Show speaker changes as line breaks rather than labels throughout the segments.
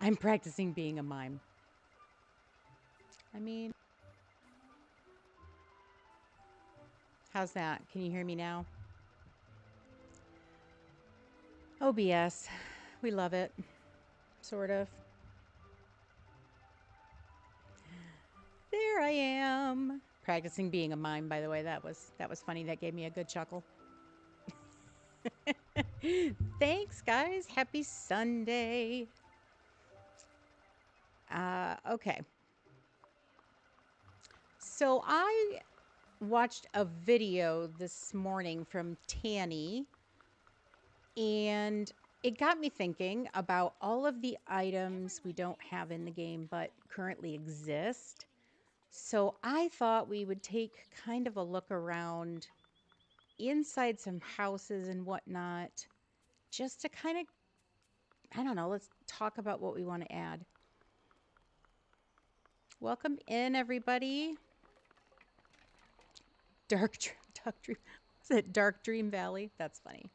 I'm practicing being a mime. I mean, how's that? Can you hear me now? OBS. We love it. Sort of. There I am. Practicing being a mime, by the way. That was funny. That gave me a good chuckle. Thanks, guys. Happy Sunday. Okay. So I watched a video this morning from Tanny, and it got me thinking about all of the items we don't have in the game but currently exist. So I thought we would take kind of a look around inside some houses and whatnot, just to kind of, I don't know, let's talk about what we want to add. Welcome in, everybody. Dark Dream, is it Dark Dream Valley? That's funny.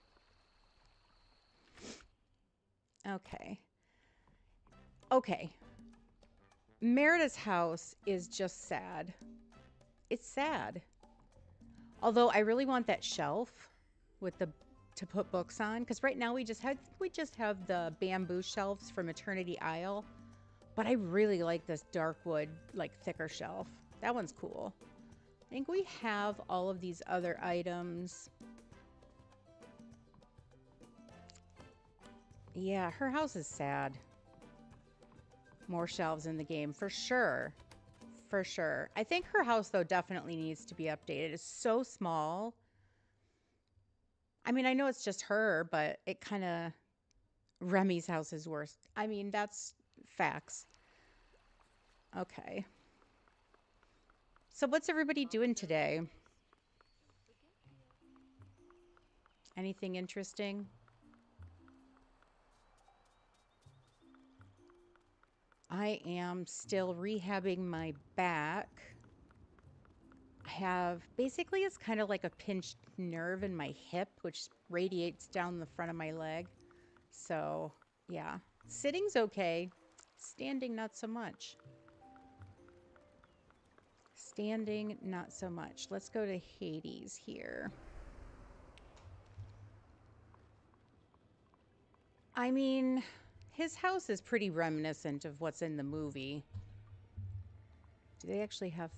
Okay. Okay. Merida's house is just sad. It's sad. Although I really want that shelf with the to put books on, because right now we just have the bamboo shelves from Eternity Isle, but I really like this dark wood, like thicker shelf. That one's cool. I think we have all of these other items. Yeah, her house is sad. More shelves in the game for sure. For sure. I think her house, though, definitely needs to be updated. It's so small. I mean, I know it's just her, but it kind of... Remy's house is worse. I mean, that's facts. Okay. So what's everybody doing today? Anything interesting? I am still rehabbing my back. I have... Basically, it's kind of like a pinched nerve in my hip, which radiates down the front of my leg. So, yeah. Sitting's okay. Standing, not so much. Standing, not so much. Let's go to Hades here. I mean, his house is pretty reminiscent of what's in the movie. Do they actually have,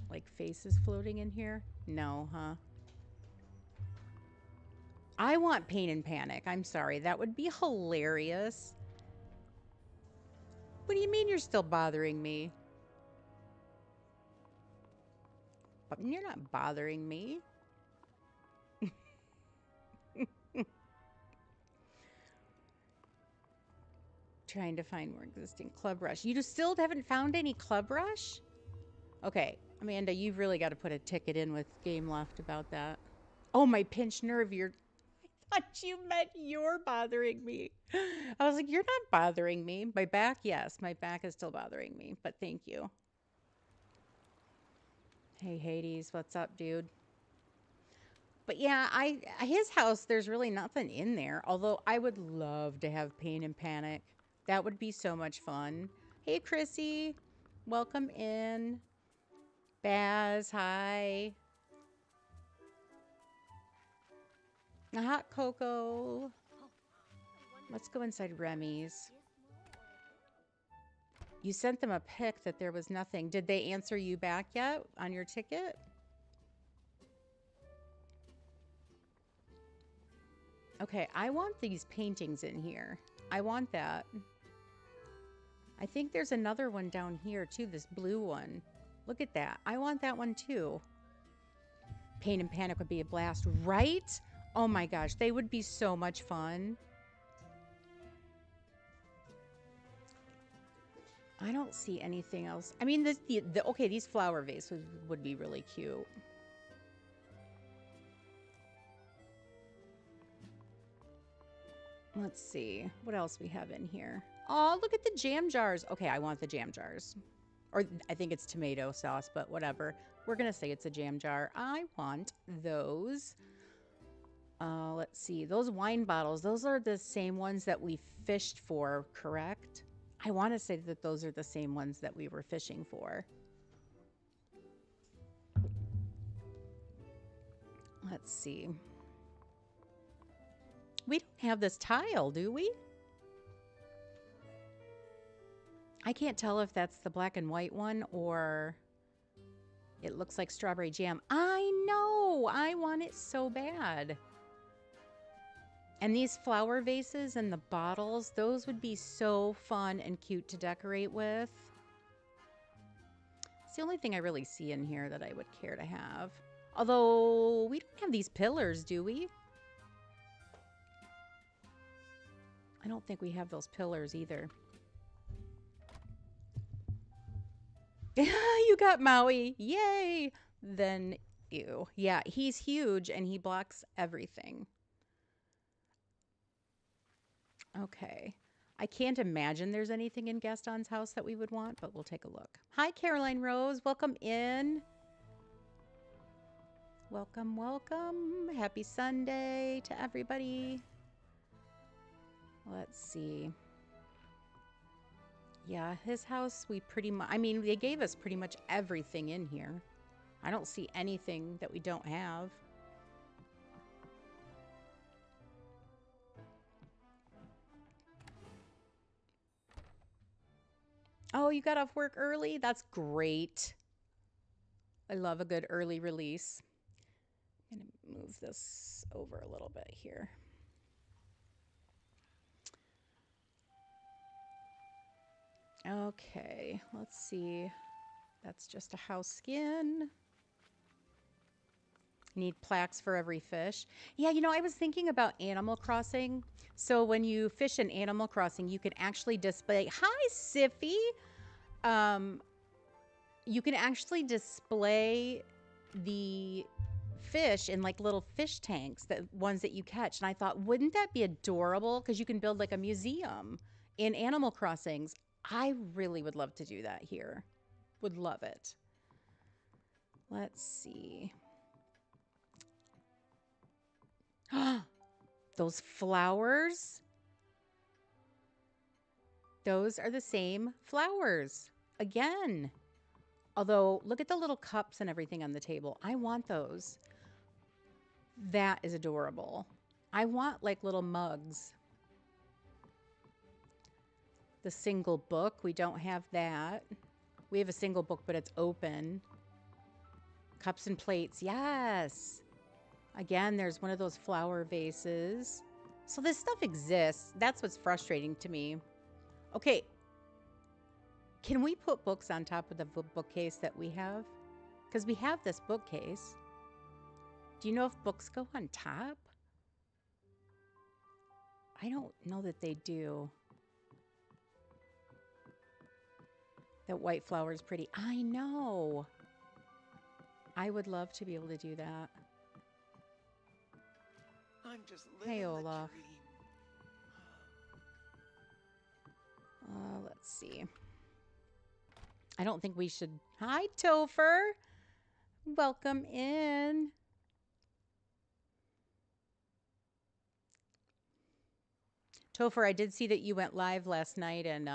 like, faces floating in here? No, huh? I want Pain and Panic. I'm sorry. That would be hilarious. What do you mean you're still bothering me? But you're not bothering me. Trying to find more existing Club Rush. You just still haven't found any Club Rush? Okay, Amanda, you've really got to put a ticket in with Game Left about that. Oh, my pinched nerve. I thought you meant you're bothering me. I was like, you're not bothering me. My back, yes, my back is still bothering me, but thank you. Hey, Hades, what's up, dude? But yeah, his house, there's really nothing in there. Although I would love to have Pain and Panic. That would be so much fun. Hey, Chrissy, welcome in. Baz, hi. A hot cocoa. Let's go inside Remy's. You sent them a pic that there was nothing. Did they answer you back yet on your ticket? Okay, I want these paintings in here. I want that. I think there's another one down here too, this blue one. Look at that. I want that one too. Pain and Panic would be a blast, right? Oh my gosh, they would be so much fun. I don't see anything else. I mean, okay, these flower vases would be really cute. Let's see what else we have in here. Oh, look at the jam jars. Okay, I want the jam jars. Or I think it's tomato sauce, but whatever. We're going to say it's a jam jar. I want those. Let's see. Those wine bottles, those are the same ones that we fished for, correct? I want to say that those are the same ones that we were fishing for. Let's see. We don't have this tile, do we? I can't tell if that's the black and white one or it looks like strawberry jam. I know. I want it so bad. And these flower vases and the bottles, those would be so fun and cute to decorate with. It's the only thing I really see in here that I would care to have. Although, we don't have these pillars, do we? I don't think we have those pillars either. You got Maui. Yay! Then, ew. Yeah, he's huge and he blocks everything. Okay. I can't imagine there's anything in Gaston's house that we would want, but we'll take a look. Hi, Caroline Rose. Welcome in. Welcome, welcome. Happy Sunday to everybody. Let's see. Yeah, his house, we pretty much, I mean, they gave us pretty much everything in here. I don't see anything that we don't have. Oh, you got off work early? That's great. I love a good early release. I'm going to move this over a little bit here. Okay, let's see. That's just a house skin. Need plaques for every fish. Yeah, you know, I was thinking about Animal Crossing. So when you fish in Animal Crossing, you can actually display. Hi, Siffy. You can actually display the fish in like little fish tanks, the ones that you catch. And I thought, wouldn't that be adorable? Because you can build like a museum in Animal Crossings. I really would love to do that here. Would love it. Let's see. Those flowers. Those are the same flowers. Again. Although, look at the little cups and everything on the table. I want those. That is adorable. I want like little mugs. The single book, we don't have that. We have a single book, but it's open. Cups and plates, yes. Again, there's one of those flower vases. So this stuff exists. That's what's frustrating to me. Okay. Can we put books on top of the bookcase that we have? Because we have this bookcase. Do you know if books go on top? I don't know that they do. That white flower is pretty. I know. I would love to be able to do that.
I'm just living
Hey,
the
Olaf.
dream.
Let's see. I don't think we should. Hi, Topher. Welcome in. Topher, I did see that you went live last night, and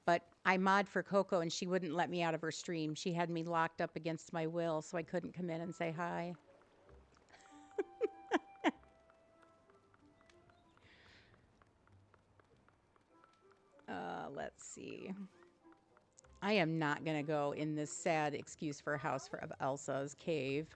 but I mod for Coco, and she wouldn't let me out of her stream. She had me locked up against my will, so I couldn't come in and say hi. Let's see. I am not going to go in this sad excuse for a house of Elsa's cave.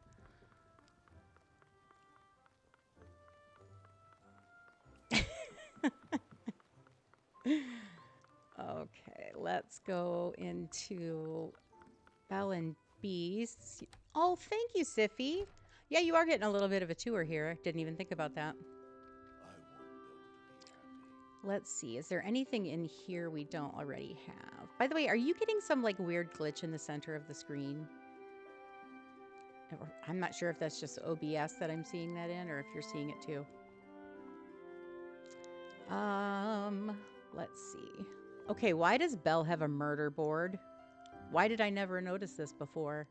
Okay, let's go into Belle and Beasts. Oh, thank you, Siffy. Yeah, you are getting a little bit of a tour here. Didn't even think about that. Let's see. Is there anything in here we don't already have? By the way, are you getting some like weird glitch in the center of the screen? I'm not sure if that's just OBS that I'm seeing that in or if you're seeing it too. Let's see. Okay, why does Belle have a murder board? Why did I never notice this before?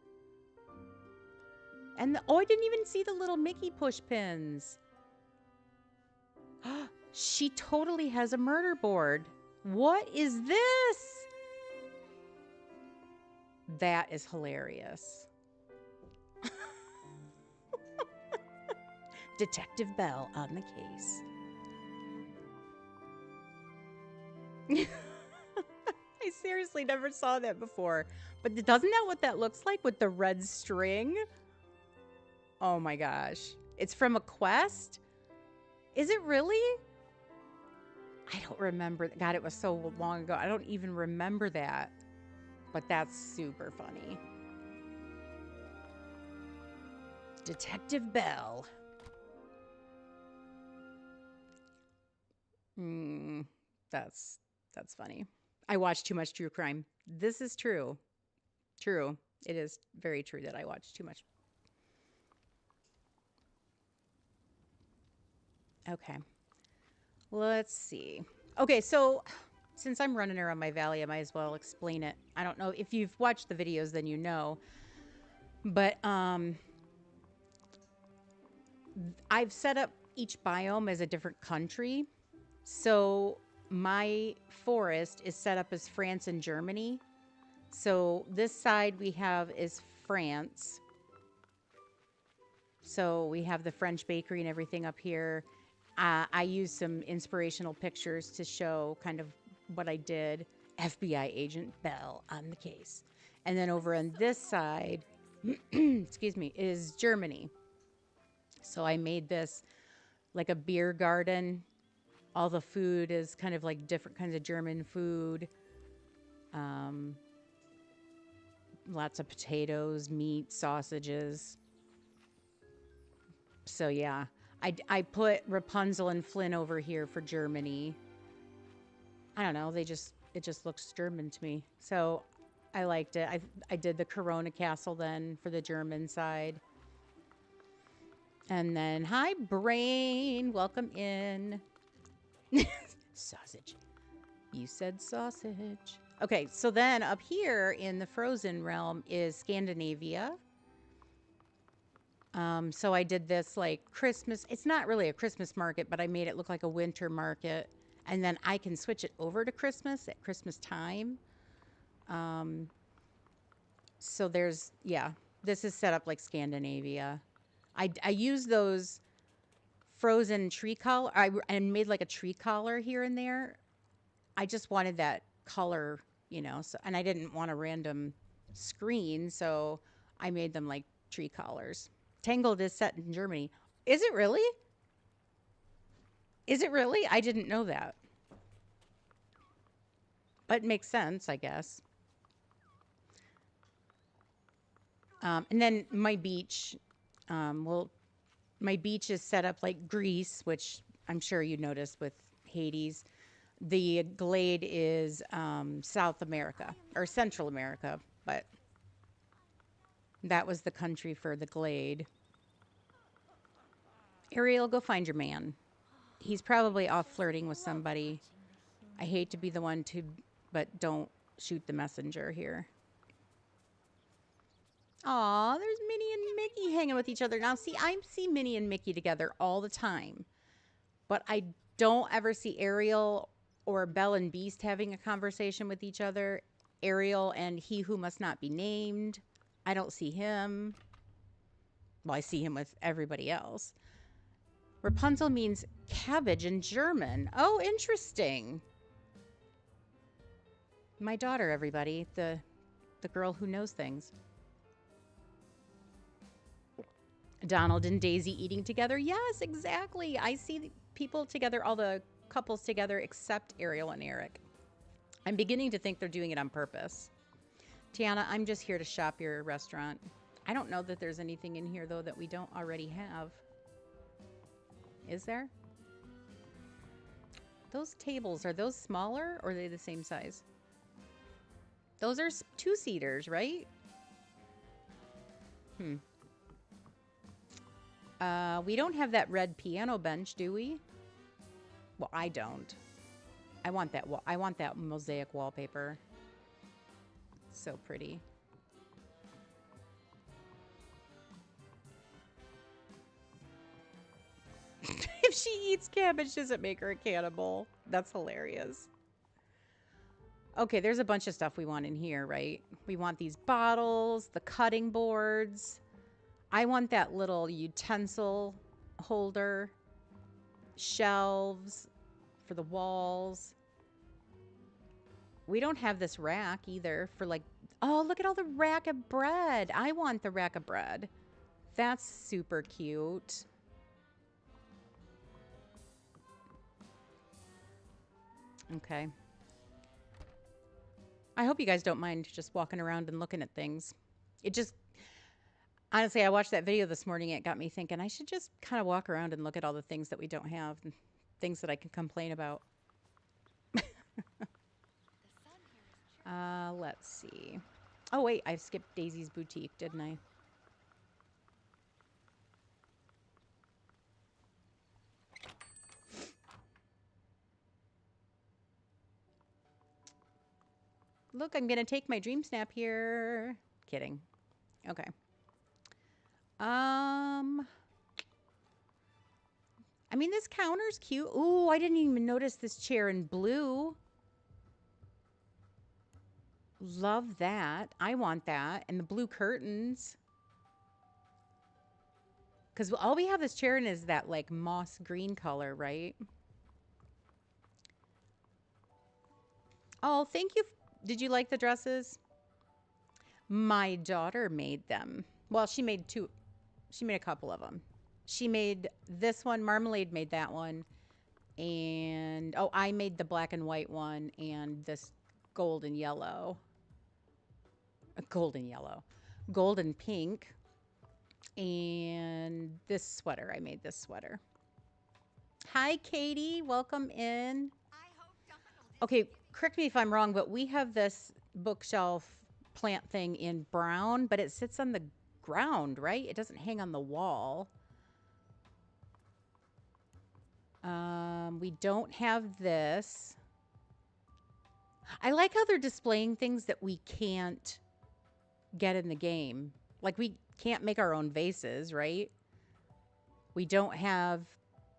And oh, I didn't even see the little Mickey push pins. She totally has a murder board. What is this? That is hilarious. Detective Bell on the case. I seriously never saw that before. But doesn't that what that looks like with the red string? Oh my gosh. It's from a quest? Is it really? I don't remember. God, it was so long ago. I don't even remember that. But that's super funny. Detective Bell. Hmm, that's funny. I watch too much true crime. This is true. True. It is very true that I watch too much. Okay. Let's see. Okay, so since I'm running around my valley, I might as well explain it. I don't know if you've watched the videos, then you know. But I've set up each biome as a different country. So my forest is set up as France and Germany. So this side we have is France. So we have the French bakery and everything up here. I use some inspirational pictures to show kind of what I did. FBI agent Bell on the case. And then over on this side, excuse me, is Germany. So I made this like a beer garden. All the food is kind of like different kinds of German food. Um, Lots of potatoes, meat, sausages. So yeah, I put Rapunzel and Flynn over here for Germany. I don't know, it just looks German to me. So I liked it. I did the Corona Castle then for the German side. And then hi Brain, welcome in. Sausage. You said sausage. Okay, so then up here in the frozen realm is Scandinavia. So I did this like Christmas. It's not really a Christmas market, but I made it look like a winter market. And then I can switch it over to Christmas at Christmas time. Um, so there's, yeah, this is set up like Scandinavia. I use those frozen tree collar. I made like a tree collar here and there. I just wanted that color, you know, so, and I didn't want a random screen. So I made them like tree collars. Tangled is set in Germany. Is it really? Is it really? I didn't know that. But it makes sense, I guess. And then my beach, well, my beach is set up like Greece, which I'm sure you noticed with Hades. The glade is South America or Central America, but that was the country for the glade. Ariel, go find your man. He's probably off flirting with somebody. I hate to be the one to, but don't shoot the messenger here. Aw, there's Minnie and Mickey hanging with each other. Now, see, I see Minnie and Mickey together all the time, but I don't ever see Ariel or Belle and Beast having a conversation with each other. Ariel and He Who Must Not Be Named. I don't see him. Well, I see him with everybody else. Rapunzel means cabbage in German. Oh, interesting. My daughter, everybody, the girl who knows things. Donald and Daisy eating together. Yes, exactly. I see people together, all the couples together, except Ariel and Eric. I'm beginning to think they're doing it on purpose. Tiana, I'm just here to shop your restaurant. I don't know that there's anything in here, though, that we don't already have. Is there? Those tables, are those smaller or are they the same size? Those are two-seaters, right? We don't have that red piano bench, do we? Well, I don't. I want that I want that mosaic wallpaper. So pretty. If she eats cabbage, does it make her a cannibal? That's hilarious. Okay, there's a bunch of stuff we want in here, right? We want these bottles, the cutting boards. I want that little utensil holder, shelves for the walls. We don't have this rack either for like, oh, look at all the rack of bread. I want the rack of bread. That's super cute. Okay. I hope you guys don't mind just walking around and looking at things. It just, honestly, I watched that video this morning. It got me thinking I should just kind of walk around and look at all the things that we don't have and things that I can complain about. Let's see. Oh, wait, I skipped Daisy's boutique, didn't I? Look, I'm going to take my dream snap here. Kidding. Okay. I mean, this counter's cute. Ooh, I didn't even notice this chair in blue. Love that. I want that. And the blue curtains. Because all we have this chair in is that, like, moss green color, right? Oh, thank you. Did you like the dresses? My daughter made them. Well, she made two. She made a couple of them. She made this one. Marmalade made that one. And, oh, I made the black and white one and this golden yellow. Golden yellow. Golden pink. And this sweater. I made this sweater. Hi, Katie. Welcome in. Okay, correct me if I'm wrong, but we have this bookshelf plant thing in brown, but it sits on the ground, right? It doesn't hang on the wall. We don't have this. I like how they're displaying things that we can't get in the game. Like we can't make our own vases, right? We don't have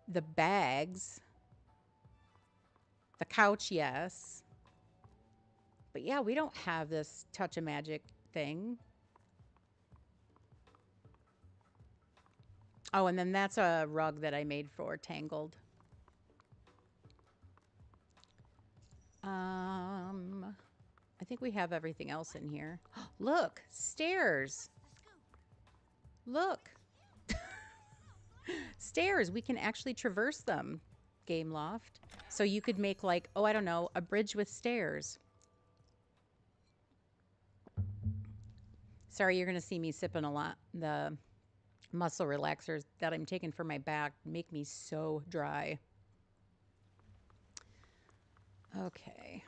the bags. The couch, yes. But yeah, we don't have this touch of magic thing. Oh, and then that's a rug that I made for Tangled. I think we have everything else in here. Look, stairs. Look. Stairs. We can actually traverse them, Game Loft. So you could make like, oh, I don't know, a bridge with stairs. Sorry, you're going to see me sipping a lot. The muscle relaxers that I'm taking for my back make me so dry. Okay.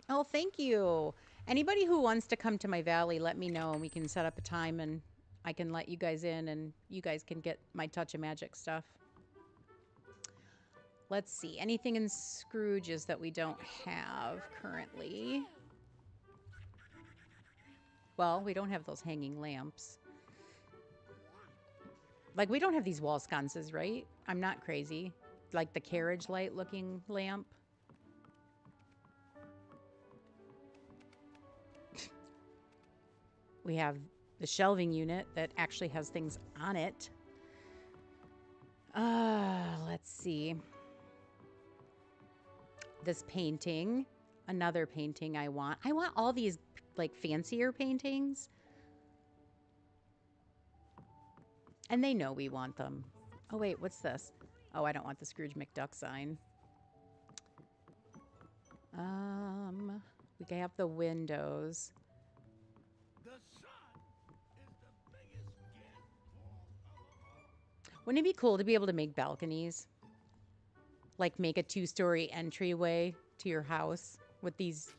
Oh, thank you. Anybody who wants to come to my valley, let me know and we can set up a time and I can let you guys in and you guys can get my touch of magic stuff. Let's see. Anything in Scrooge's that we don't have currently? Well, we don't have those hanging lamps. Like, we don't have these wall sconces, right? I'm not crazy. Like the carriage light looking lamp. We have the shelving unit that actually has things on it. Let's see. This painting. Another painting I want. I want all these, like, fancier paintings. And they know we want them. Oh, wait, what's this? Oh, I don't want the Scrooge McDuck sign. We can have the windows. Wouldn't it be cool to be able to make balconies? Like make a 2-story entryway to your house with these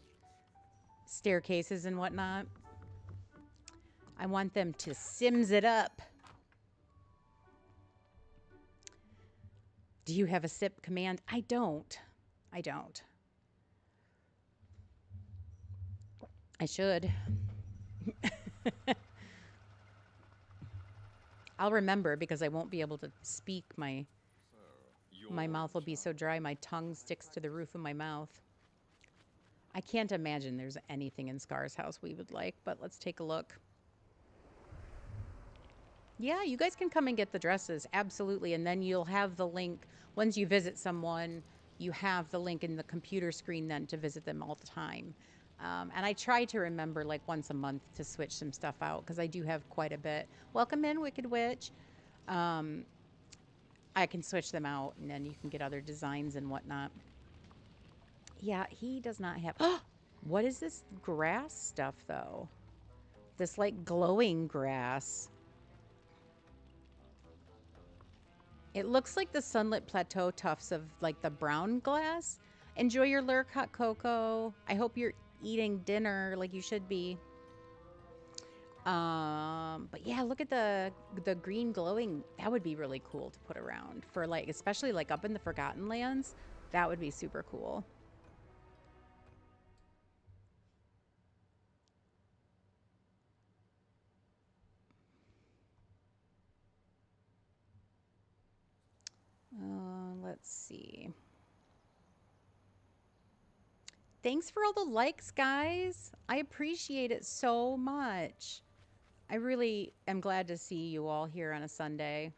staircases and whatnot. I want them to Sims it up. Do you have a sip command? I don't. I don't. I should. I'll remember because I won't be able to speak my My mouth will be so dry, my tongue sticks to the roof of my mouth. I can't imagine there's anything in Scar's house we would like, but let's take a look. Yeah, you guys can come and get the dresses, absolutely. And then you'll have the link. Once you visit someone, you have the link in the computer screen then to visit them all the time. And I try to remember like once a month to switch some stuff out because I do have quite a bit. Welcome in, Wicked Witch. Um, I can switch them out and then you can get other designs and whatnot. Yeah, he does not have. What is this grass stuff though? This like glowing grass. It looks like the sunlit plateau tufts of like the brown glass. Enjoy your lurk, hot cocoa. I hope you're eating dinner like you should be. But yeah, look at the green glowing. That would be really cool to put around for like, especially like up in the Forgotten Lands. That would be super cool. Let's see. Thanks for all the likes, guys. I appreciate it so much. I really am glad to see you all here on a Sunday.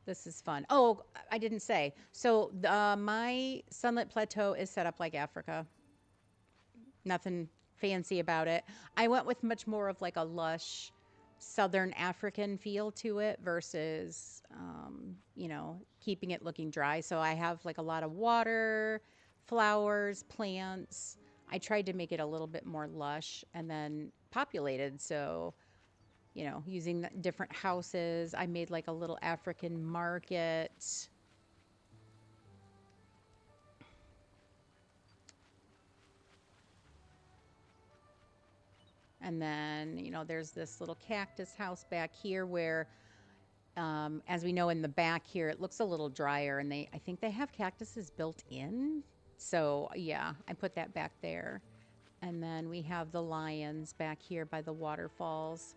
This is fun. Oh, I didn't say. So my Sunlit Plateau is set up like Africa. Nothing fancy about it. I went with much more of like a lush Southern African feel to it versus, you know, keeping it looking dry. So I have like a lot of water, flowers, plants. I tried to make it a little bit more lush and then populated. So, you know, using different houses. I made like a little African market. And then, you know, there's this little cactus house back here where, as we know in the back here, it looks a little drier and I think they have cactuses built in. So yeah, I put that back there. And then we have the lions back here by the waterfalls.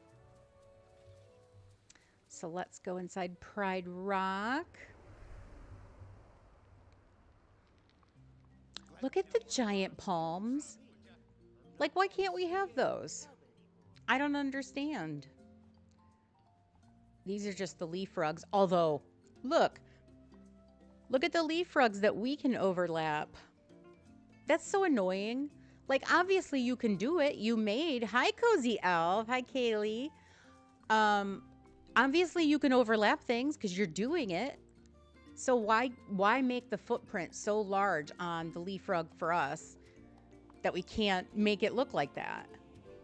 So let's go inside Pride Rock. Look at the giant palms. Like, why can't we have those? I don't understand. These are just the leaf rugs. Although, look at the leaf rugs that we can overlap. That's so annoying. Like, obviously you can do it. You made. Hi, Cozy Elf. Hi, Kaylee. Obviously you can overlap things because you're doing it. So why make the footprint so large on the leaf rug for us that we can't make it look like that?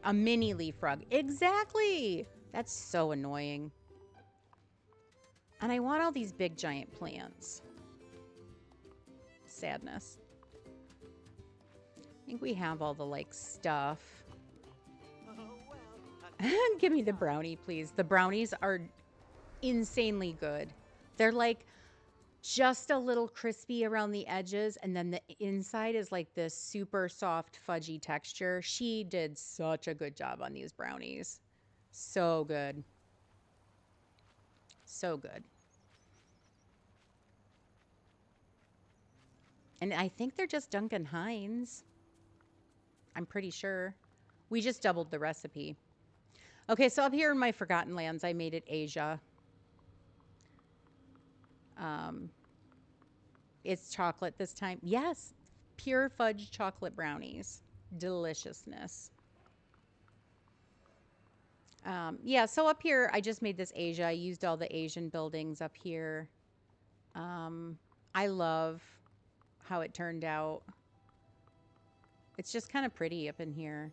A mini leaf rug. Exactly. That's so annoying. And I want all these big giant plants. Sadness. I think we have all the like stuff. Give me the brownie, please. The brownies are insanely good. They're like just a little crispy around the edges, and then the inside is like this super soft, fudgy texture. She did such a good job on these brownies. So good. So good. And I think they're just Duncan Hines. I'm pretty sure. We just doubled the recipe. Okay, so up here in my Forgotten Lands, I made it Asia. It's chocolate this time. Yes, pure fudge chocolate brownies. Deliciousness. Yeah, so up here, I just made this Asia. I used all the Asian buildings up here. I love how it turned out. It's just kind of pretty up in here.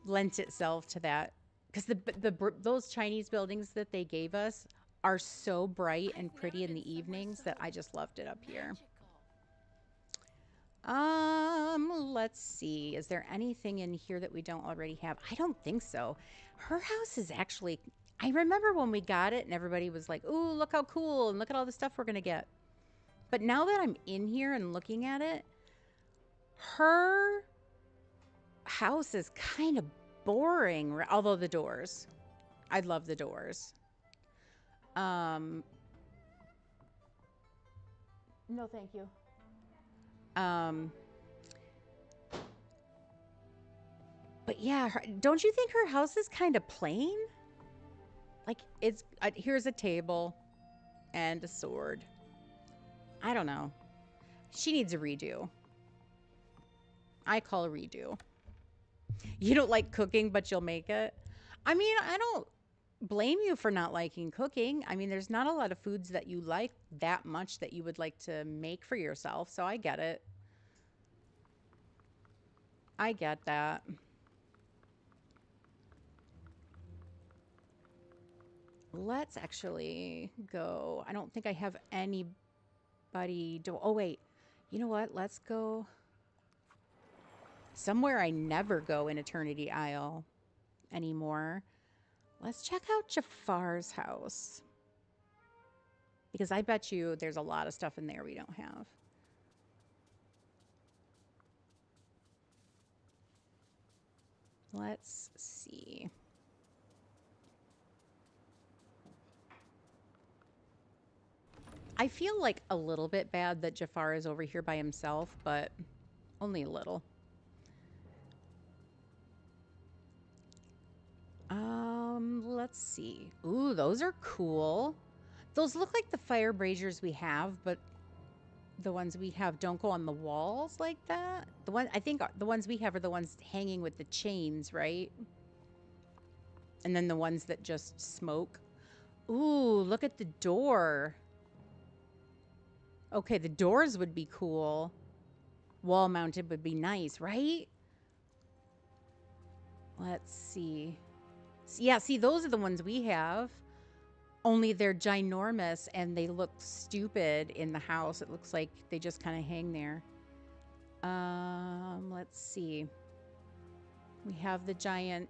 Lent itself to that. Because those Chinese buildings that they gave us are so bright and pretty in the evenings that I just loved it up here. Let's see. Is there anything in here that we don't already have? I don't think so. Her house is actually, I remember when we got it and everybody was like, ooh, look how cool and look at all the stuff we're going to get. But now that I'm in here and looking at it, her house is kind of boring, although the doors. I love the doors. No, thank you. Um, but yeah, don't you think her house is kind of plain? Like it's here's a table and a sword. I don't know. She needs a redo. I call a redo. You don't like cooking, but you'll make it. I mean, I don't blame you for not liking cooking. I mean, there's not a lot of foods that you like that much that you would like to make for yourself. So I get it. I get that. Let's actually go. I don't think I have anybody. Oh, wait. You know what? Let's go somewhere I never go in Eternity Isle anymore. Let's check out Jafar's house. Because I bet you there's a lot of stuff in there we don't have. Let's see. I feel like a little bit bad that Jafar is over here by himself, but only a little. Let's see. Ooh, those are cool. Those look like the fire braziers we have, but the ones we have don't go on the walls like that. The one I think the ones we have are the ones hanging with the chains, right? And then the ones that just smoke. Ooh, look at the door. Okay, the doors would be cool. Wall mounted would be nice, right? Let's see. Yeah, see, those are the ones we have. Only they're ginormous and they look stupid in the house. It looks like they just kind of hang there. Let's see. We have the giant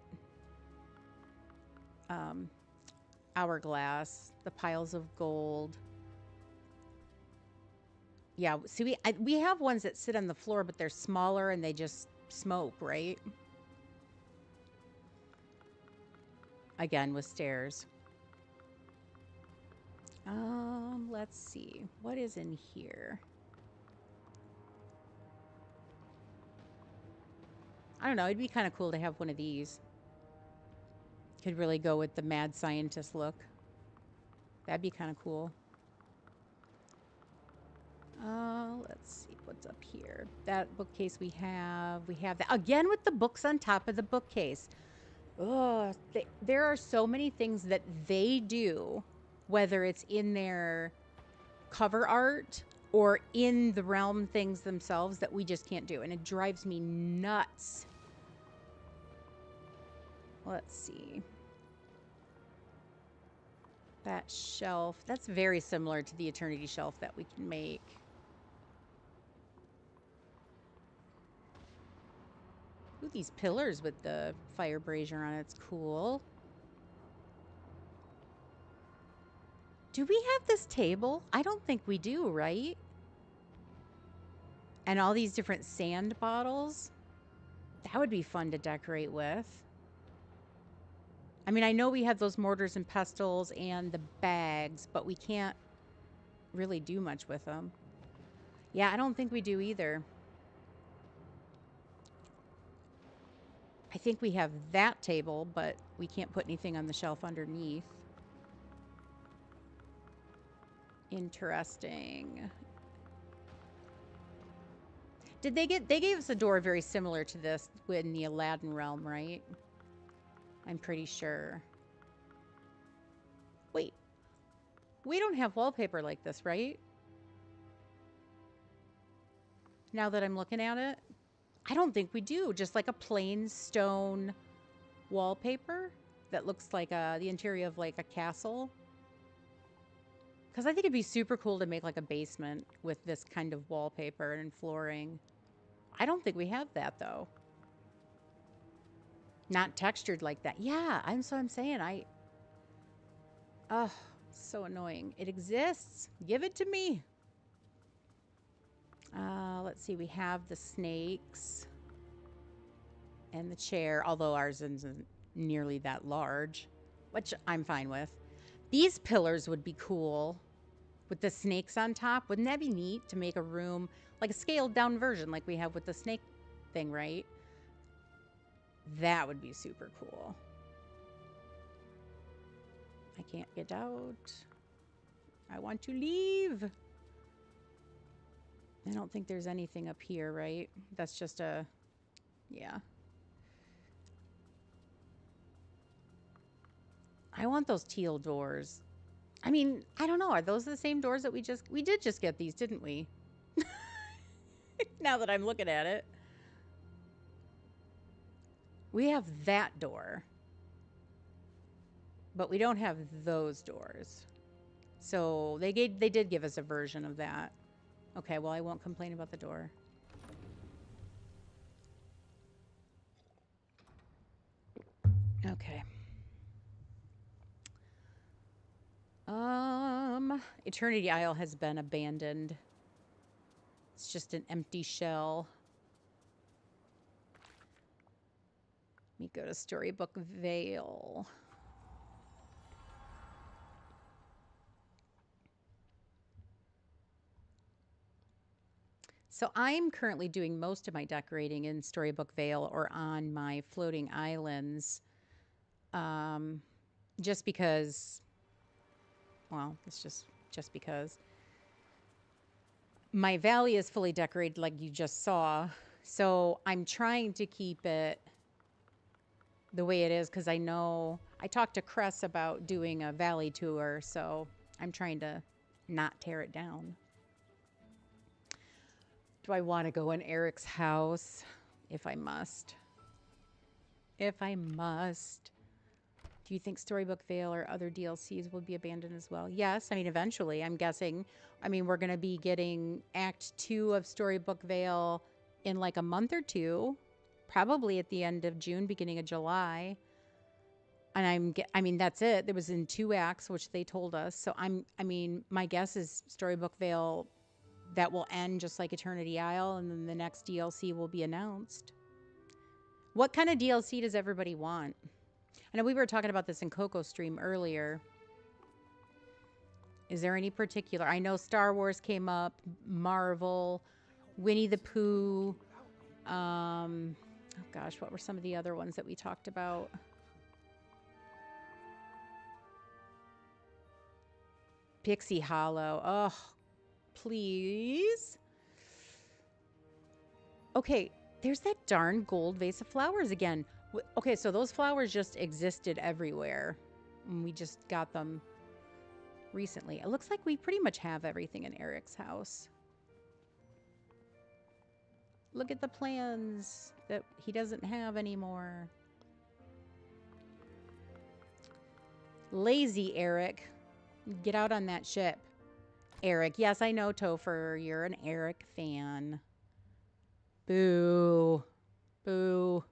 hourglass, the piles of gold. Yeah, see, we have ones that sit on the floor, but they're smaller and they just smoke, right? Again, with stairs. Let's see. What is in here? I don't know. It'd be kind of cool to have one of these. Could really go with the mad scientist look. That'd be kind of cool. Let's see what's up here. That bookcase we have that again with the books on top of the bookcase. Oh, there are so many things that they do, whether it's in their cover art or in the realm things themselves that we just can't do, and it drives me nuts. Let's see. That shelf, that's very similar to the Eternity shelf that we can make. Ooh, these pillars with the fire brazier on it's cool. Do we have this table? I don't think we do, right? And all these different sand bottles. That would be fun to decorate with. I mean, I know we have those mortars and pestles and the bags, but we can't really do much with them. Yeah, I don't think we do either. I think we have that table, but we can't put anything on the shelf underneath. Interesting. They gave us a door very similar to this in the Aladdin realm, right? I'm pretty sure. Wait. We don't have wallpaper like this, right? Now that I'm looking at it, I don't think we do. Just like a plain stone wallpaper that looks like the interior of like a castle. Because I think it'd be super cool to make like a basement with this kind of wallpaper and flooring. I don't think we have that though. Not textured like that. Yeah, I'm saying oh, so annoying. It exists. Give it to me. Let's see. We have the snakes and the chair, although ours isn't nearly that large, which I'm fine with. These pillars would be cool with the snakes on top. Wouldn't that be neat to make a room like a scaled down version like we have with the snake thing, right? That would be super cool. I can't get out. I want to leave. I don't think there's anything up here, right? That's just a, yeah. I want those teal doors. I mean, I don't know. Are those the same doors that we did just get these, didn't we? Now that I'm looking at it. We have that door. But we don't have those doors. So they did give us a version of that. Okay, well, I won't complain about the door. Okay. Eternity Isle has been abandoned. It's just an empty shell. Let me go to Storybook Vale. So I'm currently doing most of my decorating in Storybook Vale or on my floating islands. Just because, well, it's just because. My valley is fully decorated like you just saw. So I'm trying to keep it the way it is because I know I talked to Cress about doing a valley tour. So I'm trying to not tear it down. Do I want to go in Eric's house? If I must. If I must. Do you think Storybook Vale or other DLCs will be abandoned as well? Yes. I mean, eventually, I'm guessing. I mean, we're going to be getting Act 2 of Storybook Vale in like a month or two. Probably at the end of June, beginning of July. And I mean, that's it. There was in 2 acts, which they told us. So I mean, my guess is Storybook Vale, that will end just like Eternity Isle, and then the next DLC will be announced. What kind of DLC does everybody want? I know we were talking about this in Coco Stream earlier. Is there any particular? I know Star Wars came up, Marvel, Winnie the Pooh. Oh gosh, what were some of the other ones that we talked about? Pixie Hollow. Oh, please. Okay, there's that darn gold vase of flowers again. Okay, so those flowers just existed everywhere. And we just got them recently. It looks like we pretty much have everything in Eric's house. Look at the plans that he doesn't have anymore. Lazy Eric. Get out on that ship. Eric. Yes, I know, Topher. You're an Eric fan. Boo. Boo.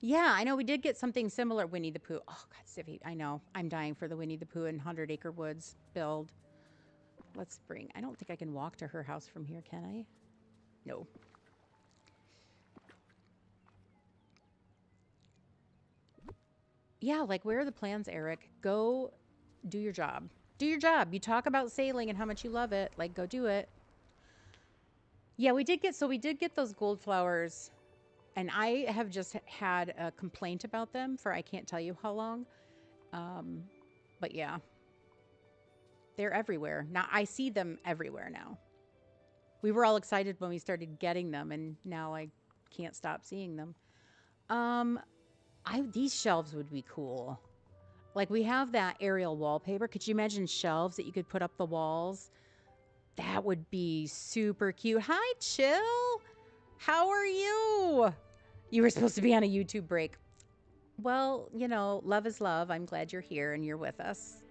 Yeah, I know we did get something similar. Winnie the Pooh. Oh, God, Sivy. I know. I'm dying for the Winnie the Pooh and 100 Acre Woods build. Let's bring... I don't think I can walk to her house from here, can I? No. Yeah, like, where are the plans, Eric? Go do your job. Do your job. You talk about sailing and how much you love it. Like, go do it. Yeah, we did get those gold flowers. And I have just had a complaint about them for I can't tell you how long. But yeah. They're everywhere. Now, I see them everywhere now. We were all excited when we started getting them, and now I can't stop seeing them. These shelves would be cool. Like, we have that aerial wallpaper. Could you imagine shelves that you could put up the walls? That would be super cute. Hi, Chill. How are you? You were supposed to be on a YouTube break. Well, you know, love is love. I'm glad you're here and you're with us.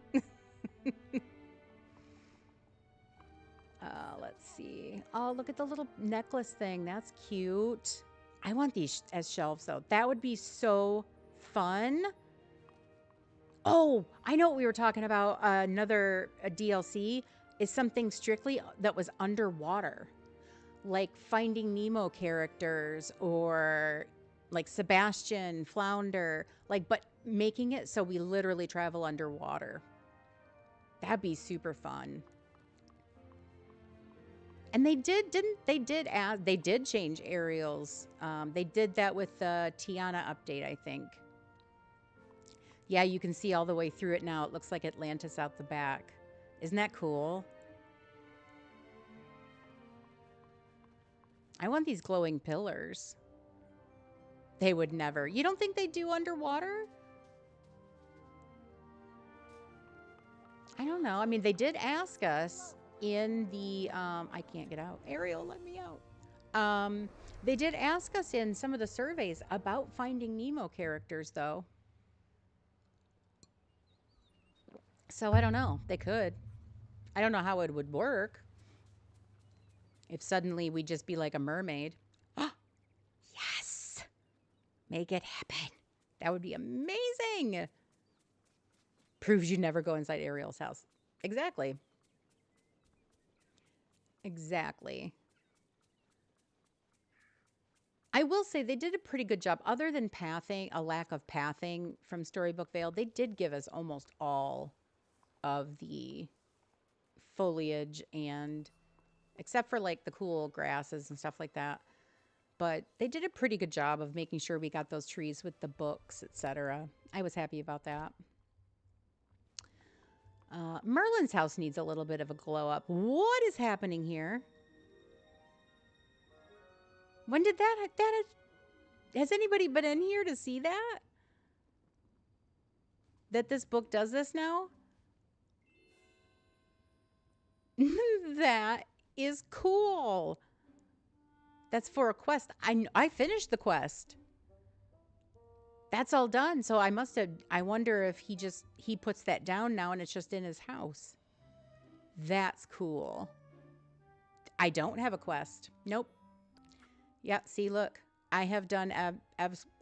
Let's see. Oh, look at the little necklace thing. That's cute. I want these as shelves, though. That would be so fun. Oh, I know what we were talking about. Another DLC is something strictly that was underwater. Like Finding Nemo characters or like Sebastian, Flounder. Like, but making it so we literally travel underwater. That'd be super fun. And they did, didn't they? Did add, they did change Ariel's. They did that with the Tiana update, I think. Yeah, you can see all the way through it now. It looks like Atlantis out the back. Isn't that cool? I want these glowing pillars. They would never. You don't think they do underwater? I don't know. I mean, they did ask us in the, I can't get out. Ariel, let me out. They did ask us in some of the surveys about Finding Nemo characters, though. So I don't know. They could. I don't know how it would work. If suddenly we'd just be like a mermaid. Yes! Make it happen. That would be amazing. Proves you never go inside Ariel's house. Exactly. Exactly. I will say they did a pretty good job. Other than pathing, a lack of pathing from Storybook Vale, they did give us almost all of the foliage, and except for like the cool grasses and stuff like that. But they did a pretty good job of making sure we got those trees with the books, etc. I was happy about that. Merlin's house needs a little bit of a glow up. What is happening here? When did that has anybody been in here to see that? That this book does this now? That is cool. That's for a quest. I finished the quest. That's all done. So I must have, I wonder if he puts that down now and it's just in his house. That's cool. I don't have a quest. Nope. Yep, see, look. I have done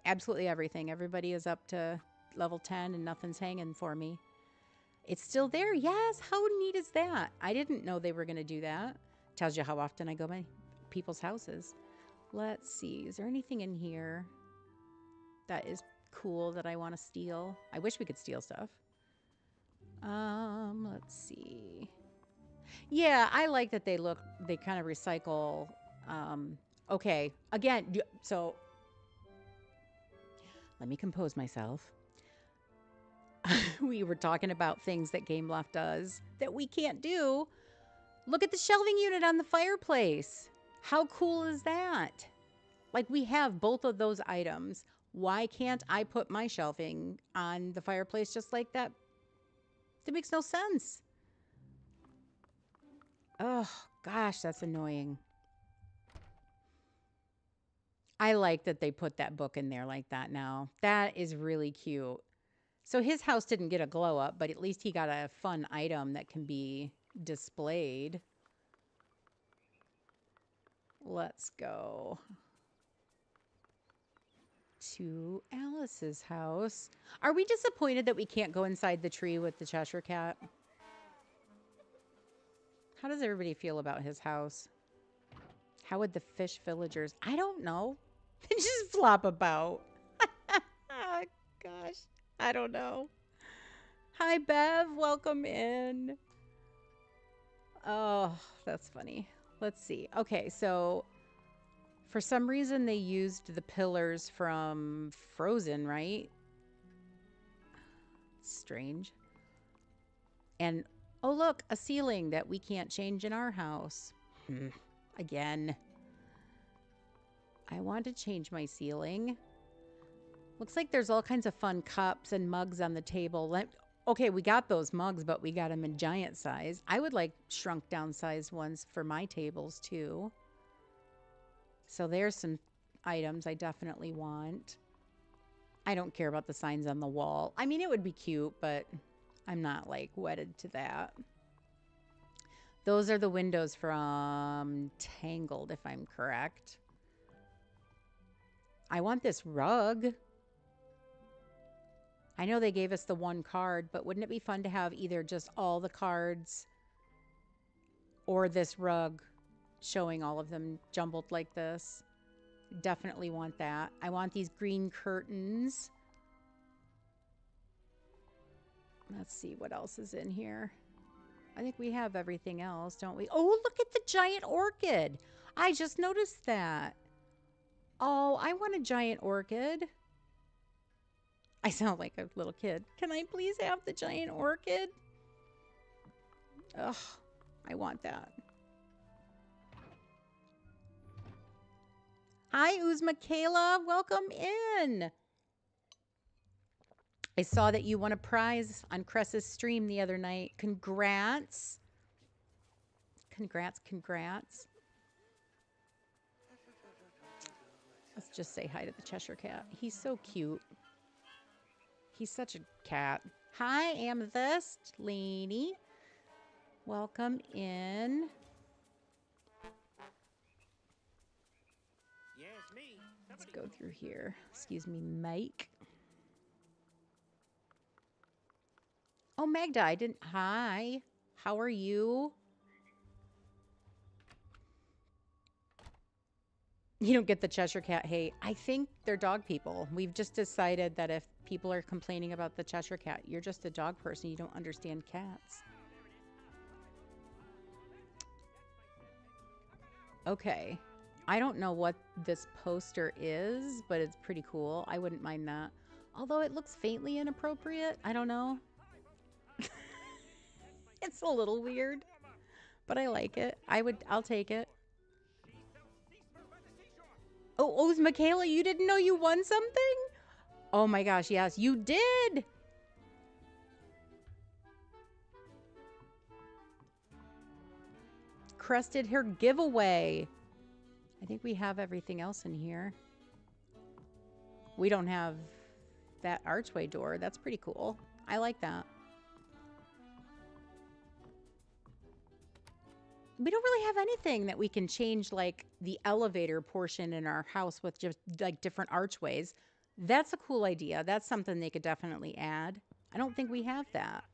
absolutely everything. Everybody is up to level 10 and nothing's hanging for me. It's still there. Yes. How neat is that? I didn't know they were going to do that. Tells you how often I go by people's houses. Let's see. Is there anything in here that is cool that I want to steal? I wish we could steal stuff. Let's see. Yeah, I like that they kind of recycle. Okay. Again, so let me compose myself. We were talking about things that Game Loft does that we can't do. Look at the shelving unit on the fireplace. How cool is that? Like, we have both of those items. Why can't I put my shelving on the fireplace just like that? That makes no sense. Oh, gosh, that's annoying. I like that they put that book in there like that now. That is really cute. So his house didn't get a glow up, but at least he got a fun item that can be displayed. Let's go to Alice's house. Are we disappointed that we can't go inside the tree with the Cheshire Cat? How does everybody feel about his house? How would the fish villagers? I don't know. They just flop about. Oh, gosh. I don't know. Hi, Bev. Welcome in. Oh, that's funny. Let's see. Okay, so for some reason they used the pillars from Frozen, right? Strange. And, oh, look, a ceiling that we can't change in our house. Again. I want to change my ceiling. Looks like there's all kinds of fun cups and mugs on the table. Okay, we got those mugs, but we got them in giant size. I would like shrunk down size ones for my tables too. So there's some items I definitely want. I don't care about the signs on the wall. I mean, it would be cute, but I'm not like wedded to that. Those are the windows from Tangled, if I'm correct. I want this rug. I know they gave us the one card, but wouldn't it be fun to have either just all the cards or this rug showing all of them jumbled like this? Definitely want that. I want these green curtains. Let's see what else is in here. I think we have everything else, don't we? Oh, look at the giant orchid. I just noticed that. Oh, I want a giant orchid. I sound like a little kid. Can I please have the giant orchid? Ugh, I want that. Hi, Uzma Kayla. Welcome in. I saw that you won a prize on Cress's stream the other night. Congrats. Congrats, congrats. Let's just say hi to the Cheshire Cat. He's so cute. He's such a cat. Hi, Amethyst, Lainey. Welcome in. Let's go through here. Excuse me, Mike. Oh, Magda, I didn't. Hi. How are you? You don't get the Cheshire Cat hate. I think they're dog people. We've just decided that if people are complaining about the Cheshire Cat, you're just a dog person. You don't understand cats. Okay. I don't know what this poster is, but it's pretty cool. I wouldn't mind that. Although it looks faintly inappropriate. I don't know. It's a little weird, but I like it. I'll take it. Oh, Michaela, you didn't know you won something? Oh my gosh, yes, you did. Crest did her giveaway. I think we have everything else in here. We don't have that archway door. That's pretty cool. I like that. We don't really have anything that we can change, like the elevator portion in our house with just like different archways. That's a cool idea. That's something they could definitely add. I don't think we have that.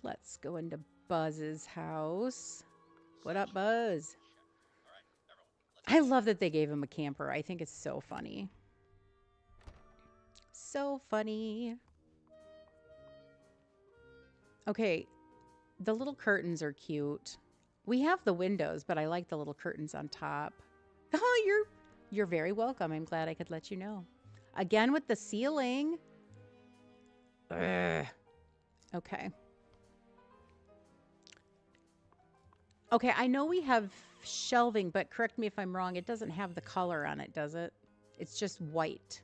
Let's go into Buzz's house. What up, Buzz? I love that they gave him a camper. I think it's so funny. So funny. Okay, the little curtains are cute. We have the windows, but I like the little curtains on top. Oh, you're very welcome. I'm glad I could let you know. Again with the ceiling. Ugh. Okay. Okay, I know we have shelving, but correct me if I'm wrong. It doesn't have the color on it, does it? It's just white.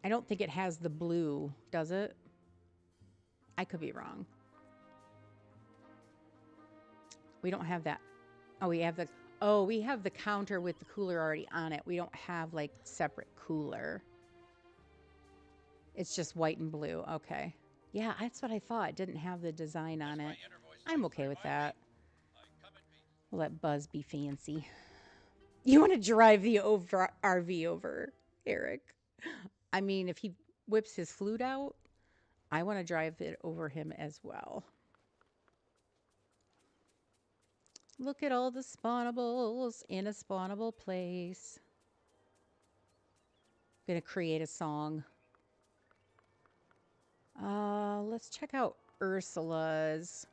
I don't think it has the blue, does it? I could be wrong. We don't have that. Oh, we have the counter with the cooler already on it. We don't have like separate cooler. It's just white and blue. Okay. Yeah, that's what I thought. It didn't have the design on it. I'm okay with that. We'll let Buzz be fancy. You want to drive the RV over, Eric? I mean, if he whips his flute out, I want to drive it over him as well. Look at all the spawnables in a spawnable place. I'm going to create a song. Let's check out Ursula's.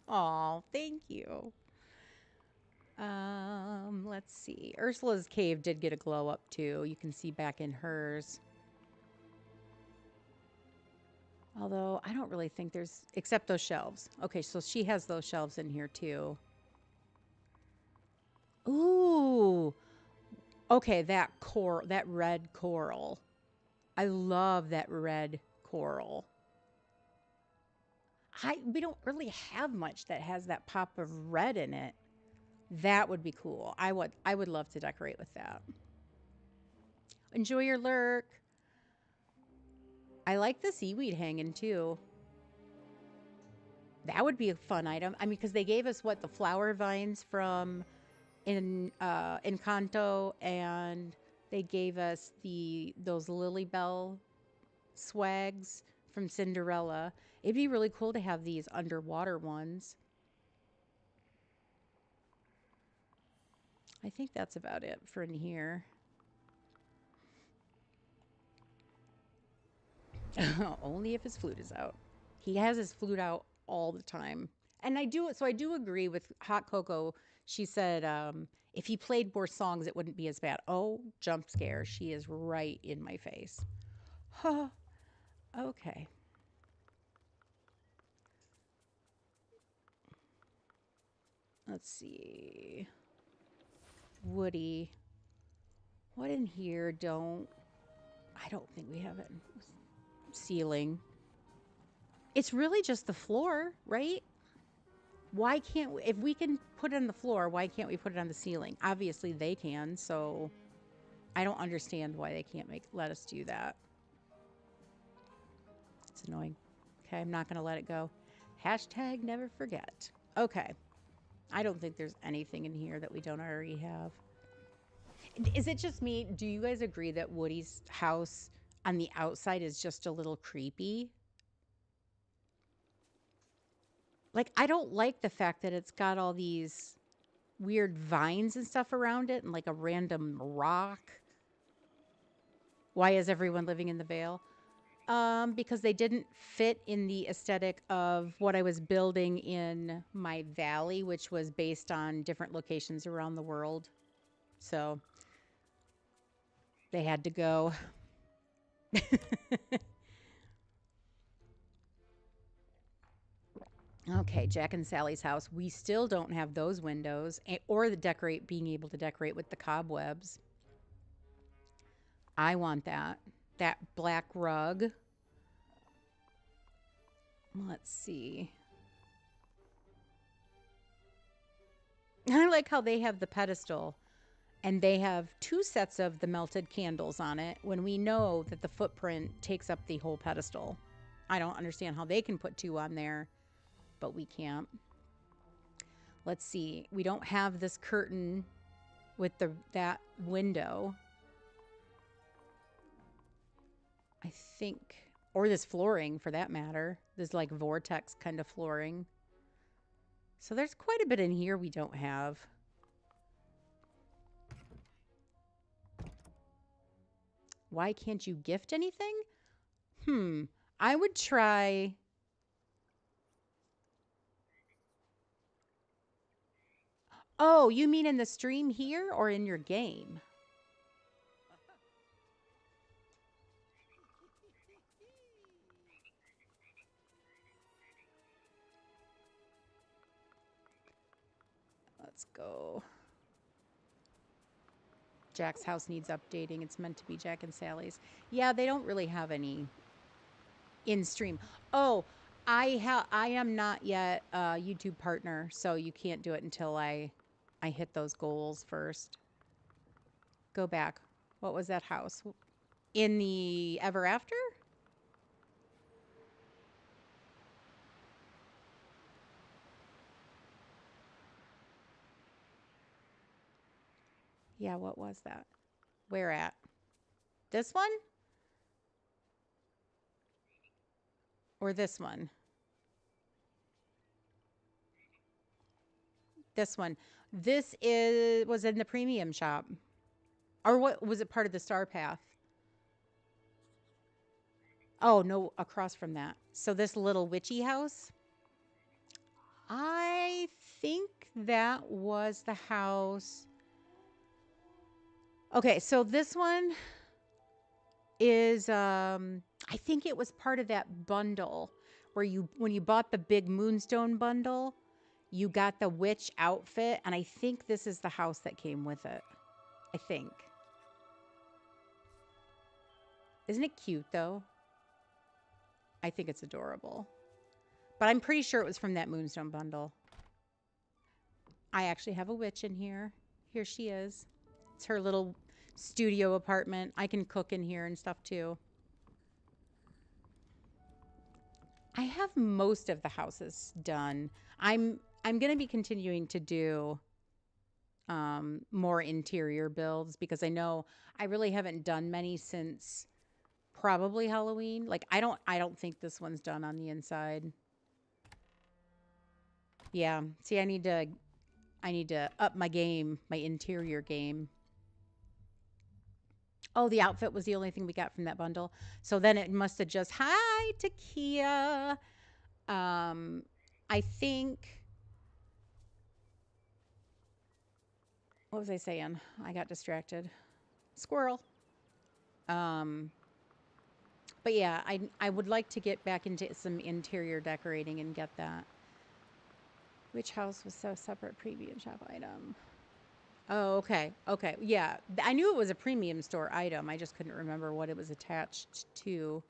Oh, thank you. Let's see. Ursula's cave did get a glow up too. You can see back in hers. Although I don't really think there's, except those shelves. Okay, so she has those shelves in here too. Ooh. Okay, that red coral. I love that red coral. We don't really have much that has that pop of red in it. That would be cool. I would love to decorate with that. Enjoy your lurk. I like the seaweed hanging too. That would be a fun item. I mean, because they gave us the flower vines from Encanto, and they gave us those Lily Bell swags from Cinderella. It'd be really cool to have these underwater ones. I think that's about it for in here. Only if his flute is out. He has his flute out all the time. And I do agree with Hot Cocoa. She said if he played more songs, it wouldn't be as bad. Oh, jump scare. She is right in my face. Huh. Okay. Let's see. Woody. What in here I don't think we have it. Ceiling. It's really just the floor, right? Why can't we, if we can put it on the floor, why can't we put it on the ceiling? Obviously they can, so I don't understand why they can't let us do that. It's annoying. Okay, I'm not going to let it go. Hashtag never forget. Okay. I don't think there's anything in here that we don't already have. Is it just me? Do you guys agree that Woody's house on the outside is just a little creepy? Like, I don't like the fact that it's got all these weird vines and stuff around it and like a random rock. Why is everyone living in the Vale? Because they didn't fit in the aesthetic of what I was building in my valley, which was based on different locations around the world. So they had to go. Okay, Jack and Sally's house. We still don't have those windows or being able to decorate with the cobwebs. I want that. That black rug. Let's see. I like how they have the pedestal and they have 2 sets of the melted candles on it when we know that the footprint takes up the whole pedestal. I don't understand how they can put 2 on there, but we can't. Let's see. We don't have this curtain with that window. I think, or this flooring for that matter. This like vortex kind of flooring. So there's quite a bit in here we don't have. Why can't you gift anything? I would try. Oh, you mean in the stream here or in your game? Let's go. Jack's house needs updating. It's meant to be Jack and Sally's. Yeah, they don't really have any in stream. Oh, I am not yet a YouTube partner, so you can't do it until I hit those goals first. Go back. What was that house? In the Ever After? Yeah, what was that? Where at? This one? Or this one? This one. This was in the premium shop. Or what was it part of the Star Path? Oh, no, across from that. So this little witchy house? I think that was the house. Okay, so this one is I think it was part of that bundle where when you bought the big Moonstone bundle, you got the witch outfit, and I think this is the house that came with it. I think. Isn't it cute though? I think it's adorable. But I'm pretty sure it was from that Moonstone bundle. I actually have a witch in here. Here she is. It's her little studio apartment. I can cook in here and stuff too. I have most of the houses done. I'm going to be continuing to do more interior builds because I know I really haven't done many since probably Halloween. Like I don't think this one's done on the inside. Yeah. See, I need to I need to up my game, my interior game. Oh, the outfit was the only thing we got from that bundle. So then it must have just, hi, Takia. Um, I think, what was I saying? I got distracted. Squirrel. Um, but yeah, I would like to get back into some interior decorating and get that. Which house was so separate premium shop item? Oh, okay. Okay. Yeah. I knew it was a premium store item. I just couldn't remember what it was attached to.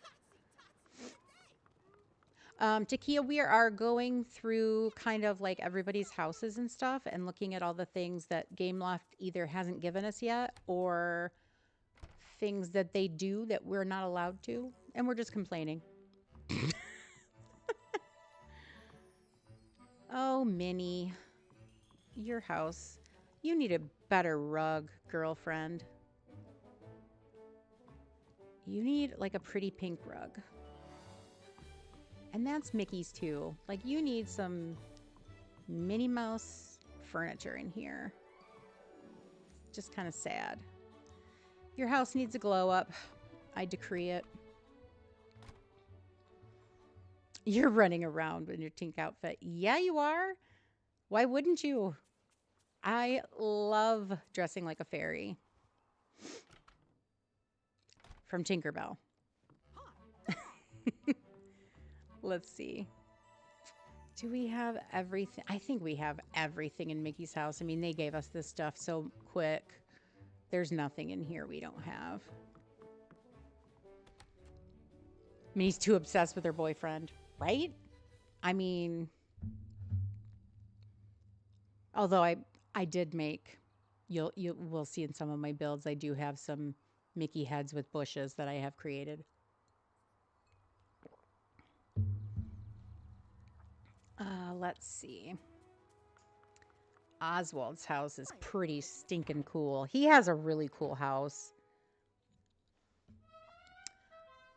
Takia, we are going through kind of like everybody's houses and stuff and looking at all the things that Gameloft either hasn't given us yet or things that they do that we're not allowed to. And we're just complaining. Oh, Minnie, your house. You need a better rug, girlfriend. You need like a pretty pink rug. And that's Mickey's too. Like you need some Minnie Mouse furniture in here. Just kind of sad. Your house needs a glow up. I decree it. You're running around in your Tink outfit. Yeah, you are. Why wouldn't you? I love dressing like a fairy. From Tinkerbell. Let's see. Do we have everything? I think we have everything in Mickey's house. I mean, they gave us this stuff so quick. There's nothing in here we don't have. Minnie's too obsessed with her boyfriend, right? I mean, although I did make, we'll see in some of my builds, I do have some Mickey heads with bushes that I have created. Let's see. Oswald's house is pretty stinking cool. He has a really cool house.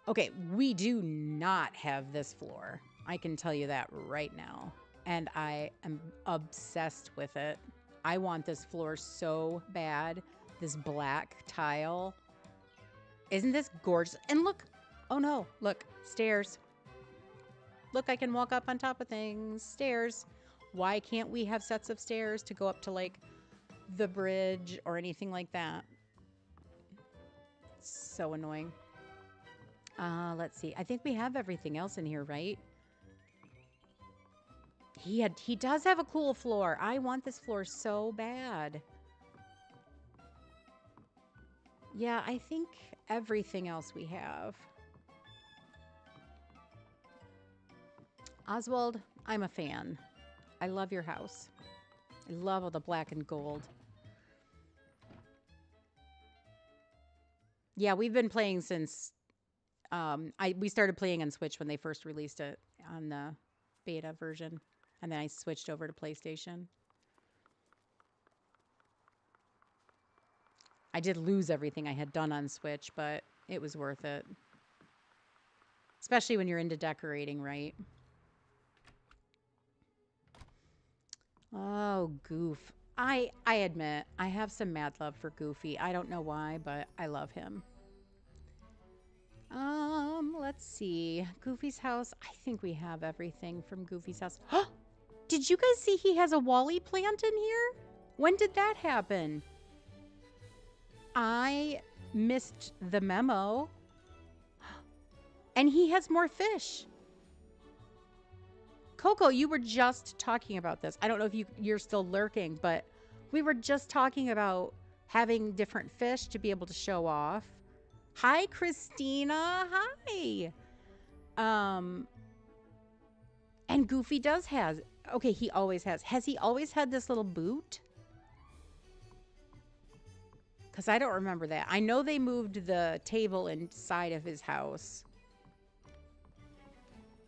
Okay, we do not have this floor. I can tell you that right now. And I am obsessed with it. I want this floor so bad. This black tile. Isn't this gorgeous? And look. Oh no, look. Stairs. Look, I can walk up on top of things. Stairs. Why can't we have sets of stairs to go up to like the bridge or anything like that? So annoying. Let's see. I think we have everything else in here, right? He does have a cool floor. I want this floor so bad. Yeah, I think everything else we have. Oswald, I'm a fan. I love your house. I love all the black and gold. Yeah, we've been playing since we started playing on Switch when they first released it on the beta version, and then I switched over to PlayStation. I did lose everything I had done on Switch, but it was worth it. Especially when you're into decorating, right? Oh, Goof. I admit, I have some mad love for Goofy. I don't know why, but I love him. Let's see. Goofy's house. I think we have everything from Goofy's house. Did you guys see he has a Wally plant in here? When did that happen? I missed the memo. And he has more fish. Coco, you were just talking about this. I don't know if you're still lurking, but we were just talking about having different fish to be able to show off. Hi, Christina. Hi. And Goofy does has. Okay, he always has. Has he always had this little boot? Because I don't remember that. I know they moved the table inside of his house.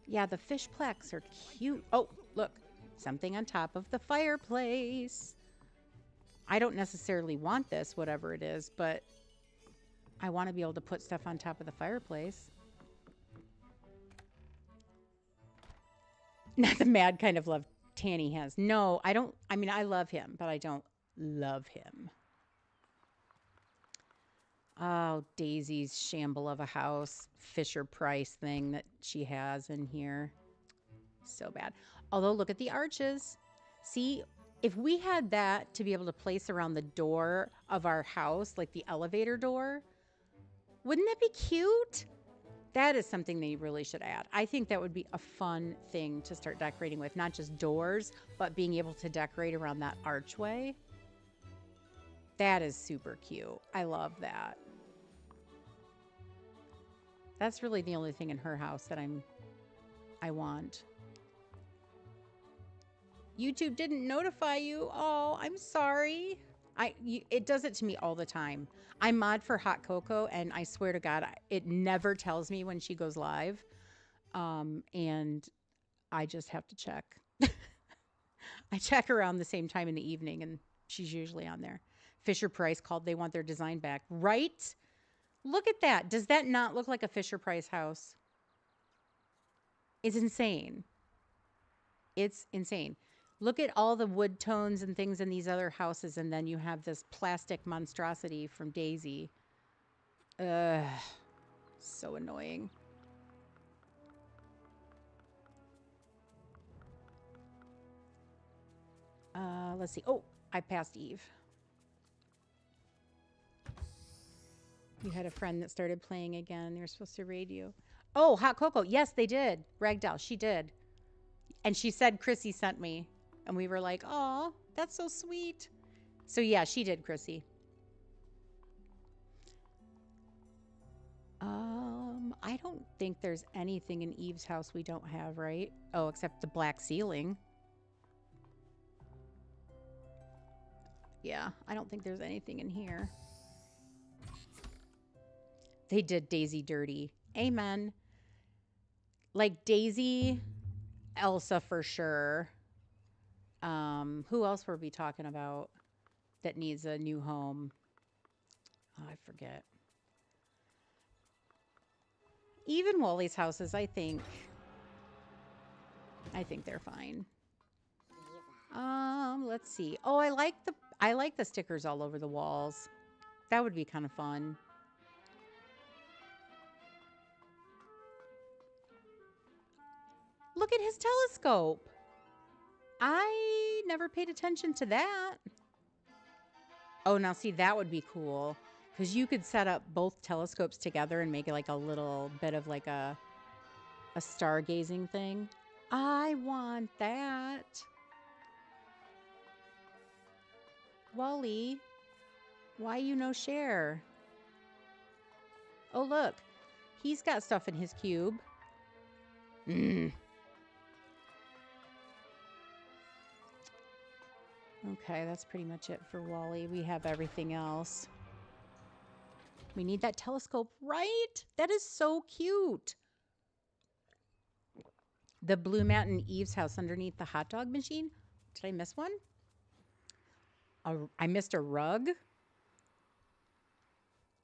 Yeah, the fish plaques are cute. Oh, look. Something on top of the fireplace. I don't necessarily want this, whatever it is, but I want to be able to put stuff on top of the fireplace. Not the mad kind of love. Tanny has. No, I don't. I mean, I love him, but I don't love him. Oh, Daisy's shamble of a house, Fisher Price thing that she has in here. So bad. Although, look at the arches. See, if we had that to be able to place around the door of our house, like the elevator door, wouldn't that be cute? That is something they really should add. I think that would be a fun thing to start decorating with, not just doors, but being able to decorate around that archway. That is super cute. I love that. That's really the only thing in her house that I want. YouTube didn't notify you. Oh, I'm sorry. It does it to me all the time. I mod for Hot Cocoa, and I swear to God, it never tells me when she goes live, and I just have to check. I check around the same time in the evening, and she's usually on there. Fisher Price called. They want their design back, right? Look at that. Does that not look like a Fisher Price house? It's insane. It's insane. Look at all the wood tones and things in these other houses, and then you have this plastic monstrosity from Daisy. Ugh. So annoying. Let's see. Oh, I passed Eve. You had a friend that started playing again. They were supposed to raid you. Oh, Hot Cocoa. Yes, they did. Ragdoll, she did. And she said Chrissy sent me. And we were like, oh, that's so sweet. So yeah, she did, Chrissy. I don't think there's anything in Eve's house we don't have, right? Oh, except the black ceiling. Yeah, I don't think there's anything in here. They did Daisy dirty. Amen. Like Daisy, Elsa for sure. Who else were we talking about that needs a new home? Oh, I forget. Even Wally's houses, I think they're fine. Let's see. Oh, I like the stickers all over the walls. That would be kind of fun. Look at his telescope. I never paid attention to that. Oh, now see, that would be cool. Because you could set up both telescopes together and make it like a little bit of like a stargazing thing. I want that. Wally, why you no share? Oh, look. He's got stuff in his cube. Okay, that's pretty much it for Wally. We have everything else. We need that telescope, right? That is so cute. The blue mat in Eve's house underneath the hot dog machine. Did I miss one? I missed a rug.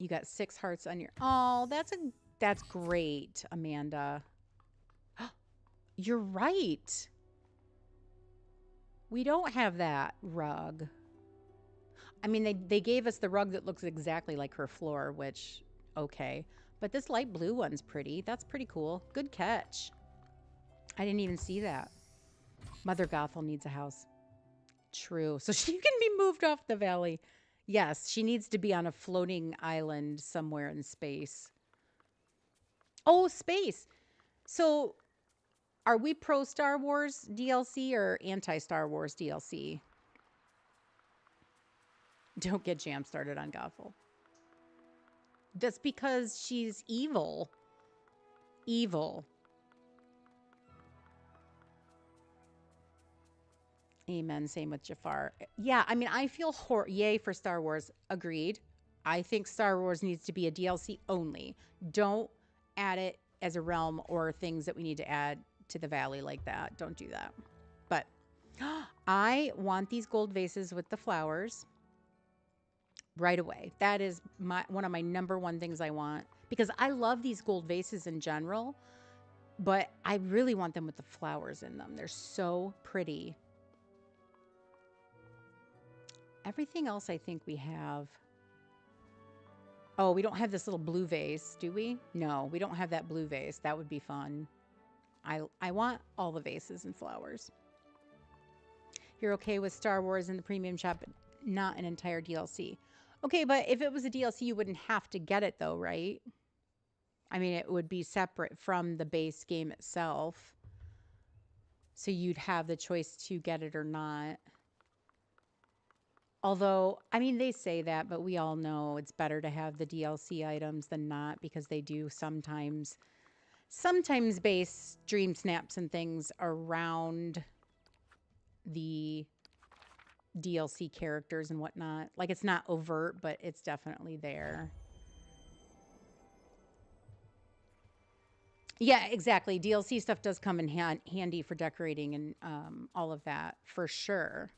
You got 6 hearts on your... Oh, that's great, Amanda. You're right. We don't have that rug. I mean, they gave us the rug that looks exactly like her floor, which, okay. But this light blue one's pretty. That's pretty cool. Good catch. I didn't even see that. Mother Gothel needs a house. True. So she can be moved off the valley. Yes, she needs to be on a floating island somewhere in space. Oh, space. So are we pro Star Wars DLC or anti Star Wars DLC? Don't get jam started on Gothel. That's because she's evil. Evil. Amen. Same with Jafar. Yeah, I mean, I feel yay for Star Wars. Agreed. I think Star Wars needs to be a DLC only. Don't add it as a realm or things that we need to add to the valley like that. Don't do that. But I want these gold vases with the flowers right away. That is one of my number one things I want, because I love these gold vases in general, but I really want them with the flowers in them. They're so pretty. Everything else I think we have. Oh, we don't have this little blue vase, do we? No, we don't have that blue vase. That would be fun. I want all the vases and flowers. You're okay with Star Wars in the premium shop, but not an entire DLC. Okay, but if it was a DLC, you wouldn't have to get it though, right? I mean, it would be separate from the base game itself. So you'd have the choice to get it or not. Although, I mean, they say that, but we all know it's better to have the DLC items than not because they do sometimes base dream snaps and things around the DLC characters and whatnot. Like, it's not overt, but it's definitely there. Yeah, exactly. DLC stuff does come in handy for decorating and all of that for sure.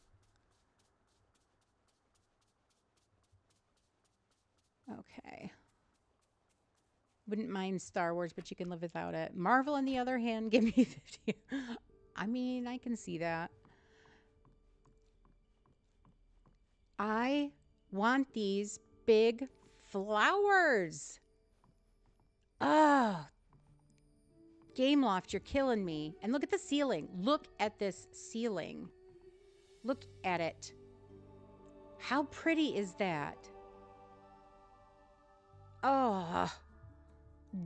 Okay. Wouldn't mind Star Wars, but you can live without it. Marvel, on the other hand, give me 50. I mean, I can see that. I want these big flowers. Oh, Game Loft, you're killing me. And look at the ceiling. Look at this ceiling. Look at it. How pretty is that? Oh,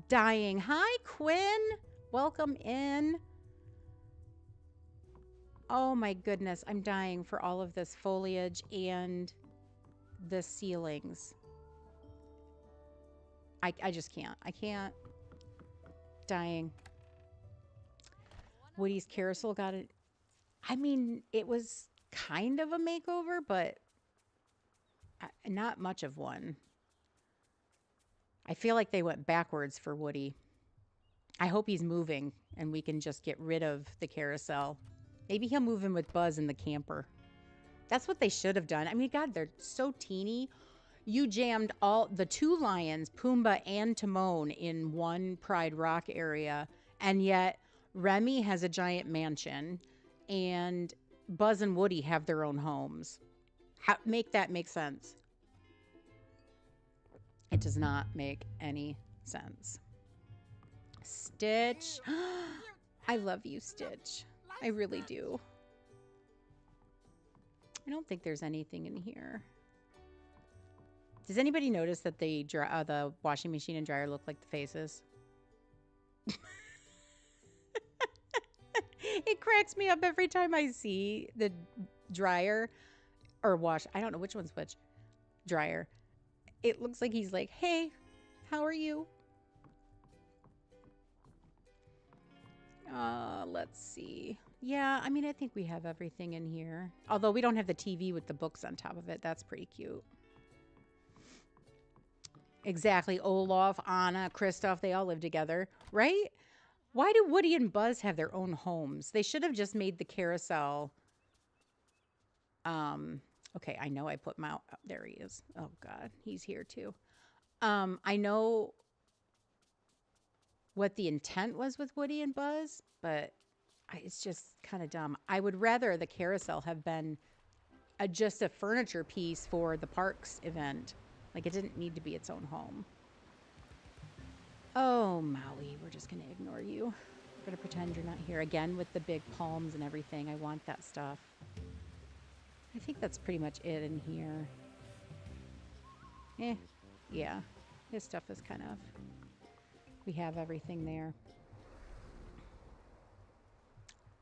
dying. Hi, Quinn. Welcome in. Oh my goodness, I'm dying for all of this foliage and the ceilings. I just can't. I can't. Dying. Woody's carousel got it. I mean, it was kind of a makeover, but not much of one. I feel like they went backwards for Woody. I hope he's moving and we can just get rid of the carousel. Maybe he'll move in with Buzz and the camper. That's what they should have done. I mean, God, they're so teeny. You jammed all the two lions, Pumbaa and Timon, in one Pride Rock area, and yet Remy has a giant mansion, and Buzz and Woody have their own homes. Make that make sense? It does not make any sense. Stitch. I love you, Stitch. I really do. I don't think there's anything in here. Does anybody notice that the washing machine and dryer look like the faces? It cracks me up every time I see the dryer or wash. I don't know which one's which. Dryer. It looks like he's like, hey, how are you? Let's see. Yeah, I mean, I think we have everything in here. Although we don't have the TV with the books on top of it. That's pretty cute. Exactly. Olaf, Anna, Kristoff, they all live together, right? Why do Woody and Buzz have their own homes? They should have just made the carousel. Okay, I know I put Mount. Oh, there he is. Oh, God. He's here, too. I know what the intent was with Woody and Buzz, but it's just kind of dumb. I would rather the carousel have been just a furniture piece for the parks event. Like, it didn't need to be its own home. Oh, Maui, we're just going to ignore you. We're going to pretend you're not here. Again, with the big palms and everything. I want that stuff. I think that's pretty much it in here. Yeah. His stuff is kind of... We have everything there.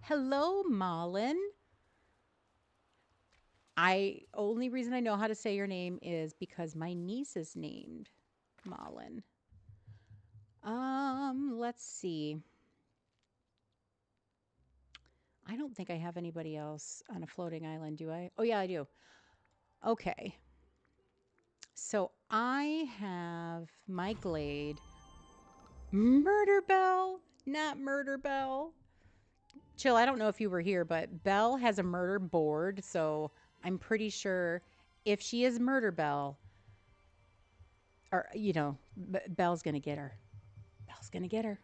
Hello, Malin. Only reason I know how to say your name is because my niece is named Malin. Let's see. I don't think I have anybody else on a floating island, do I? Oh, yeah, I do. Okay. So I have my Glade. Murder Bell, not Murder Bell. Chill, I don't know if you were here, but Belle has a murder board, so I'm pretty sure if she is Murder Bell, or, you know, Belle's going to get her. Belle's going to get her.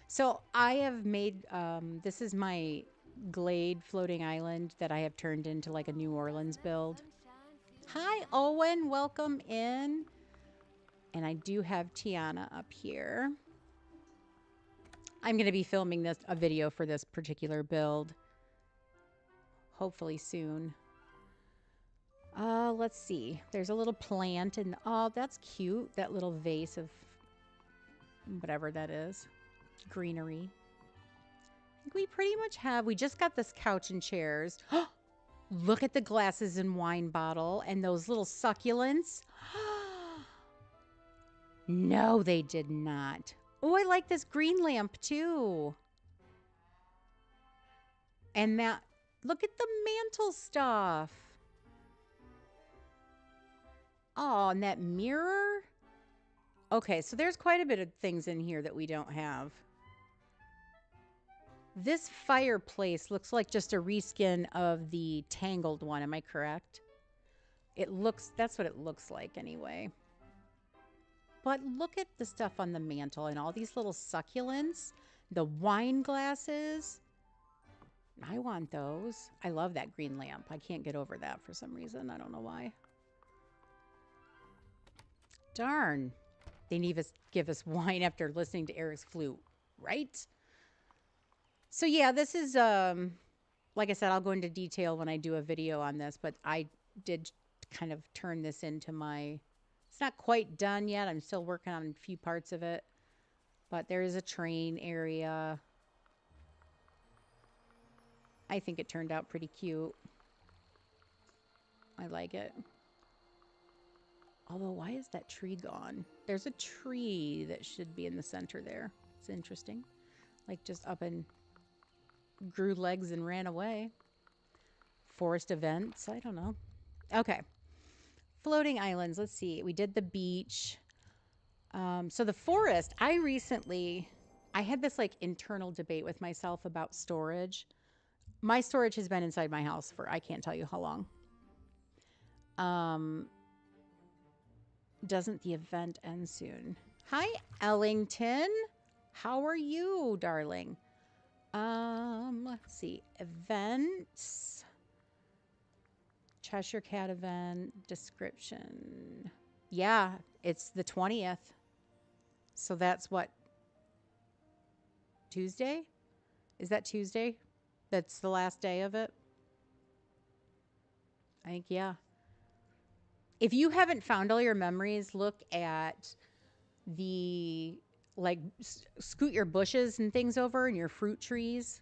So I have made, this is my Glade floating island that I have turned into like a New Orleans build. Hi, Owen. Welcome in. And I do have Tiana up here. I'm going to be filming a video for this particular build. Hopefully soon. Let's see. There's a little plant and oh, that's cute. That little vase of whatever that is. Greenery. I think we pretty much have. We just got this couch and chairs. Look at the glasses and wine bottle and those little succulents. No, they did not. Oh, I like this green lamp too. And that, look at the mantle stuff. Oh, and that mirror. Okay, so there's quite a bit of things in here that we don't have. This fireplace looks like just a reskin of the Tangled one. Am I correct? That's what it looks like anyway. But look at the stuff on the mantle and all these little succulents. The wine glasses. I want those. I love that green lamp. I can't get over that for some reason. I don't know why. Darn. They need to give us wine after listening to Eric's flute, right? So yeah, this is, like I said, I'll go into detail when I do a video on this, but I did kind of turn this into my, it's not quite done yet. I'm still working on a few parts of it, but there is a train area. I think it turned out pretty cute. I like it. Although, why is that tree gone? There's a tree that should be in the center there. It's interesting. Like just up and grew legs and ran away. Forest events. I don't know. Okay. Floating islands. Let's see. We did the beach. So the forest, I had this like internal debate with myself about storage. My storage has been inside my house for, I can't tell you how long. Doesn't the event end soon? Hi, Ellington. How are you, darling? Let's see. Events. Cheshire Cat event. Description. Yeah, it's the 20th. So that's what? Tuesday? Is that Tuesday? That's the last day of it? I think, yeah. If you haven't found all your memories, look at the, like, scoot your bushes and things over and your fruit trees.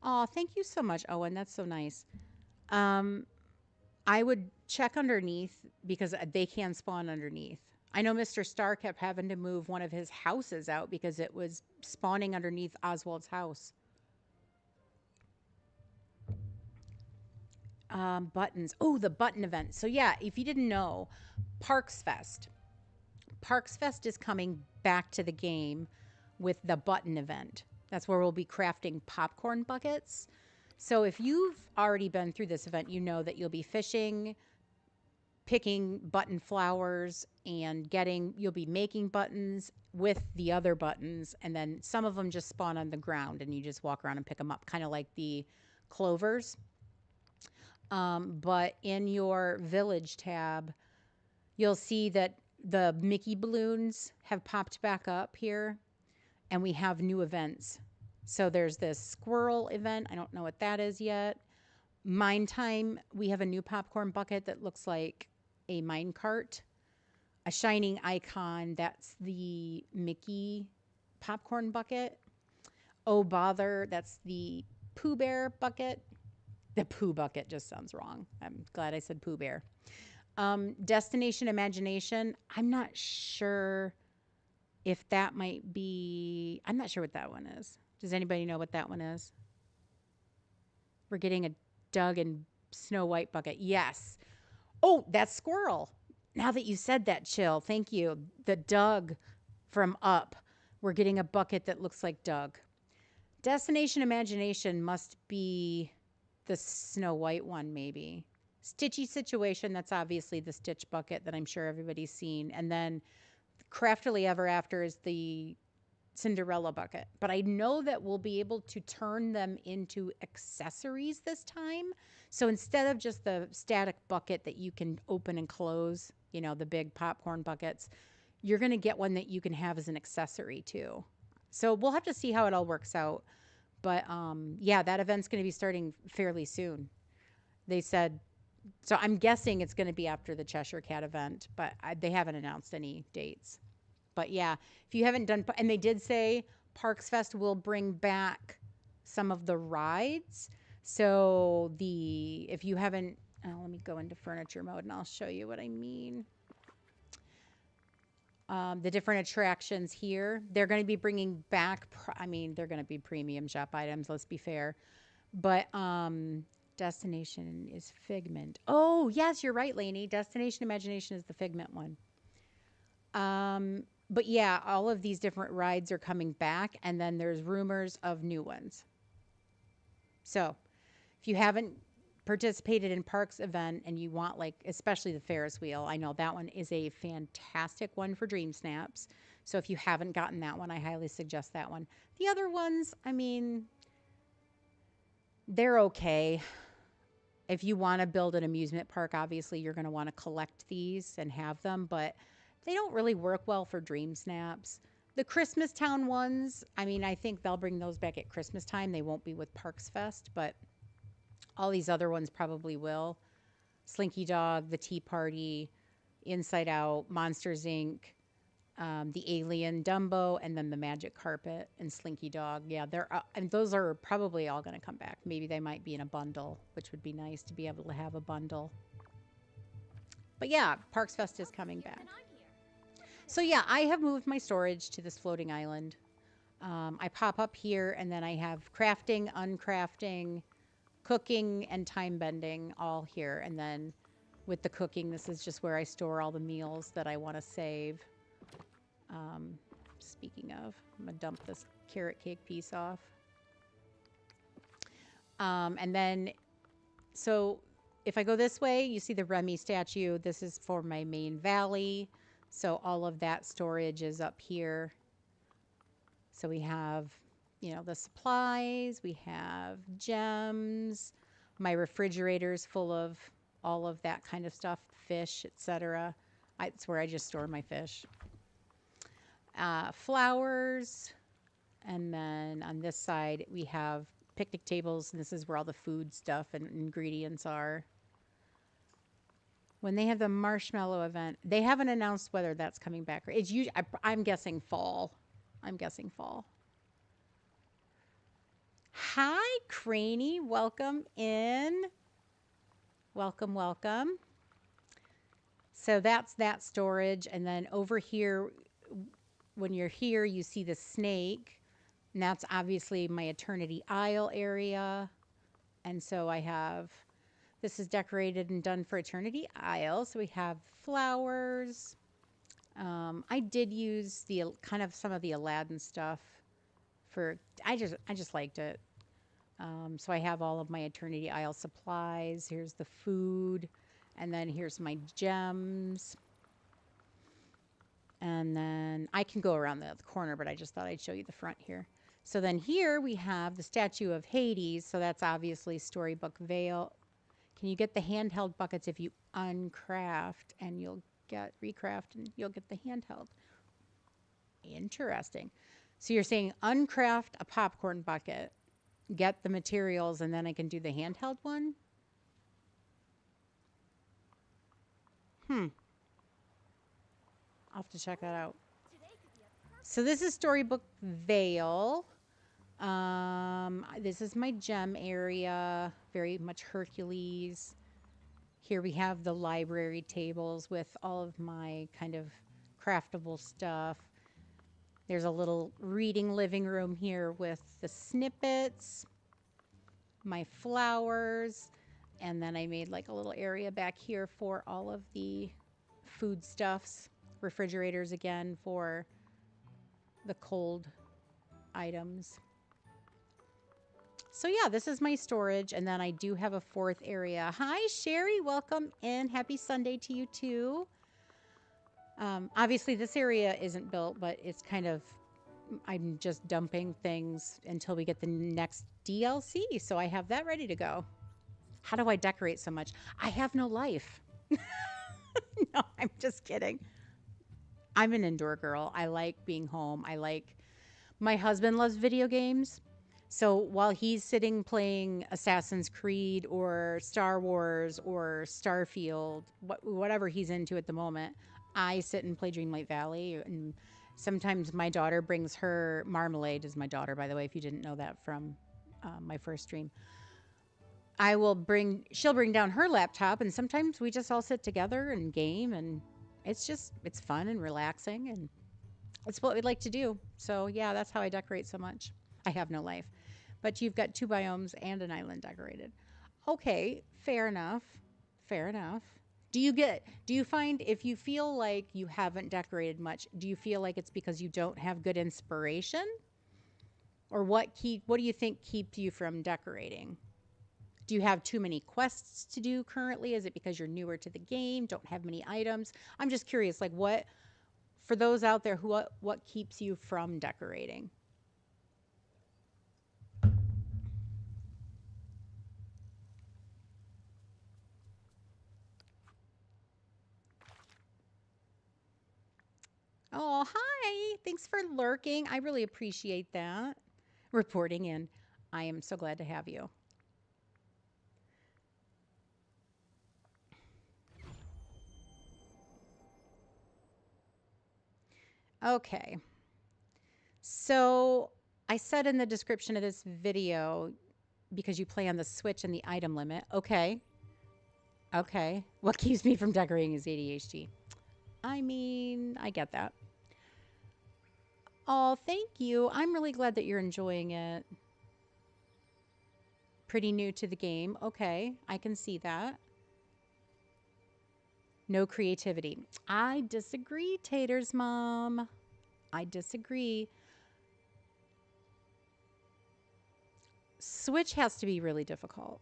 Oh, thank you so much, Owen. That's so nice. I would check underneath because they can spawn underneath. I know Mr. Star kept having to move one of his houses out because it was spawning underneath Oswald's house. Buttons. Oh, the button event. So yeah, if you didn't know, Parks Fest. Parks Fest is coming back to the game with the button event. That's where we'll be crafting popcorn buckets. So if you've already been through this event, you know that you'll be fishing, picking button flowers, and you'll be making buttons with the other buttons. And then some of them just spawn on the ground and you just walk around and pick them up, kind of like the clovers. But in your village tab, you'll see that the Mickey balloons have popped back up here and we have new events. So there's this squirrel event. I don't know what that is yet. Mine time, we have a new popcorn bucket that looks like a mine cart. A shining icon, that's the Mickey popcorn bucket. Oh bother, that's the Pooh Bear bucket. The Pooh bucket just sounds wrong. I'm glad I said Pooh Bear. Destination Imagination. I'm not sure if that might be, I'm not sure what that one is. Does anybody know what that one is? We're getting a Doug and Snow White bucket. Yes. Oh, that's Squirrel. Now that you said that, Chill, thank you. The Doug from Up. We're getting a bucket that looks like Doug. Destination Imagination must be the Snow White one, maybe. Stitchy Situation, that's obviously the Stitch bucket that I'm sure everybody's seen. And then Craftily Ever After is the Cinderella bucket, but I know that we'll be able to turn them into accessories this time. So instead of just the static bucket that you can open and close, you know, the big popcorn buckets, you're going to get one that you can have as an accessory too. So we'll have to see how it all works out. But yeah, that event's going to be starting fairly soon. They said, so I'm guessing it's going to be after the Cheshire Cat event, but they haven't announced any dates. But yeah, if you haven't done, and they did say Parks Fest will bring back some of the rides. So if you haven't, let me go into furniture mode and I'll show you what I mean. The different attractions here, they're going to be bringing back, I mean, they're going to be premium shop items, let's be fair. But Destination is Figment. Oh, yes, you're right, Lainey. Destination Imagination is the Figment one. But yeah, all of these different rides are coming back, and then there's rumors of new ones. So if you haven't participated in Parks event and you want, like, especially the Ferris wheel, I know that one is a fantastic one for Dream Snaps. So if you haven't gotten that one, I highly suggest that one. The other ones, I mean, they're okay. If you want to build an amusement park, obviously you're going to want to collect these and have them, but they don't really work well for Dream Snaps. The Christmas Town ones, I mean, I think they'll bring those back at Christmas time. They won't be with Parks Fest, but all these other ones probably will. Slinky Dog, The Tea Party, Inside Out, Monsters Inc., the Alien Dumbo, and then the Magic Carpet and Slinky Dog. Yeah, and those are probably all going to come back. Maybe they might be in a bundle, which would be nice to be able to have a bundle. But yeah, Parks Fest is coming back. So yeah, I have moved my storage to this floating island. I pop up here, and then I have crafting, uncrafting, cooking, and time bending all here. And then with the cooking, this is just where I store all the meals that I want to save. Speaking of, I'm going to dump this carrot cake piece off. And then, so if I go this way, you see the Remy statue. This is for my main valley. So all of that storage is up here. So we have, you know, the supplies, we have gems, my refrigerator's full of all of that kind of stuff, fish, etc. It's where I just store my fish. Flowers, and then on this side we have picnic tables, and this is where all the food stuff and ingredients are. When they have the marshmallow event, they haven't announced whether that's coming back. It's usually, I'm guessing fall. I'm guessing fall. Hi, Craney. Welcome in. Welcome, welcome. So that's that storage. And then over here, when you're here, you see the snake. And that's obviously my Eternity Isle area. And so I have, this is decorated and done for Eternity Isle. So we have flowers. I did use the kind of some of the Aladdin stuff for, I just liked it. So I have all of my Eternity Isle supplies. Here's the food. And then here's my gems. And then I can go around the corner, but I just thought I'd show you the front here. So then here we have the statue of Hades. So that's obviously Storybook Vale. Can you get the handheld buckets if you uncraft, and you'll get recraft and you'll get the handheld? Interesting. So you're saying uncraft a popcorn bucket, get the materials, and then I can do the handheld one? I'll have to check that out. So this is Storybook Vale. This is my gem area, very much Hercules. Here we have the library tables with all of my kind of craftable stuff. There's a little reading living room here with the snippets, my flowers, and then I made like a little area back here for all of the foodstuffs, refrigerators again for the cold items. So yeah, this is my storage, and then I do have a fourth area. Hi, Sherry, welcome in. Happy Sunday to you too. Obviously, this area isn't built, but it's kind of I'm just dumping things until we get the next DLC. So I have that ready to go. How do I decorate so much? I have no life. No, I'm just kidding. I'm an indoor girl. I like being home. My husband loves video games. So while he's sitting playing Assassin's Creed or Star Wars or Starfield, whatever he's into at the moment, I sit and play Dreamlight Valley. And sometimes my daughter brings her Marmalade, is my daughter, by the way, if you didn't know that from my first stream. She'll bring down her laptop, and sometimes we just all sit together and game, and it's fun and relaxing, and it's what we'd like to do. So yeah, that's how I decorate so much. I have no life. But you've got two biomes and an island decorated. Okay, fair enough. Fair enough. Do you find if you feel like you haven't decorated much, do you feel like it's because you don't have good inspiration? Or what do you think keeps you from decorating? Do you have too many quests to do currently? Is it because you're newer to the game, don't have many items? I'm just curious, like what for those out there who what keeps you from decorating? Oh, hi. Thanks for lurking. I really appreciate that. Reporting in. I am so glad to have you. Okay. So, I said in the description of this video because you play on the Switch and the item limit. Okay. Okay. What keeps me from decorating is ADHD. I mean, I get that. Oh, thank you. I'm really glad that you're enjoying it. Pretty new to the game. Okay, I can see that. No creativity. I disagree, Tater's mom. I disagree. Switch has to be really difficult.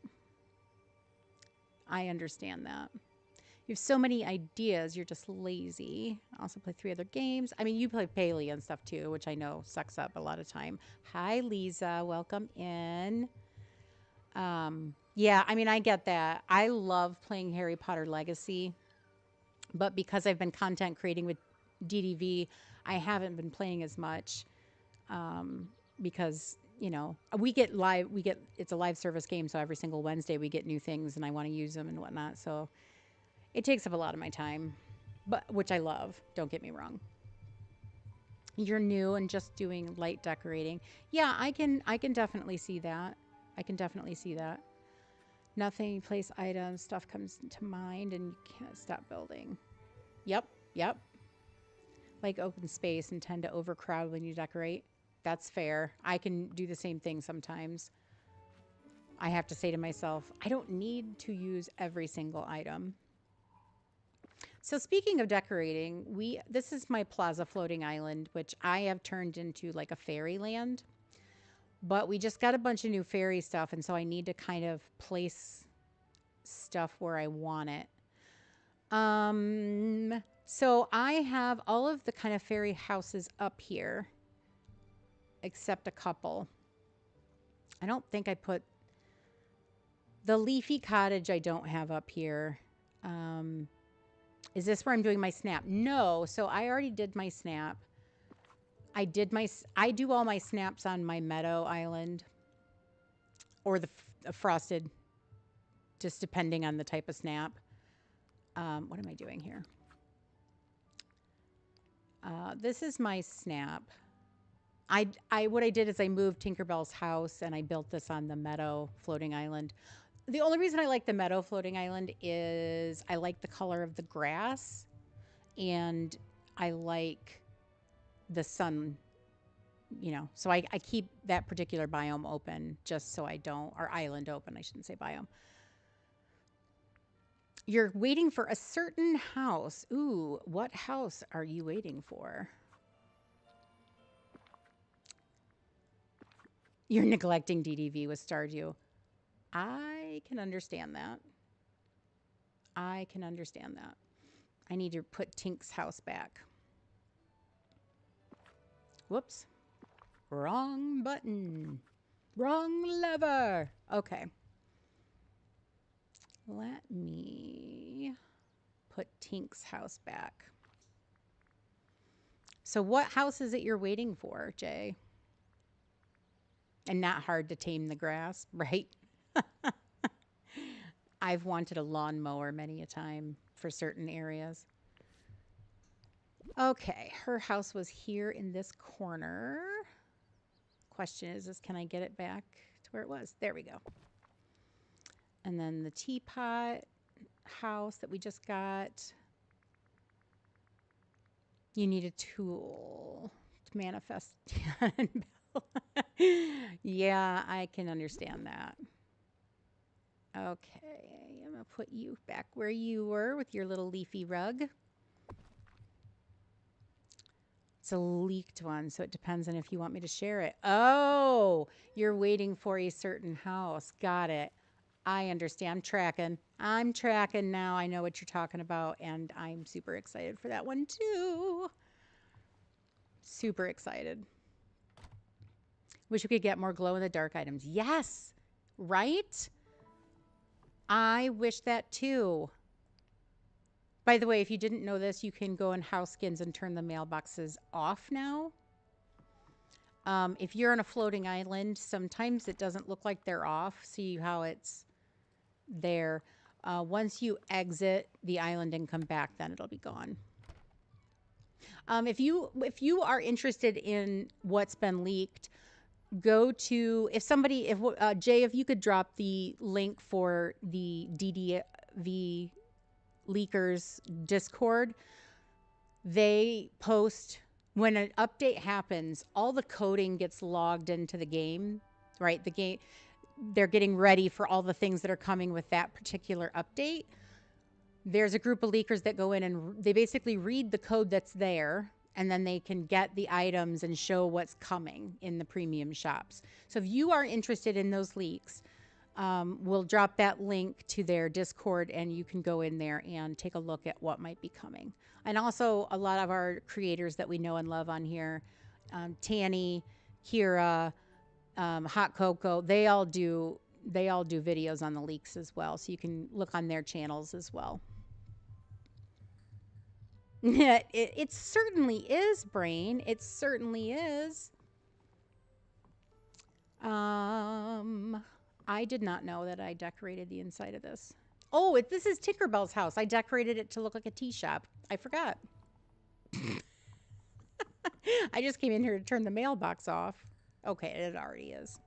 I understand that. You have so many ideas, you're just lazy. I also play 3 other games. I mean, you play Paley and stuff too, which I know sucks up a lot of time. Hi, Lisa. Welcome in. Yeah, I mean, I get that. I love playing Harry Potter Legacy, but because I've been content creating with DDV, I haven't been playing as much because it's a live service game, so every single Wednesday we get new things, and I want to use them and whatnot. So it takes up a lot of my time, but which I love. Don't get me wrong. You're new and just doing light decorating. Yeah, I can definitely see that. I can definitely see that. Nothing, place items, stuff comes to mind, and you can't stop building. Yep, yep. Like open space and tend to overcrowd when you decorate. That's fair. I can do the same thing sometimes. I have to say to myself, I don't need to use every single item. So speaking of decorating, this is my plaza floating island, which I have turned into like a fairyland. But we just got a bunch of new fairy stuff, and so I need to kind of place stuff where I want it. So I have all of the kind of fairy houses up here, except a couple. I don't think I put the leafy cottage. I don't have up here. Is this where I'm doing my snap? No. So I already did my snap. I do all my snaps on my meadow island or the frosted, just depending on the type of snap. What am I doing here? This is my snap. What I did is I moved Tinkerbell's house and I built this on the meadow floating island. The only reason I like the meadow floating island is I like the color of the grass and I like the sun, so I keep that particular biome open just so I don't, or island open, I shouldn't say biome. You're waiting for a certain house. Ooh, what house are you waiting for? You're neglecting DDV with Stardew. I can understand that. I can understand that. I need to put Tink's house back. Whoops. Wrong button. Wrong lever. Okay. Let me put Tink's house back. So what house is it you're waiting for, Jay? And not hard to tame the grass, right? I've wanted a lawnmower many a time for certain areas. Okay, her house was here in this corner. Question is can I get it back to where it was? There we go. And then the teapot house that we just got. You need a tool to manifest. Yeah, I can understand that. Okay, I'm going to put you back where you were with your little leafy rug. It's a leaked one, so it depends on if you want me to share it. Oh, you're waiting for a certain house. Got it. I understand. I'm tracking now. I know what you're talking about, and I'm super excited for that one too. Super excited. Wish we could get more glow-in-the-dark items. Yes, right? I wish that too. By the way, if you didn't know this, you can go in house skins and turn the mailboxes off now. If you're on a floating island, sometimes it doesn't look like they're off. See how it's there. Once you exit the island and come back, then it'll be gone. If you are interested in what's been leaked, go to Jay, if you could drop the link for the DDV leakers Discord. They post when an update happens, all the coding gets logged into the game, right? The game, they're getting ready for all the things that are coming with that particular update. There's a group of leakers that go in and they basically read the code that's there, and then they can get the items and show what's coming in the premium shops. So if you are interested in those leaks, we'll drop that link to their Discord, and you can go in there and take a look at what might be coming. And also a lot of our creators that we know and love on here, Tanny, Kira, Hot Cocoa, they all do videos on the leaks as well. So you can look on their channels as well. It certainly is, Brain. It certainly is. I did not know that I decorated the inside of this. Oh, this is Tinkerbell's house. I decorated it to look like a tea shop. I forgot. I just came in here to turn the mailbox off. Okay, it already is.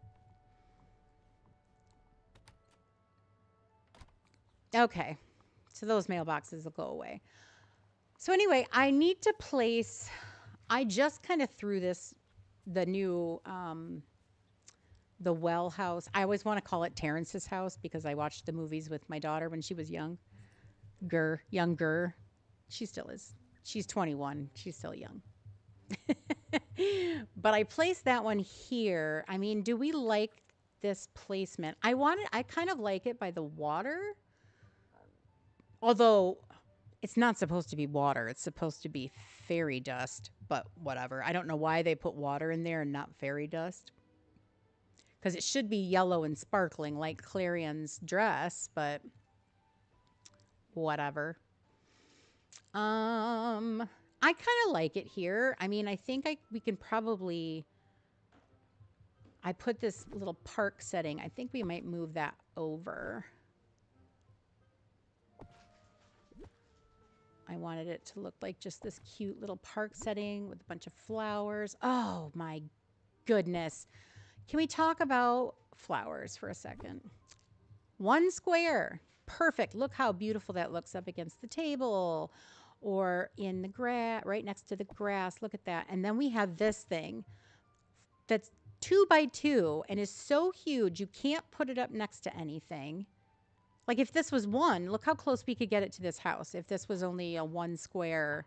Okay, so those mailboxes will go away. So anyway, I need to place, I just kind of threw the new, the well house. I always want to call it Terrence's house because I watched the movies with my daughter when she was younger. She still is. She's 21. She's still young. But I placed that one here. I mean, do we like this placement? I kind of like it by the water. Although it's not supposed to be water. It's supposed to be fairy dust, but whatever. I don't know why they put water in there and not fairy dust. Because it should be yellow and sparkling like Clarion's dress, but whatever. I kind of like it here. I mean, I think we can probably, I put this little park setting. I think we might move that over. I wanted it to look like just this cute little park setting with a bunch of flowers. Oh my goodness. Can we talk about flowers for a second? One square. Perfect. Look how beautiful that looks up against the table or in the grass, right next to the grass. Look at that. And then we have this thing that's 2 by 2 and is so huge you can't put it up next to anything. Like if this was one, look how close we could get it to this house if this was only a 1 square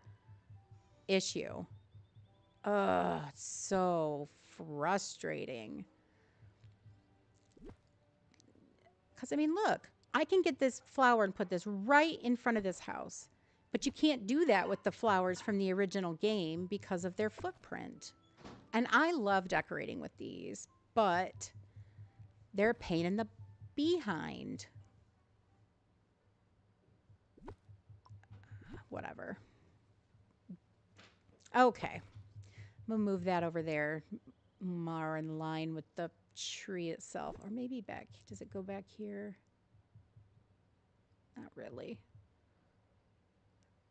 issue. Ugh, it's so frustrating. Because, I mean, look, I can get this flower and put this right in front of this house. But you can't do that with the flowers from the original game because of their footprint. And I love decorating with these, but they're a pain in the behind. Whatever. Okay. I'm going to move that over there more in line with the tree itself. Or maybe back. Does it go back here? Not really.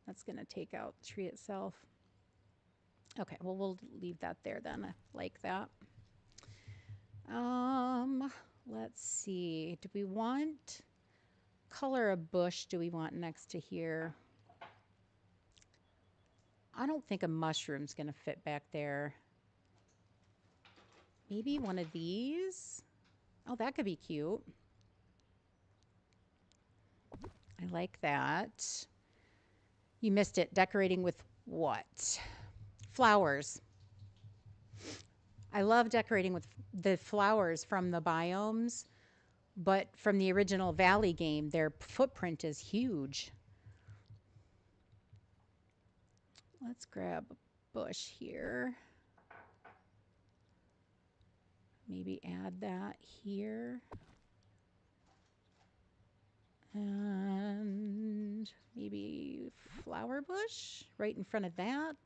That's going to take out the tree itself. Okay, well, we'll leave that there then. I like that. Let's see. Do we want color a bush? Do we want next to here? I don't think a mushroom's going to fit back there. Maybe one of these? Oh, that could be cute. I like that. You missed it. Decorating with what? Flowers. I love decorating with the flowers from the biomes, but from the original Valley game, their footprint is huge. Let's grab a bush here. Maybe add that here. And maybe flower bush right in front of that.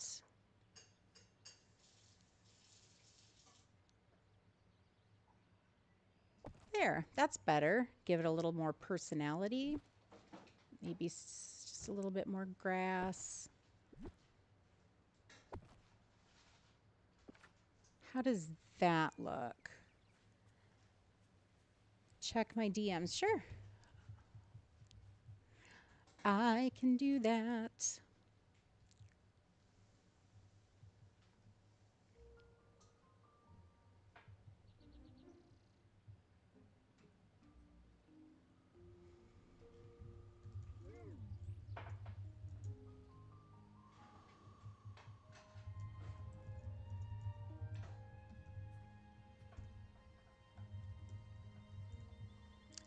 There, that's better. Give it a little more personality. Maybe just a little bit more grass. How does that look? Check my DMs. Sure. I can do that.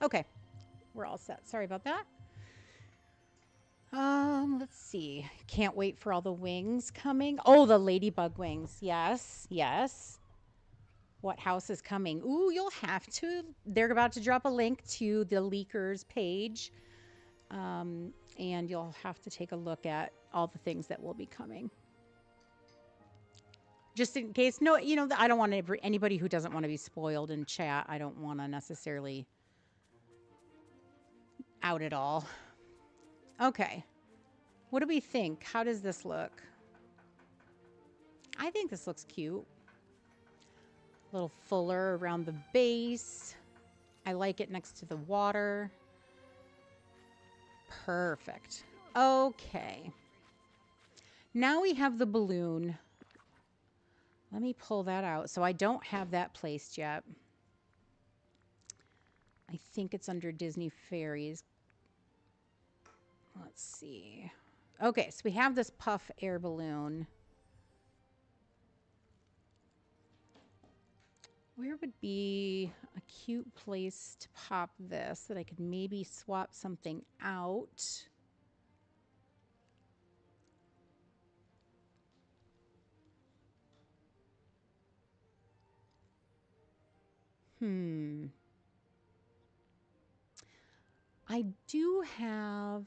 Okay, we're all set. Sorry about that. Let's see. Can't wait for all the wings coming. Oh, the ladybug wings. Yes, yes. What house is coming? Ooh, you'll have to. They're about to drop a link to the leakers page. And you'll have to take a look at all the things that will be coming. Just in case, no, I don't want anybody who doesn't want to be spoiled in chat. I don't want to necessarily out it all. Okay. What do we think? How does this look? I think this looks cute. A little fuller around the base. I like it next to the water. Perfect. Okay. Now we have the balloon. Let me pull that out. So I don't have that placed yet. I think it's under Disney Fairies. Let's see. Okay, so we have this puff air balloon. Where would be a cute place to pop this that I could maybe swap something out? I do have...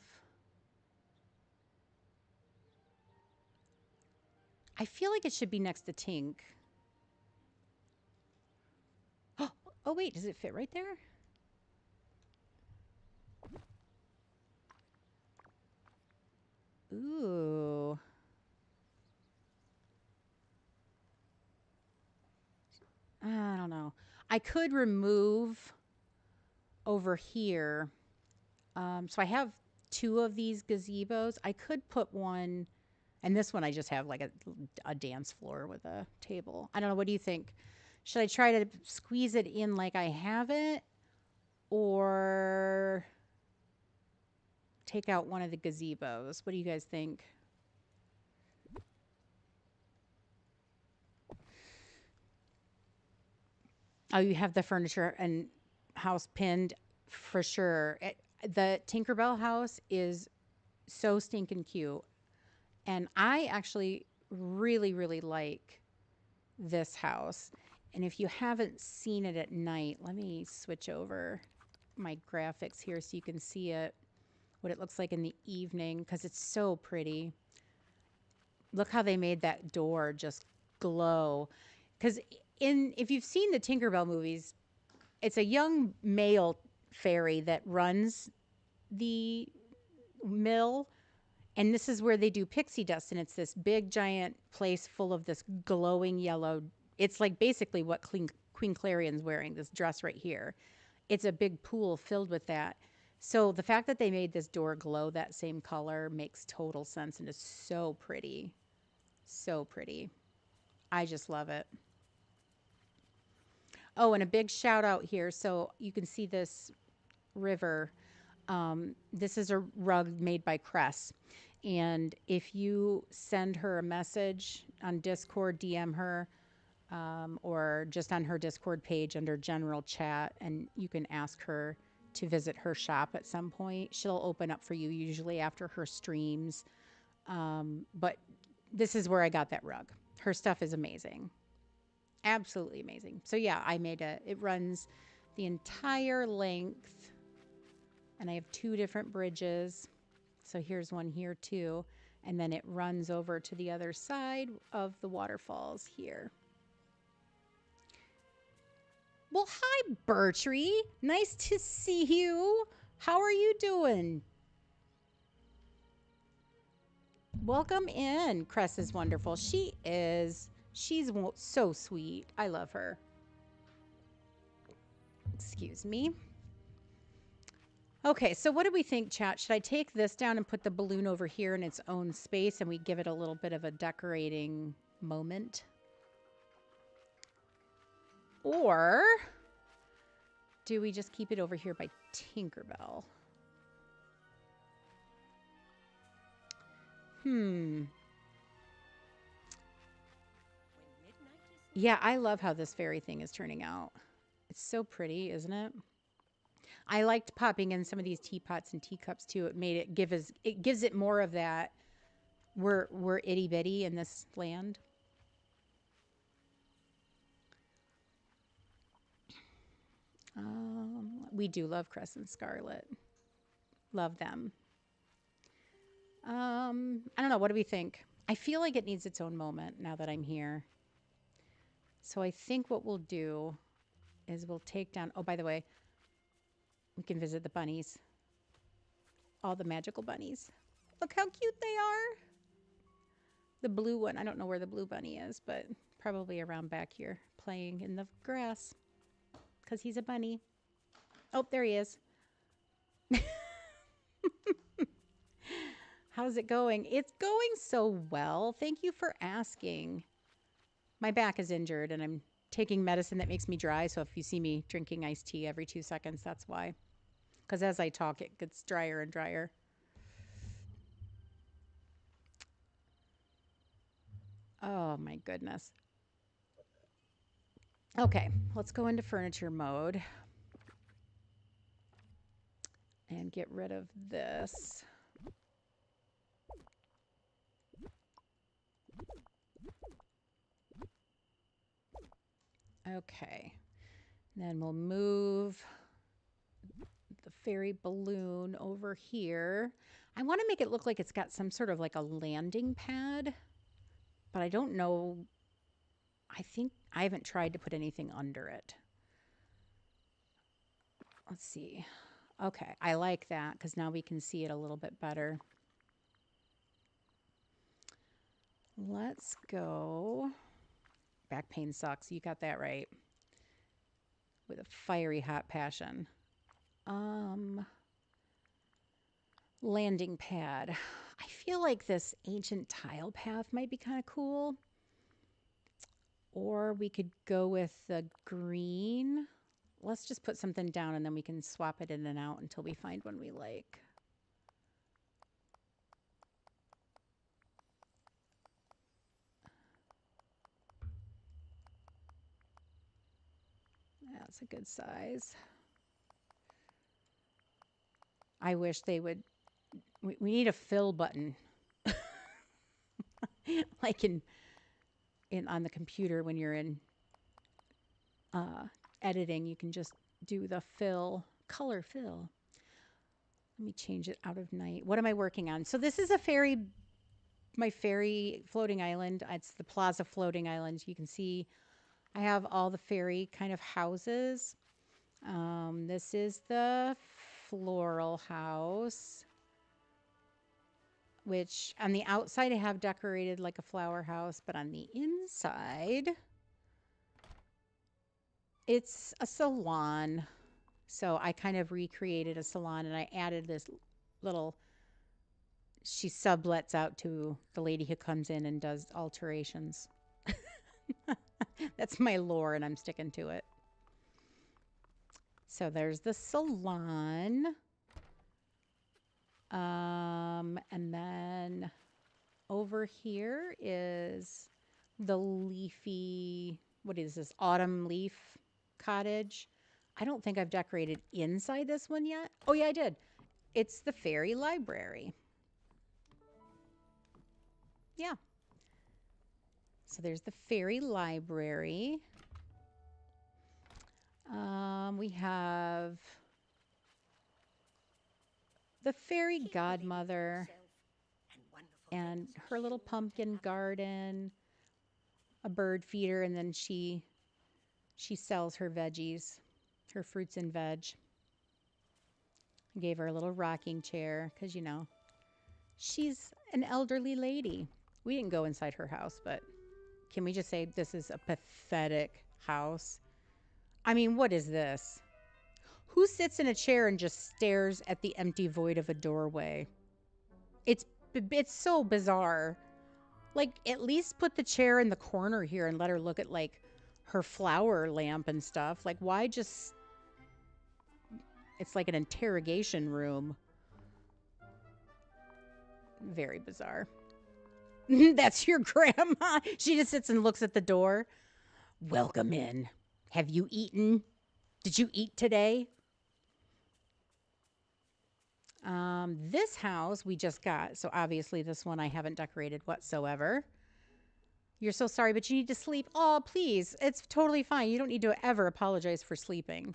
I feel like it should be next to Tink. Oh, wait, does it fit right there? Ooh. I don't know. I could remove over here. So I have 2 of these gazebos. I could put one, and this one I just have like a dance floor with a table. I don't know. What do you think? Should I try to squeeze it in like I have it, or take out one of the gazebos? What do you guys think? Oh, you have the furniture and house pinned for sure. The Tinkerbell house is so stinking cute. And I actually really, really like this house. And if you haven't seen it at night, let me switch over my graphics here so you can see it, what it looks like in the evening, because it's so pretty. Look how they made that door just glow. Because if you've seen the Tinkerbell movies, it's a young male fairy that runs the mill, and this is where they do pixie dust, and it's this big giant place full of this glowing yellow. It's like basically what Queen Clarion's wearing, this dress right here. It's a big pool filled with that. So the fact that they made this door glow that same color makes total sense and is so pretty. So pretty. I just love it. Oh, and a big shout out here. So you can see this river. This is a rug made by Cress. And if you send her a message on Discord, DM her, or just on her Discord page under general chat, and you can ask her to visit her shop at some point. She'll open up for you usually after her streams. But this is where I got that rug. Her stuff is amazing. Absolutely amazing. So yeah, it runs the entire length, and I have two different bridges. So here's one here too. And then it runs over to the other side of the waterfalls here. Well, hi, Bertree. Nice to see you. How are you doing? Welcome in. Cress is wonderful. She is. She's so sweet. I love her. Excuse me. Okay, so what do we think, chat? Should I take this down and put the balloon over here in its own space and we give it a little bit of a decorating moment? Or do we just keep it over here by Tinkerbell? Yeah, I love how this fairy thing is turning out. It's so pretty, isn't it? I liked popping in some of these teapots and teacups too. It gives it more of that. We're itty bitty in this land. We do love Crescent Scarlet. Love them. I don't know. What do we think? I feel like it needs its own moment now that I'm here. So I think what we'll do is we'll take down. Oh, by the way, we can visit the bunnies. All the magical bunnies. Look how cute they are. The blue one. I don't know where the blue bunny is, but probably around back here playing in the grass because he's a bunny. Oh, there he is. How's it going? It's going so well. Thank you for asking. My back is injured and I'm taking medicine that makes me dry. So if you see me drinking iced tea every 2 seconds, that's why. Because as I talk, it gets drier and drier. Oh my goodness. Okay, let's go into furniture mode and get rid of this. Okay, then we'll move the fairy balloon over here. I want to make it look like it's got some sort of like a landing pad, but I don't know. I think I haven't tried to put anything under it. Let's see. Okay, I like that because now we can see it a little bit better. Let's go. Back pain sucks. You got that right. With a fiery hot passion. Landing pad. I feel like this ancient tile path might be kind of cool. Or we could go with the green. Let's just put something down and then we can swap it in and out until we find one we like. That's a good size. I wish they would. We need a fill button. Like in on the computer when you're in uh, editing. You can just do the color fill. Let me change it out of night. What am I working on? So this is my fairy floating island. It's the Plaza floating island. You can see I have all the fairy kind of houses. This is the floral house, which on the outside I have decorated like a flower house, but on the inside it's a salon. So I kind of recreated a salon and I added this little, she sublets out to the lady who comes in and does alterations. That's my lore and I'm sticking to it. So there's the salon. And then over here is the leafy, what is this, autumn leaf cottage. I don't think I've decorated inside this one yet. Oh yeah, I did. It's the fairy library. Yeah. So there's the fairy library. We have the fairy godmother and her little pumpkin garden, a bird feeder, and then she sells her veggies, her fruits and veg. I gave her a little rocking chair because, you know, she's an elderly lady. We didn't go inside her house, but can we just say this is a pathetic house? I mean, what is this? Who sits in a chair and just stares at the empty void of a doorway? It's so bizarre. Like, at least put the chair in the corner here and let her look at like her flower lamp and stuff. Like, why just, it's like an interrogation room. Very bizarre. That's your grandma. She just sits and looks at the door. Welcome in. Have you eaten? Did you eat today? This house we just got. So obviously this one I haven't decorated whatsoever. You're so sorry, but you need to sleep. Oh, please. It's totally fine. You don't need to ever apologize for sleeping.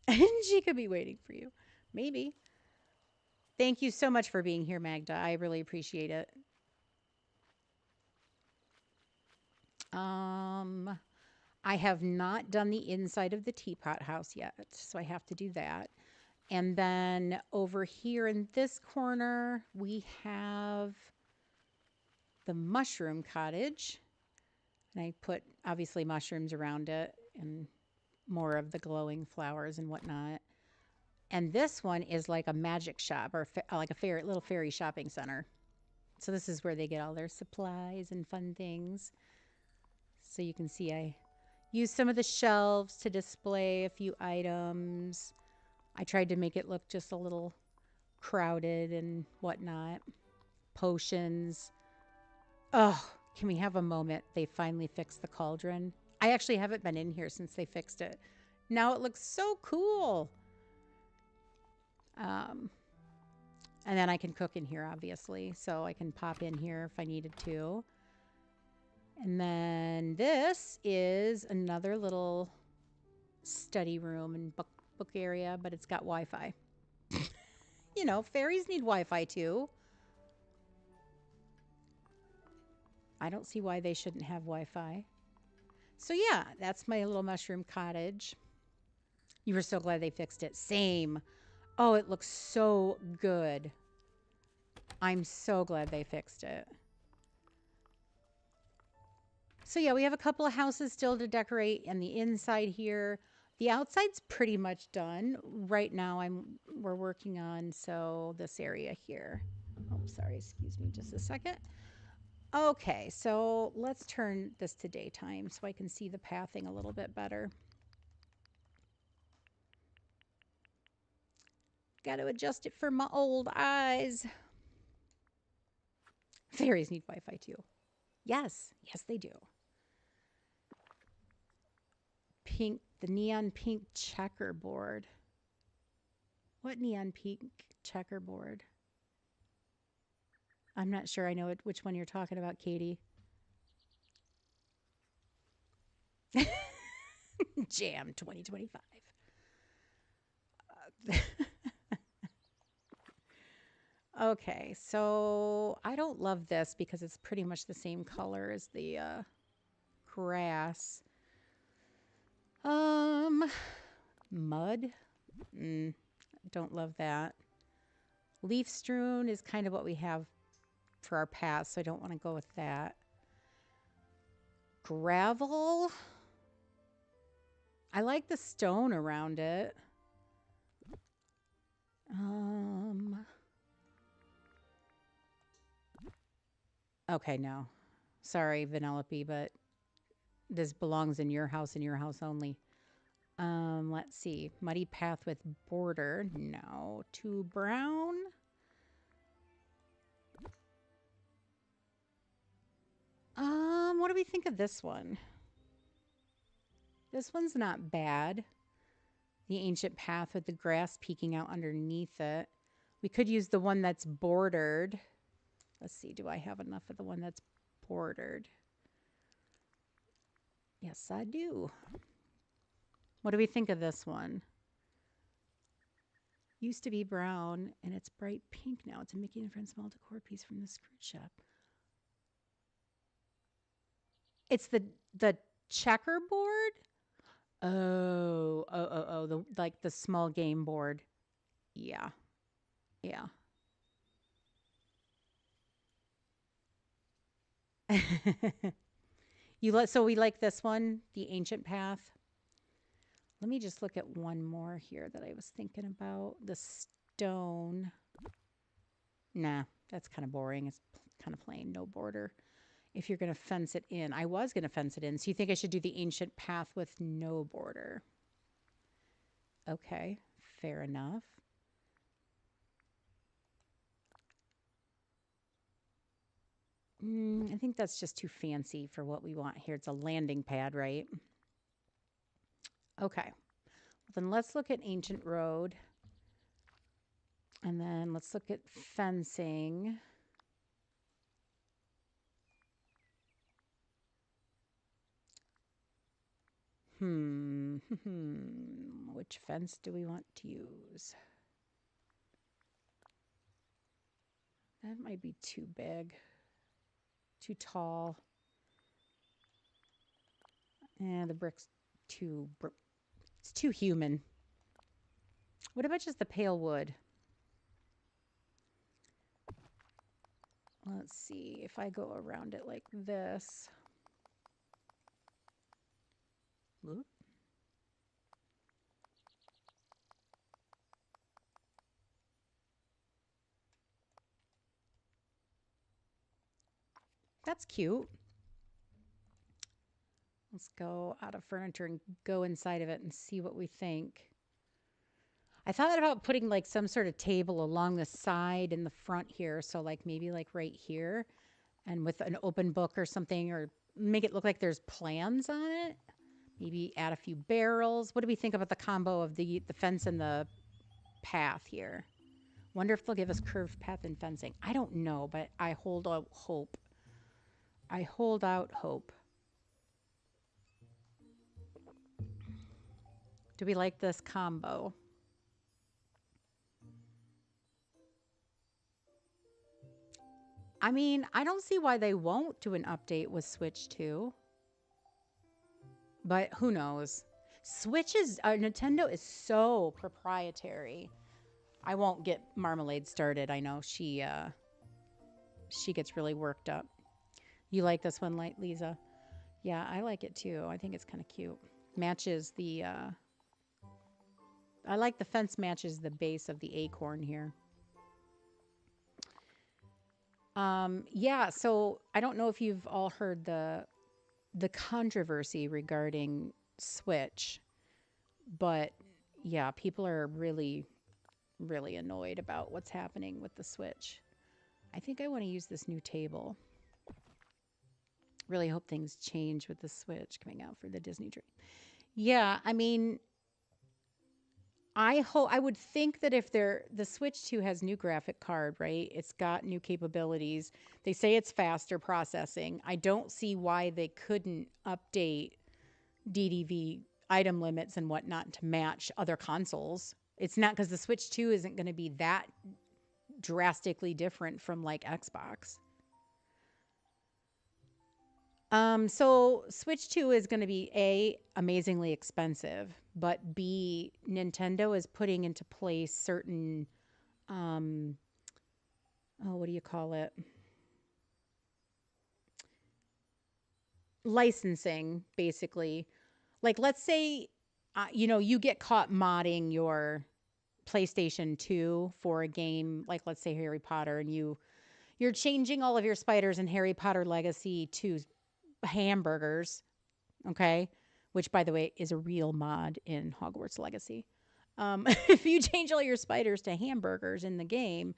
And she could be waiting for you. Maybe. Thank you so much for being here, Magda. I really appreciate it. I have not done the inside of the teapot house yet, so I have to do that. And then over here in this corner, we have the mushroom cottage. And I put, obviously, mushrooms around it and more of the glowing flowers and whatnot. And this one is like a magic shop or like a little fairy shopping center. So this is where they get all their supplies and fun things. So you can see I used some of the shelves to display a few items. I tried to make it look just a little crowded and whatnot. Potions. Oh, can we have a moment? They finally fixed the cauldron. I actually haven't been in here since they fixed it. Now it looks so cool. And then I can cook in here, obviously. So I can pop in here if I needed to. And then this is another little study room and book area, but it's got Wi-Fi. You know, fairies need Wi-Fi too. I don't see why they shouldn't have Wi-Fi. So yeah, that's my little mushroom cottage. You were so glad they fixed it. Same. Oh, it looks so good. I'm so glad they fixed it. So yeah, we have a couple of houses still to decorate and the inside here. The outside's pretty much done. Right now we're working on this area here. Oh, sorry, excuse me just a second. Okay, so let's turn this to daytime so I can see the pathing a little bit better. Got to adjust it for my old eyes. Fairies need Wi-Fi too. Yes, yes they do. Pink, the neon pink checkerboard. What neon pink checkerboard? I'm not sure I know which one you're talking about, Katie. Jam 2025. Okay, so I don't love this because it's pretty much the same color as the grass. Um, Mud. Don't love that. Leaf strewn is kind of what we have for our path, so I don't want to go with that. Gravel. I like the stone around it. Okay, no. Sorry, Vanellope, but this belongs in your house and your house only. Let's see. Muddy path with border. No. Too brown. What do we think of this one? This one's not bad. The ancient path with the grass peeking out underneath it. We could use the one that's bordered. Let's see, do I have enough of the one that's bordered? Yes, I do. What do we think of this one? Used to be brown, and it's bright pink now. It's a Mickey and Friends small decor piece from the Scrooge shop. It's the checkerboard? Oh, the like the small game board. Yeah. Yeah. So we like this one, the ancient path. Let me just look at one more here that I was thinking about. The stone. Nah, that's kind of boring. It's kind of plain, no border. If you're going to fence it in, I was going to fence it in. So you think I should do the ancient path with no border? Okay, fair enough. I think that's just too fancy for what we want here. It's a landing pad, right? Okay. Well, then let's look at ancient road. And then let's look at fencing. Which fence do we want to use? That might be too big, too tall. The brick's it's too human. What about just the pale wood? Let's see if I go around it like this. Whoop. That's cute. Let's go out of furniture and go inside of it and see what we think. I thought about putting like some sort of table along the side and the front here. So like maybe like right here and with an open book or something, or make it look like there's plans on it. Maybe add a few barrels. What do we think about the combo of the fence and the path here? Wonder if they'll give us curved path and fencing. I don't know, but I hold out hope. I hold out hope. Do we like this combo? I mean, I don't see why they won't do an update with Switch 2. But who knows? Nintendo is so proprietary. I won't get Marmalade started. I know she gets really worked up. You like this one, Light Lisa? Yeah, I like it too. I think it's kind of cute. Matches the I like the fence matches the base of the acorn here. Yeah, so I don't know if you've all heard the controversy regarding Switch, but yeah, people are really, really annoyed about what's happening with the Switch. I think I want to use this new table. Really hope things change with the Switch coming out for the Disney Dream. Yeah, I mean, I would think that if the Switch 2 has new graphic card, right? It's got new capabilities. They say it's faster processing. I don't see why they couldn't update DDV item limits and whatnot to match other consoles. It's not because the Switch 2 isn't going to be that drastically different from like Xbox. So Switch 2 is going to be A, amazingly expensive, but B, Nintendo is putting into place certain, um, oh, what do you call it? Licensing, basically. Like, let's say, you get caught modding your PlayStation 2 for a game, like let's say Harry Potter, and you're changing all of your spiders in Harry Potter Legacy to hamburgers, okay? Which, by the way, is a real mod in Hogwarts Legacy. If you change all your spiders to hamburgers in the game,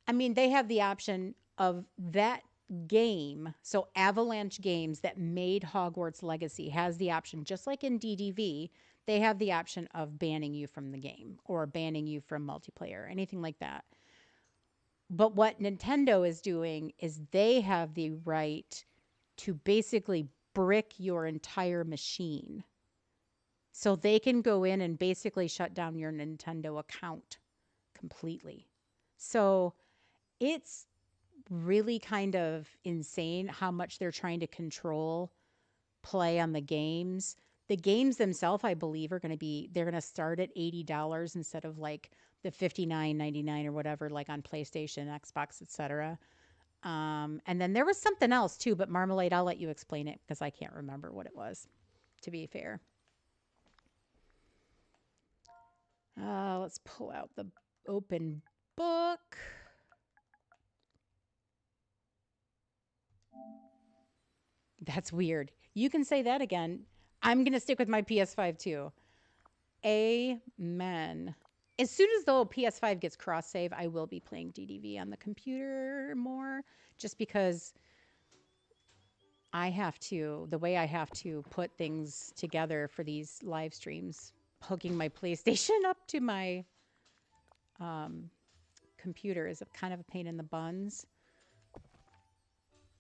I mean, they have the option of that game. So, Avalanche Games that made Hogwarts Legacy has the option, just like in DDV, they have the option of banning you from the game or banning you from multiplayer, anything like that. But what Nintendo is doing is they have the right to basically brick your entire machine. So they can go in and basically shut down your Nintendo account completely. So it's really kind of insane how much they're trying to control play on the games. The games themselves, I believe, they're going to start at $80 instead of like the 59.99 or whatever, like on PlayStation, Xbox, etc. And then there was something else too, but Marmalade, I'll let you explain it because I can't remember what it was, to be fair. Let's pull out the open book. That's weird. You can say that again. I'm going to stick with my PS5 too. Amen. As soon as the PS5 gets cross save, I will be playing DDV on the computer more just because the way I have to put things together for these live streams, hooking my PlayStation up to my um, computer is a kind of a pain in the buns.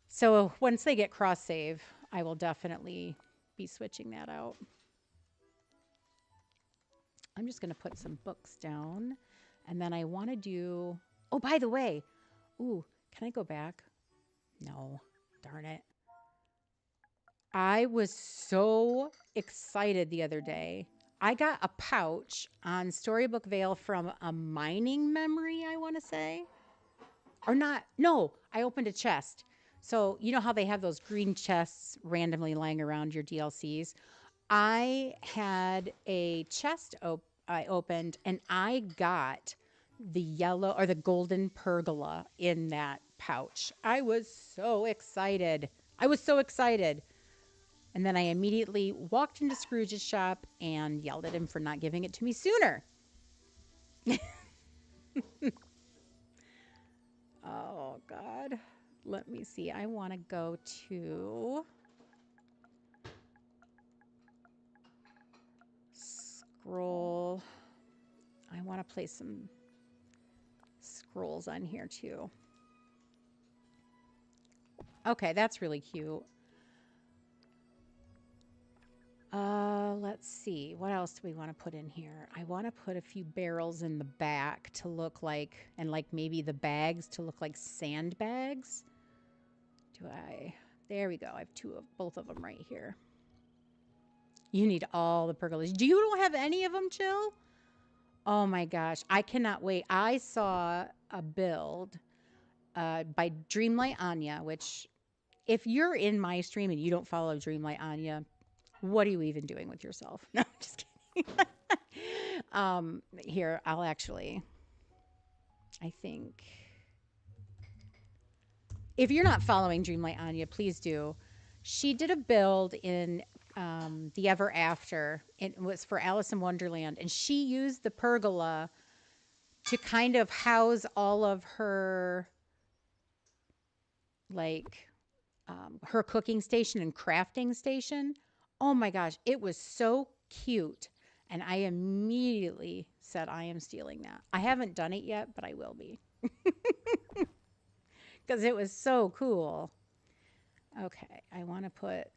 So once they get cross save, I will definitely be switching that out. I'm just going to put some books down. And then I want to do... Oh, by the way. Ooh, can I go back? No. Darn it. I was so excited the other day. I got a pouch on Storybook Vale from a mining memory, I want to say. Or not. No, I opened a chest. So, you know how they have those green chests randomly lying around your DLCs? I had a chest I opened and I got the yellow or the golden pergola in that pouch. I was so excited. I was so excited. And then I immediately walked into Scrooge's shop and yelled at him for not giving it to me sooner. Oh, God. Let me see. I want to go to scroll. I want to play some scrolls on here too. Okay, that's really cute. Let's see. What else do we want to put in here? I want to put a few barrels in the back to look like, and like maybe the bags to look like sandbags. There we go. I have both of them right here. You need all the pergolas. You don't have any of them, Chill? Oh my gosh. I cannot wait. I saw a build by Dreamlight Anya, which if you're in my stream and you don't follow Dreamlight Anya, what are you even doing with yourself? No, I'm just kidding. Here, I think, if you're not following Dreamlight Anya, please do. She did a build in the Ever After. It was for Alice in Wonderland, and she used the pergola to kind of house all of her, like, her cooking station and crafting station. Oh my gosh, it was so cute. And I immediately said, I am stealing that. I haven't done it yet, but I will be. Because it was so cool. Okay, I want to put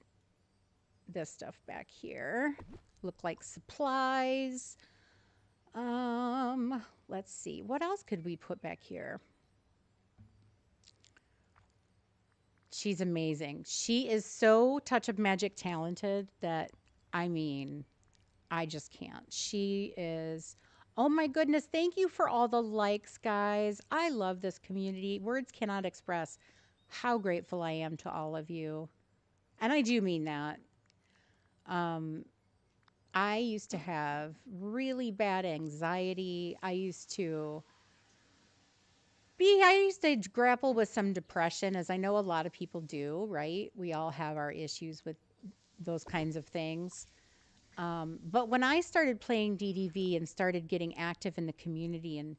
this stuff back here. Look like supplies. Let's see. What else could we put back here? She's amazing. She is so touch of magic talented that I mean, I just can't. She is Oh my goodness, thank you for all the likes, guys. I love this community. Words cannot express how grateful I am to all of you. And I do mean that. Um, I used to have really bad anxiety. I used to grapple with some depression, as I know a lot of people do, right? We all have our issues with those kinds of things. But when I started playing DDV and started getting active in the community and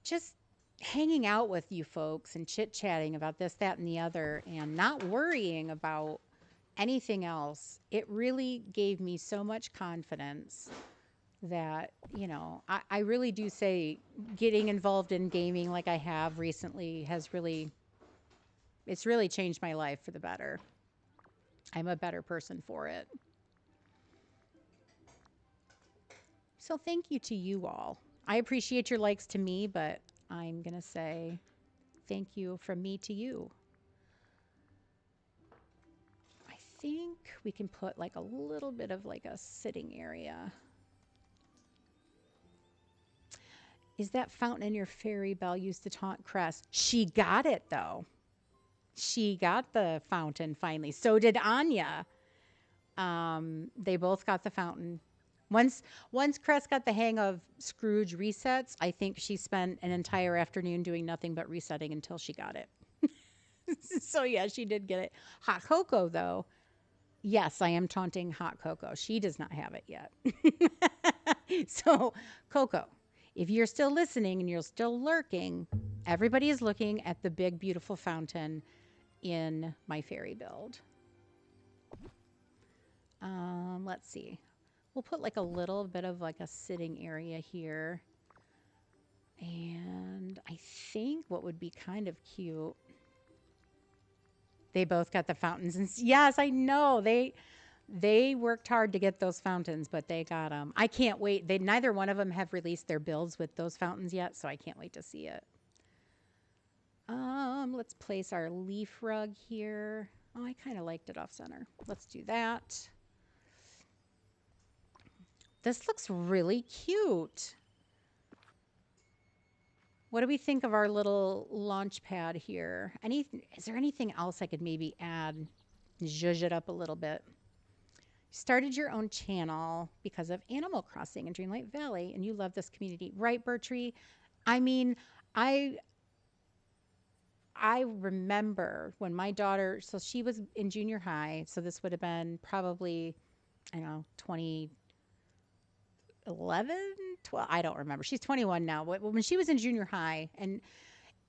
just hanging out with you folks and chit chatting about this, that, and the other, and not worrying about anything else, it really gave me so much confidence that, I really do say getting involved in gaming like I have recently it's really changed my life for the better. I'm a better person for it. So thank you to you all. I appreciate your likes to me, but I'm going to say thank you from me to you. I think we can put like a little bit of like a sitting area. Is that fountain in your fairy bell used to taunt Crest? She got it though. She got the fountain finally. So did Anya. They both got the fountain. Once Crest got the hang of Scrooge resets, I think she spent an entire afternoon doing nothing but resetting until she got it. So yeah, she did get it. Hot Cocoa though. Yes, I am taunting Hot Cocoa. She does not have it yet. So, Coco, if you're still listening and you're still lurking, everybody is looking at the big, beautiful fountain in my fairy build. Let's see. We'll put like a little bit of like a sitting area here. And I think what would be kind of cute. They both got the fountains. And yes, I know. They worked hard to get those fountains, but they got them. I can't wait. Neither one of them have released their builds with those fountains yet, so I can't wait to see it. Let's place our leaf rug here. Oh, I kind of liked it off center. Let's do that. This looks really cute. What do we think of our little launch pad here? Is there anything else I could maybe add? Zhuzh it up a little bit. Started your own channel because of Animal Crossing in Dreamlight Valley, and you love this community, right, Bertree? I mean, I remember when my daughter, so she was in junior high, so this would have been probably, I don't know, 2011, 12, I don't remember. She's 21 now. When she was in junior high, and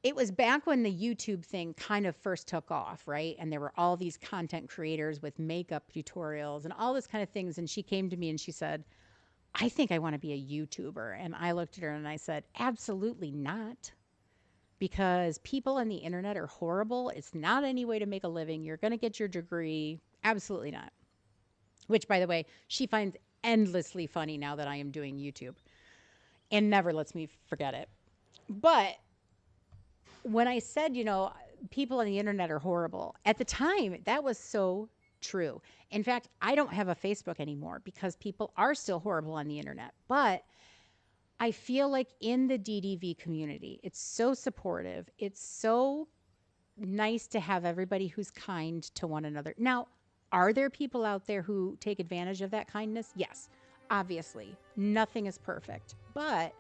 it was back when the YouTube thing kind of first took off, right? And there were all these content creators with makeup tutorials and all this kind of things. And she came to me and she said, I think I want to be a YouTuber. And I looked at her and I said, absolutely not. Because people on the internet are horrible. It's not any way to make a living. You're going to get your degree. Absolutely not. Which, by the way, she finds endlessly funny now that I am doing YouTube and never lets me forget it. But when I said, people on the internet are horrible, at the time, that was so true. In fact, I don't have a Facebook anymore because people are still horrible on the internet. But I feel like in the DDV community, it's so supportive. It's so nice to have everybody who's kind to one another. Now, are there people out there who take advantage of that kindness? Yes, obviously. Nothing is perfect. But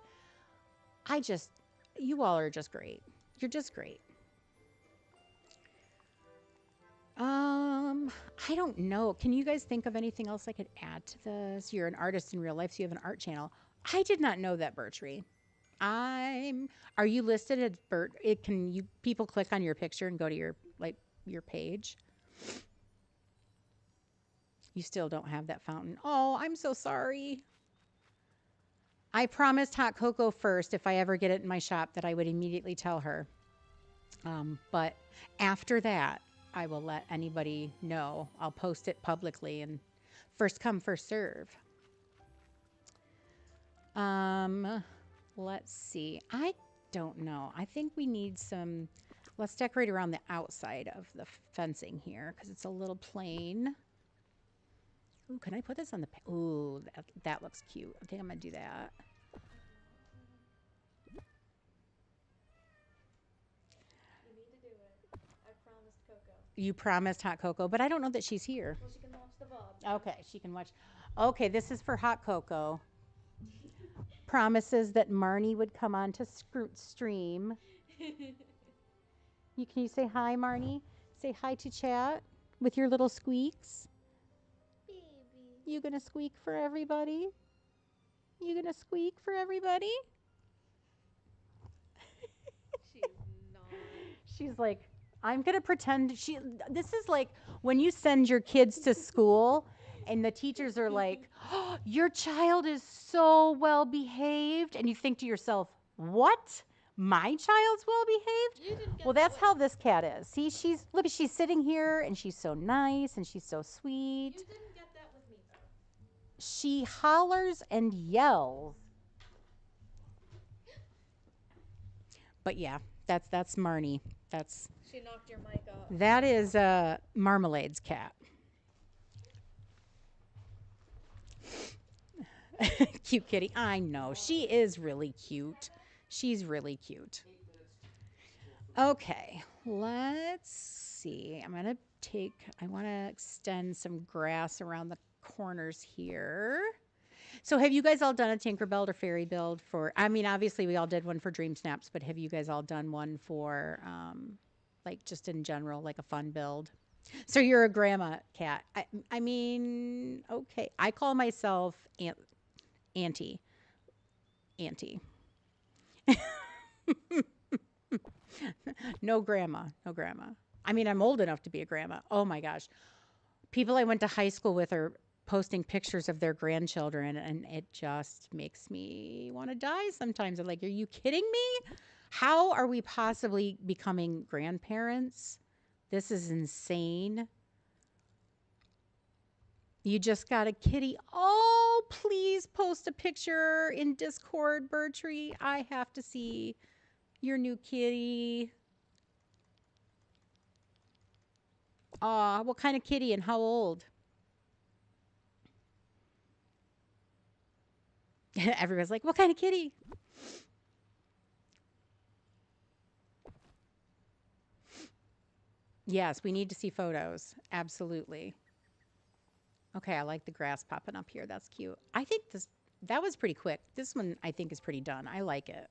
you all are just great. You're just great. I don't know. Can you guys think of anything else I could add to this? You're an artist in real life, so you have an art channel. I did not know that, Bertree. Are you listed as people click on your picture and go to your page? You still don't have that fountain. Oh, I'm so sorry. I promised Hot Cocoa first, if I ever get it in my shop, that I would immediately tell her. But after that, I will let anybody know. I'll post it publicly and first come, first serve. Um, let's see. I don't know. I think we need some. Let's decorate around the outside of the fencing here because it's a little plain. Ooh, can I put this on the? Ooh, that looks cute. I think I'm gonna do that.
You need to do it. I promised Coco.
You promised hot cocoa, but I don't know that she's here.
Well, she can watch the vlog.
Okay, she can watch. Okay, this is for hot cocoa. Promises that Marnie would come on to stream. Can you say hi, Marnie? Say hi to chat with your little squeaks.
Baby.
You gonna squeak for everybody? You gonna squeak for everybody?
She's not.
She's like, I'm gonna pretend this is like when you send your kids to school and the teachers are like, oh, your child is so well behaved, and you think to yourself, what? My child's well behaved?
You didn't get
Well,
that
that's how this cat is. See, she's sitting here and she's so nice and she's so sweet.
You didn't get that with me though.
She hollers and yells. But yeah, that's Marnie.
She knocked your mic off.
That is Marmalade's cat. Cute kitty. I know. She is really cute. She's really cute. Okay, let's see. I want to extend some grass around the corners here. So have you guys all done a Tinkerbell or Fairy build for, I mean, obviously we all did one for Dream Snaps, but have you guys all done one for, like just in general, like a fun build? So you're a grandma cat. I mean, okay. I call myself auntie. Auntie. No grandma. No grandma. I mean, I'm old enough to be a grandma. Oh my gosh. People I went to high school with are posting pictures of their grandchildren, and it just makes me want to die sometimes. I'm like, are you kidding me? How are we possibly becoming grandparents? This is insane. You just got a kitty. Oh, please post a picture in Discord, Bertree. I have to see your new kitty. Aw, what kind of kitty and how old? Everybody's like, what kind of kitty? Yes, we need to see photos. Absolutely. Okay, I like the grass popping up here. That's cute. I think that was pretty quick. This one I think is pretty done. I like it.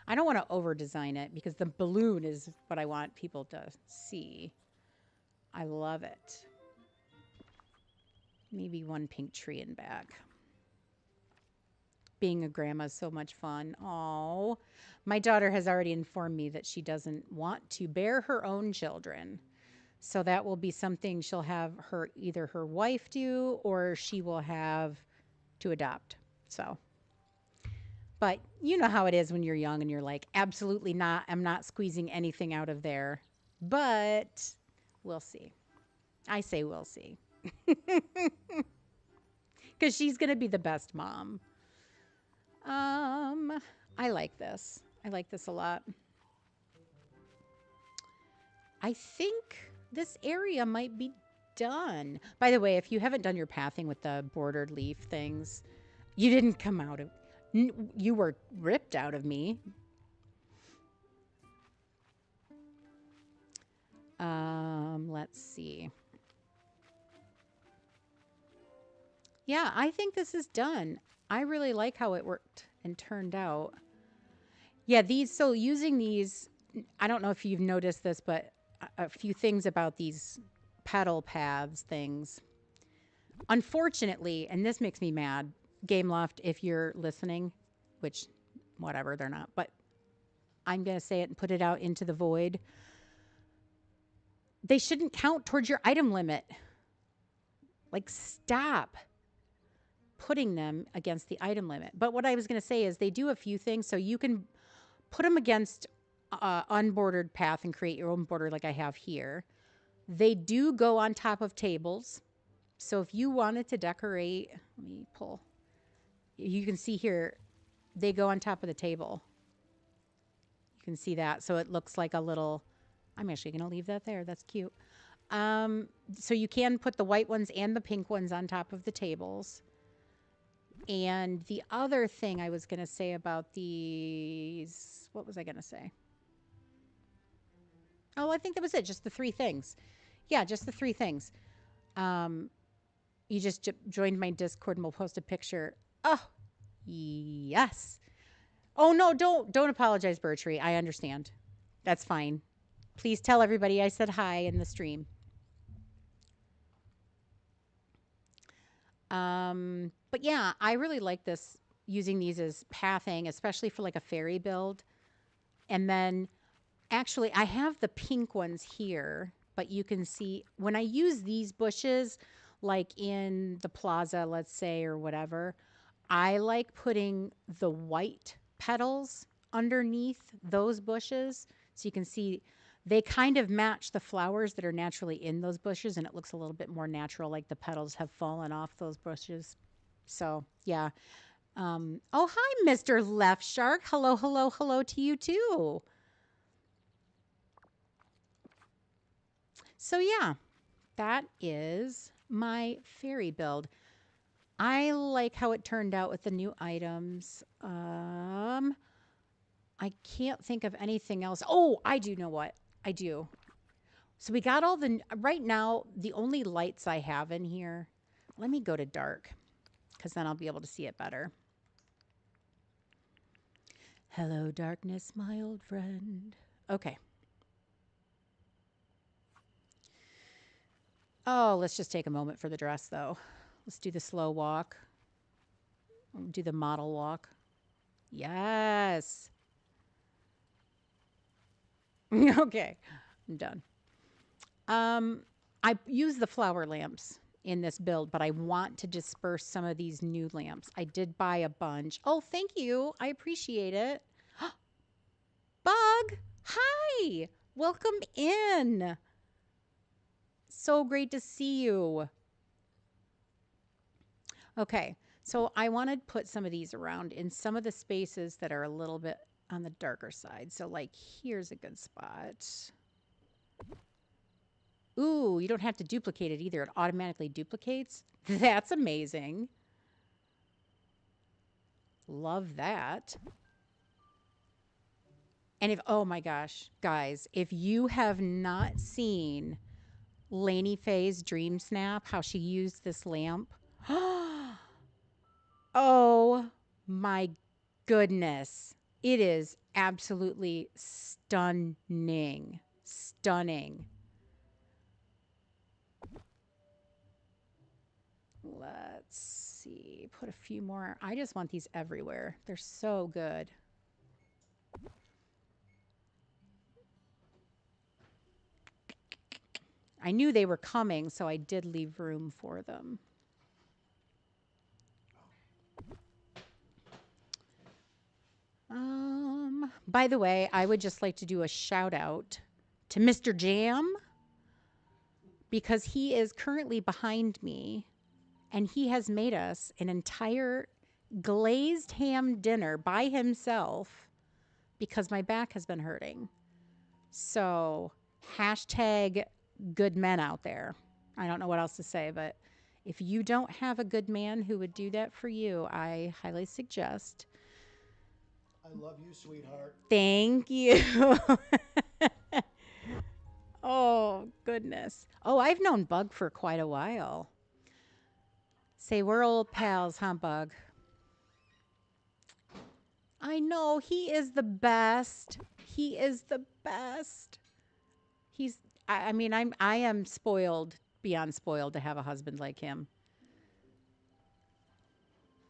I don't want to over design it because the balloon is what I want people to see. I love it. Maybe one pink tree in back. Being a grandma is so much fun. Oh, my daughter has already informed me that she doesn't want to bear her own children. So that will be something she'll have either her wife do or she will have to adopt. So, but you know how it is when you're young and you're like, absolutely not. I'm not squeezing anything out of there. But we'll see. I say we'll see. Because she's going to be the best mom. I like this. I like this a lot. I think this area might be done. By the way, if you haven't done your pathing with the bordered leaf things, you didn't come out of, you were ripped out of me. Let's see. Yeah, I think this is done. I really like how it worked and turned out. Yeah, so using these, I don't know if you've noticed this, but a few things about these pedal paths things. Unfortunately, and this makes me mad, Gameloft, if you're listening, which, whatever, they're not, but I'm going to say it and put it out into the void. They shouldn't count towards your item limit. Like, stop putting them against the item limit. But what I was going to say is they do a few things. So you can put them against unbordered path and create your own border like I have here. They do go on top of tables. So if you wanted to decorate, let me pull. You can see here, they go on top of the table. You can see that. So it looks like a little, I'm actually going to leave that there. That's cute. So you can put the white ones and the pink ones on top of the tables. And the other thing I was going to say about these, what was I going to say? Oh, I think that was it. Just the three things. Yeah, just the three things. Um, you just joined my Discord and we'll post a picture. Oh, yes. Oh no, don't apologize, Bertree. I understand. That's fine. Please tell everybody I said hi in the stream. But yeah, I really like this using these as pathing, especially for like a fairy build. And then actually I have the pink ones here, but you can see when I use these bushes, like in the plaza, let's say, or whatever, I like putting the white petals underneath those bushes so you can see they kind of match the flowers that are naturally in those bushes and it looks a little bit more natural like the petals have fallen off those bushes. So, yeah. Oh, hi, Mr. Left Shark. Hello, hello, hello to you too. So, yeah, that is my fairy build. I like how it turned out with the new items. I can't think of anything else. Oh, I do know what. I do. So we got all the right now, the only lights I have in here. Let me go to dark cuz then I'll be able to see it better. Hello darkness, my old friend. Okay. Oh, let's just take a moment for the dress though. Let's do the slow walk. Do the model walk. Yes. Okay. I'm done. Um, I use the flower lamps in this build, but I want to disperse some of these new lamps. I did buy a bunch. Oh, thank you. I appreciate it. Bug, hi. Welcome in. So great to see you. Okay, so I want to put some of these around in some of the spaces that are a little bit on the darker side. So, like, here's a good spot. Ooh, you don't have to duplicate it either. It automatically duplicates. That's amazing. Love that. And if, oh my gosh, guys, if you have not seen Lainey Faye's Dream Snap, how she used this lamp, oh my goodness. It is absolutely stunning. Stunning. Let's see. Put a few more. I just want these everywhere. They're so good. I knew they were coming, so I did leave room for them. By the way, I would just like to do a shout out to Mr. Jam because he is currently behind me and he has made us an entire glazed ham dinner by himself because my back has been hurting. So, hashtag good men out there. I don't know what else to say, but if you don't have a good man who would do that for you, I highly suggest.
I love you, sweetheart.
Thank you. Oh, goodness. Oh, I've known Bug for quite a while. Say, we're old pals, huh, Bug? I know. He is the best. He is the best. He's, I mean, I am spoiled, beyond spoiled to have a husband like him.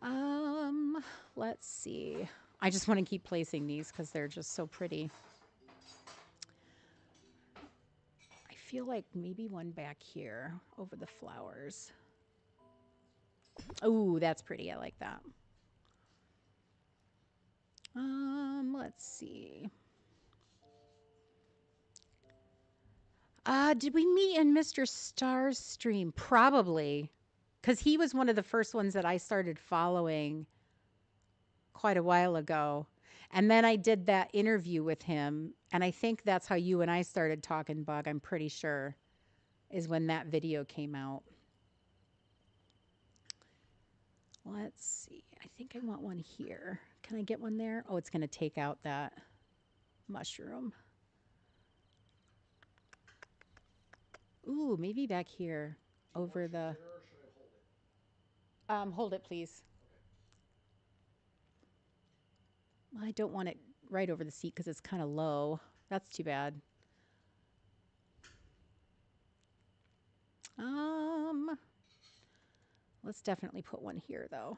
Um, let's see. I just want to keep placing these because they're just so pretty. I feel like maybe one back here over the flowers. Oh, that's pretty. I like that. Let's see. Did we meet in Mr. Star's stream? Probably. Because he was one of the first ones that I started following quite a while ago. And then I did that interview with him. And I think that's how you and I started talking, Bug. I'm pretty sure is when that video came out. Let's see. I think I want one here. Can I get one there? Oh, it's going to take out that mushroom. Ooh, maybe back here over the.
Or should I hold it?
Hold it, please.
Okay.
I don't want it right over the seat because it's kind of low. That's too bad. Let's definitely put one here though.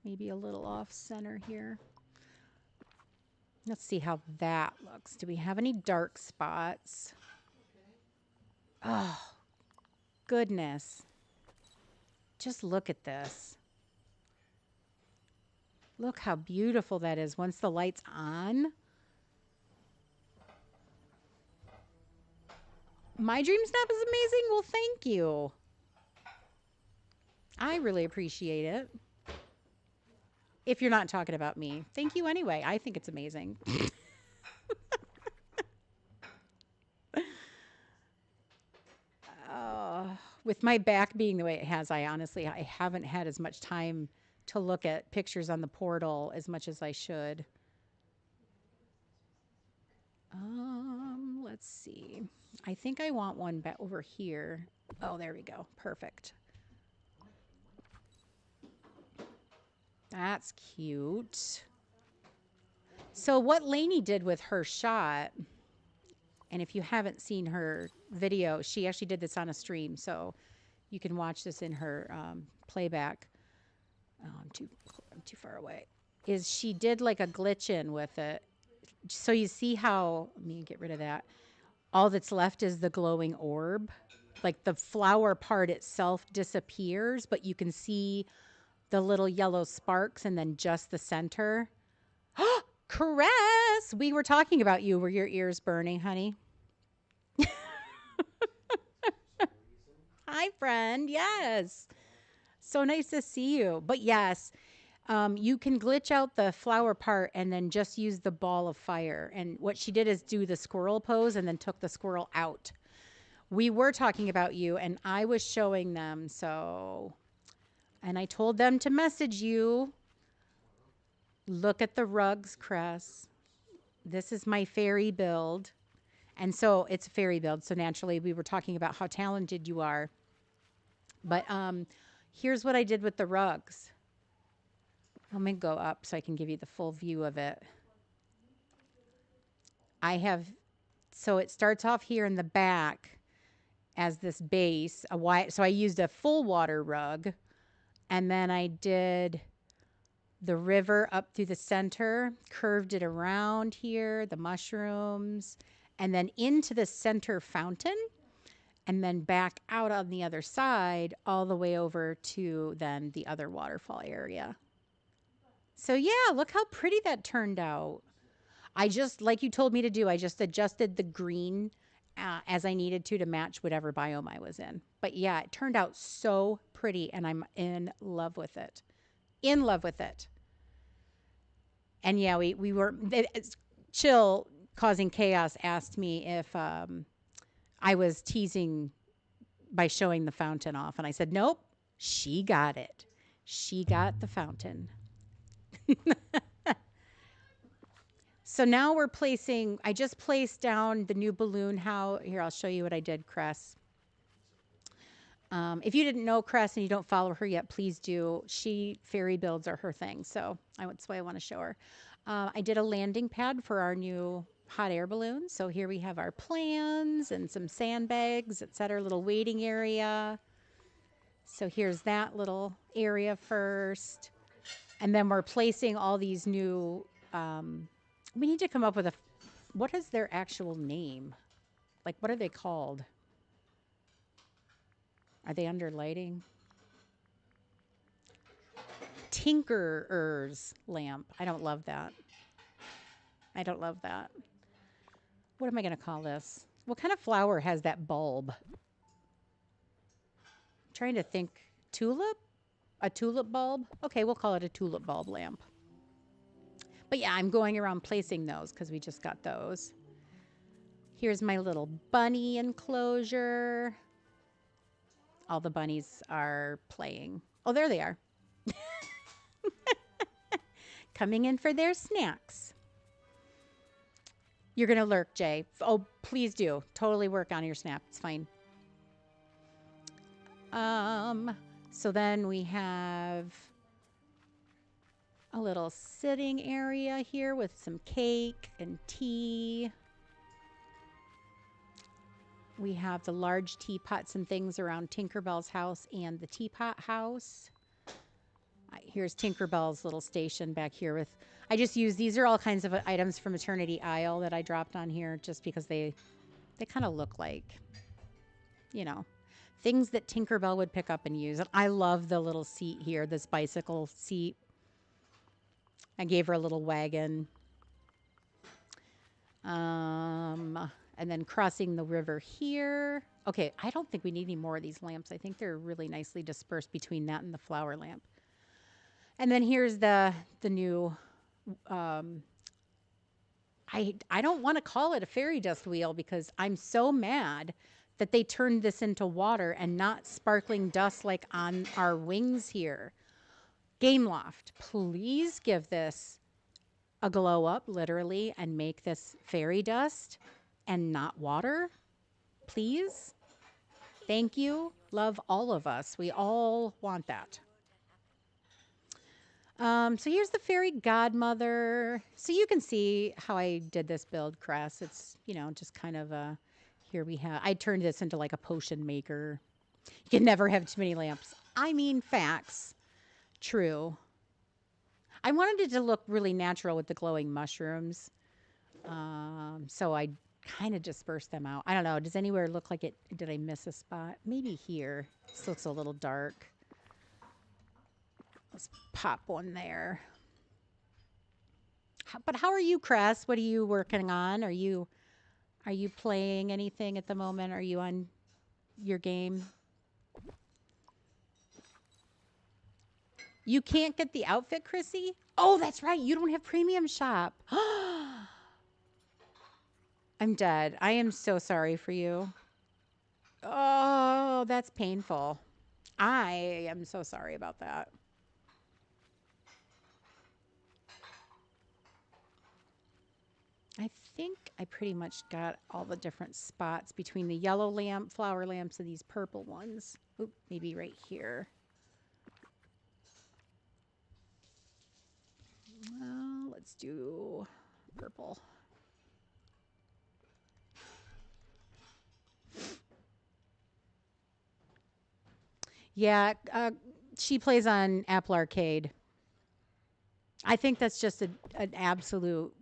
Maybe a little off center here. Let's see how that looks. Do we have any dark spots? Oh, goodness. Just look at this. Look how beautiful that is once the light's on. My dream snap is amazing. Well, thank you. I really appreciate it. If you're not talking about me, thank you anyway. I think it's amazing. With my back being the way it has, I haven't had as much time to look at pictures on the portal as much as I should. Let's see. I think I want one back over here. Oh, there we go. Perfect. That's cute. So what Lainey did with her shot, and if you haven't seen her video, she actually did this on a stream, so you can watch this in her playback. Oh, I'm too far away. Is she did like a glitch in with it. So you see how, let me get rid of that. All that's left is the glowing orb. Like the flower part itself disappears, but you can see the little yellow sparks and then just the center. Caress, we were talking about you. Were your ears burning, honey? Hi, friend. Yes. So nice to see you. But yes, you can glitch out the flower part and then just use the ball of fire. And what she did is do the squirrel pose and then took the squirrel out. We were talking about you and I was showing them. So, and I told them to message you. Look at the rugs, Cress. This is my fairy build. And so it's a fairy build. So naturally we were talking about how talented you are. But here's what I did with the rugs. Let me go up so I can give you the full view of it. So it starts off here in the back as this base. So I used a full water rug. And then I did the river up through the center, curved it around here, the mushrooms, and then into the center fountain. And then back out on the other side, all the way over to then the other waterfall area. So yeah, look how pretty that turned out. I just, like you told me to do, I just adjusted the green as I needed to match whatever biome I was in. But yeah, it turned out so pretty and I'm in love with it. In love with it. And yeah, we were, Chill Causing Chaos asked me if I was teasing by showing the fountain off. And I said, nope, she got it. She got the fountain. So now we're placing, I just placed down the new balloon house. Here, I'll show you what I did, Cress. If you didn't know Cress and you don't follow her yet, please do. Fairy builds are her thing. So that's why I want to show her. I did a landing pad for our new hot air balloon. So here we have our plans and some sandbags, etc. Little waiting area. So here's that little area first. And then we're placing all these new, we need to come up with what is their actual name? Like, what are they called? Are they under lighting? Tinkerer's lamp. I don't love that. I don't love that. What am I going to call this? What kind of flower has that bulb? I'm trying to think. Tulip? A tulip bulb? Okay, we'll call it a tulip bulb lamp. But yeah, I'm going around placing those because we just got those. Here's my little bunny enclosure. All the bunnies are playing. Oh, there they are. Coming in for their snacks. You're going to lurk, Jay. Oh, please do. Totally work on your snap. It's fine. So then we have a little sitting area here with some cake and tea. We have the large teapots and things around Tinkerbell's house and the teapot house. Here's Tinkerbell's little station back here with, I just use, these are all kinds of items from Eternity Isle that I dropped on here just because they kind of look like, you know, things that Tinkerbell would pick up and use. And I love the little seat here, this bicycle seat. I gave her a little wagon. And then crossing the river here. Okay, I don't think we need any more of these lamps. I think they're really nicely dispersed between that and the flower lamp. And then here's the new, I don't want to call it a fairy dust wheel because I'm so mad that they turned this into water and not sparkling dust like on our wings here. Game Loft, please give this a glow up, literally, and make this fairy dust and not water, please. Thank you. Love all of us. We all want that. So here's the fairy godmother. So you can see how I did this build, Cress. It's, you know, just kind of a, here we have, I turned this into like a potion maker. You can never have too many lamps. I mean, facts. True. I wanted it to look really natural with the glowing mushrooms. So I kind of dispersed them out. I don't know. Does anywhere look like it? Did I miss a spot? Maybe here. This looks a little dark. Let's pop one there. But how are you, Cress? What are you working on? Are you playing anything at the moment? Are you on your game? You can't get the outfit, Chrissy? Oh, that's right. You don't have Premium Shop. I'm dead. I am so sorry for you. Oh, that's painful. I am so sorry about that. I think I pretty much got all the different spots between the yellow lamp, flower lamps, and these purple ones. Oop, maybe right here. Well, let's do purple. Yeah, she plays on Apple Arcade. I think that's just an absolute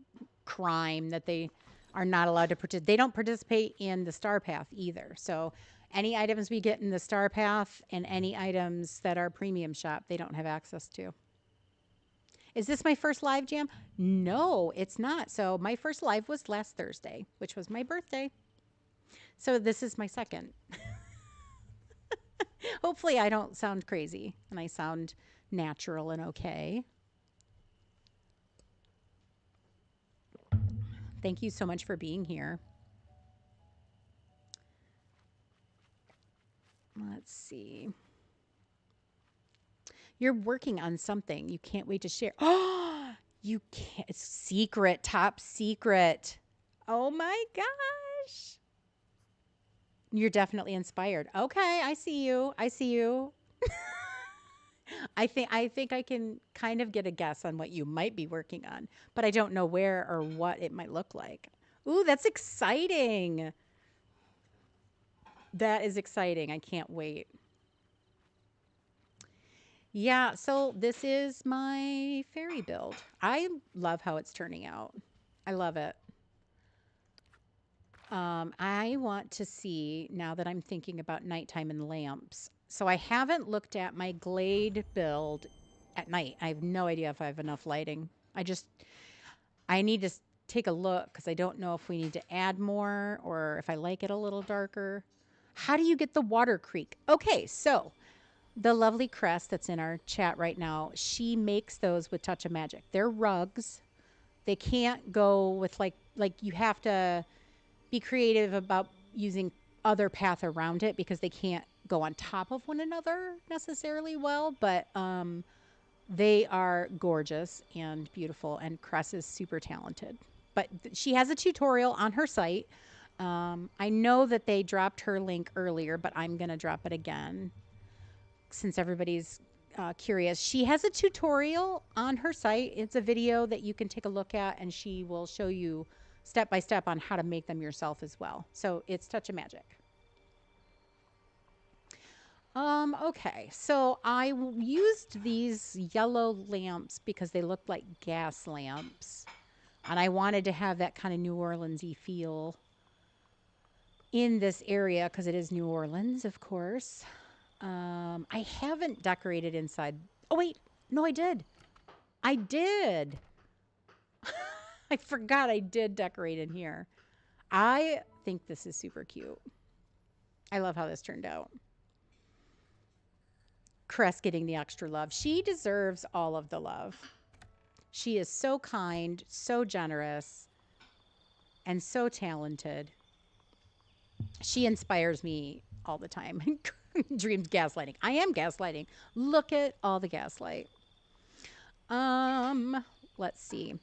crime that they are not allowed to participate. They don't participate in the Star Path either. So any items we get in the Star Path and any items that are Premium Shop, they don't have access to. Is this my first live jam? No, it's not. So my first live was last Thursday, which was my birthday. So this is my second. Hopefully I don't sound crazy and I sound natural and okay. Thank you so much for being here. Let's see. You're working on something. You can't wait to share. Oh, you can't. It's secret, top secret. Oh my gosh. You're definitely inspired. Okay, I see you. I see you. I think I can kind of get a guess on what you might be working on, but I don't know where or what it might look like. Ooh, that's exciting. That is exciting. I can't wait. Yeah, so this is my fairy build. I love how it's turning out. I love it. I want to see, now that I'm thinking about nighttime and lamps. So I haven't looked at my Glade build at night. I have no idea if I have enough lighting. I need to take a look because I don't know if we need to add more or if I like it a little darker. How do you get the water creek? Okay, so the lovely Crest that's in our chat right now, she makes those with Touch of Magic. They're rugs. They can't go with like you have to be creative about using other path around it because they can't go on top of one another necessarily well, but they are gorgeous and beautiful, and Cress is super talented. But she has a tutorial on her site. I know that they dropped her link earlier, but I'm going to drop it again since everybody's curious. She has a tutorial on her site. It's a video that you can take a look at, and she will show you step by step on how to make them yourself as well. So it's Touch of Magic. Okay, so I used these yellow lamps because they looked like gas lamps, and I wanted to have that kind of New Orleans-y feel in this area because it is New Orleans, of course. I haven't decorated inside. Oh, wait. No, I did. I did. I forgot I did decorate in here. I think this is super cute. I love how this turned out. Cress getting the extra love. She deserves all of the love. She is so kind, so generous, and so talented. She inspires me all the time. Dreams gaslighting. I am gaslighting. Look at all the gaslight. Let's see.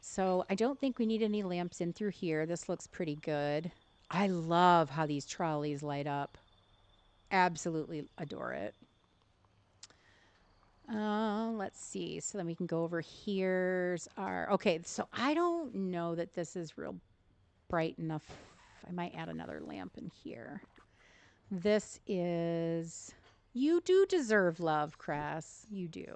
So I don't think we need any lamps in through here. This looks pretty good. I love how these trolleys light up. Absolutely adore it. Let's see. So then we can go over here's our, okay, so I don't know that this is real bright enough. I might add another lamp in here. This is, you do deserve love, Cress. You do.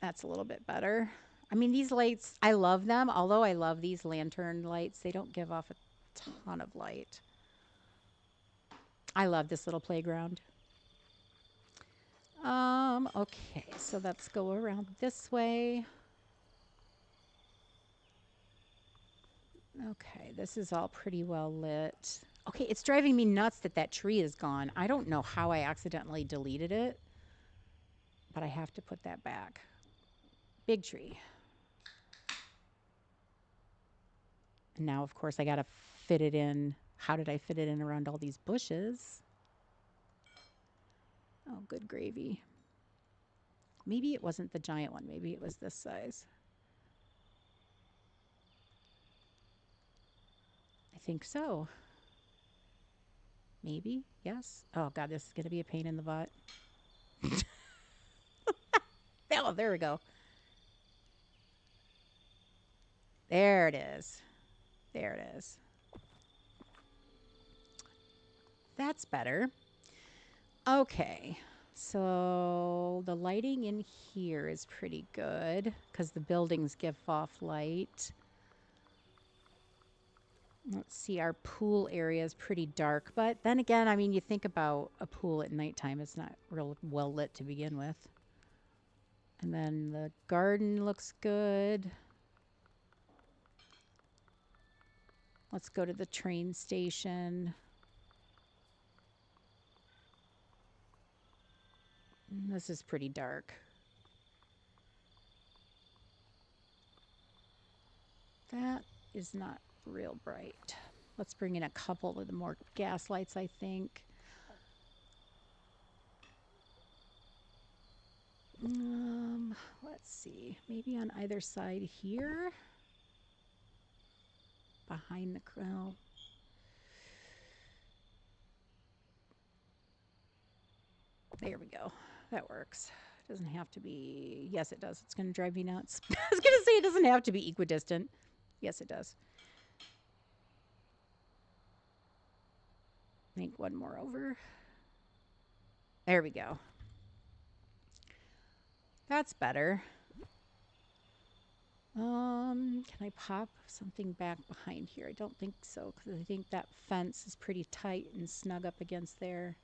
That's a little bit better. I mean, these lights, I love them. Although I love these lantern lights, they don't give off a ton of light. I love this little playground. Okay, so let's go around this way. Okay, this is all pretty well lit. Okay, it's driving me nuts that that tree is gone. I don't know how I accidentally deleted it, but I have to put that back. Big tree. And now, of course, I got to fit it in. How did I fit it in around all these bushes? Oh, good gravy. Maybe it wasn't the giant one. Maybe it was this size. I think so. Maybe. Yes. Oh, God, this is going to be a pain in the butt. Oh, there we go. There it is. There it is. That's better. Okay. So the lighting in here is pretty good because the buildings give off light. Let's see, our pool area is pretty dark. But then again, I mean, you think about a pool at nighttime, it's not real well lit to begin with. And then the garden looks good. Let's go to the train station. This is pretty dark. That is not real bright. Let's bring in a couple of the more gas lights, I think. Let's see. Maybe on either side here. Behind the crown. There we go. That works. It doesn't have to be. Yes, it does. It's going to drive me nuts. I was going to say it doesn't have to be equidistant. Yes, it does. Make one more over. There we go. That's better. Can I pop something back behind here? I don't think so, because I think that fence is pretty tight and snug up against there.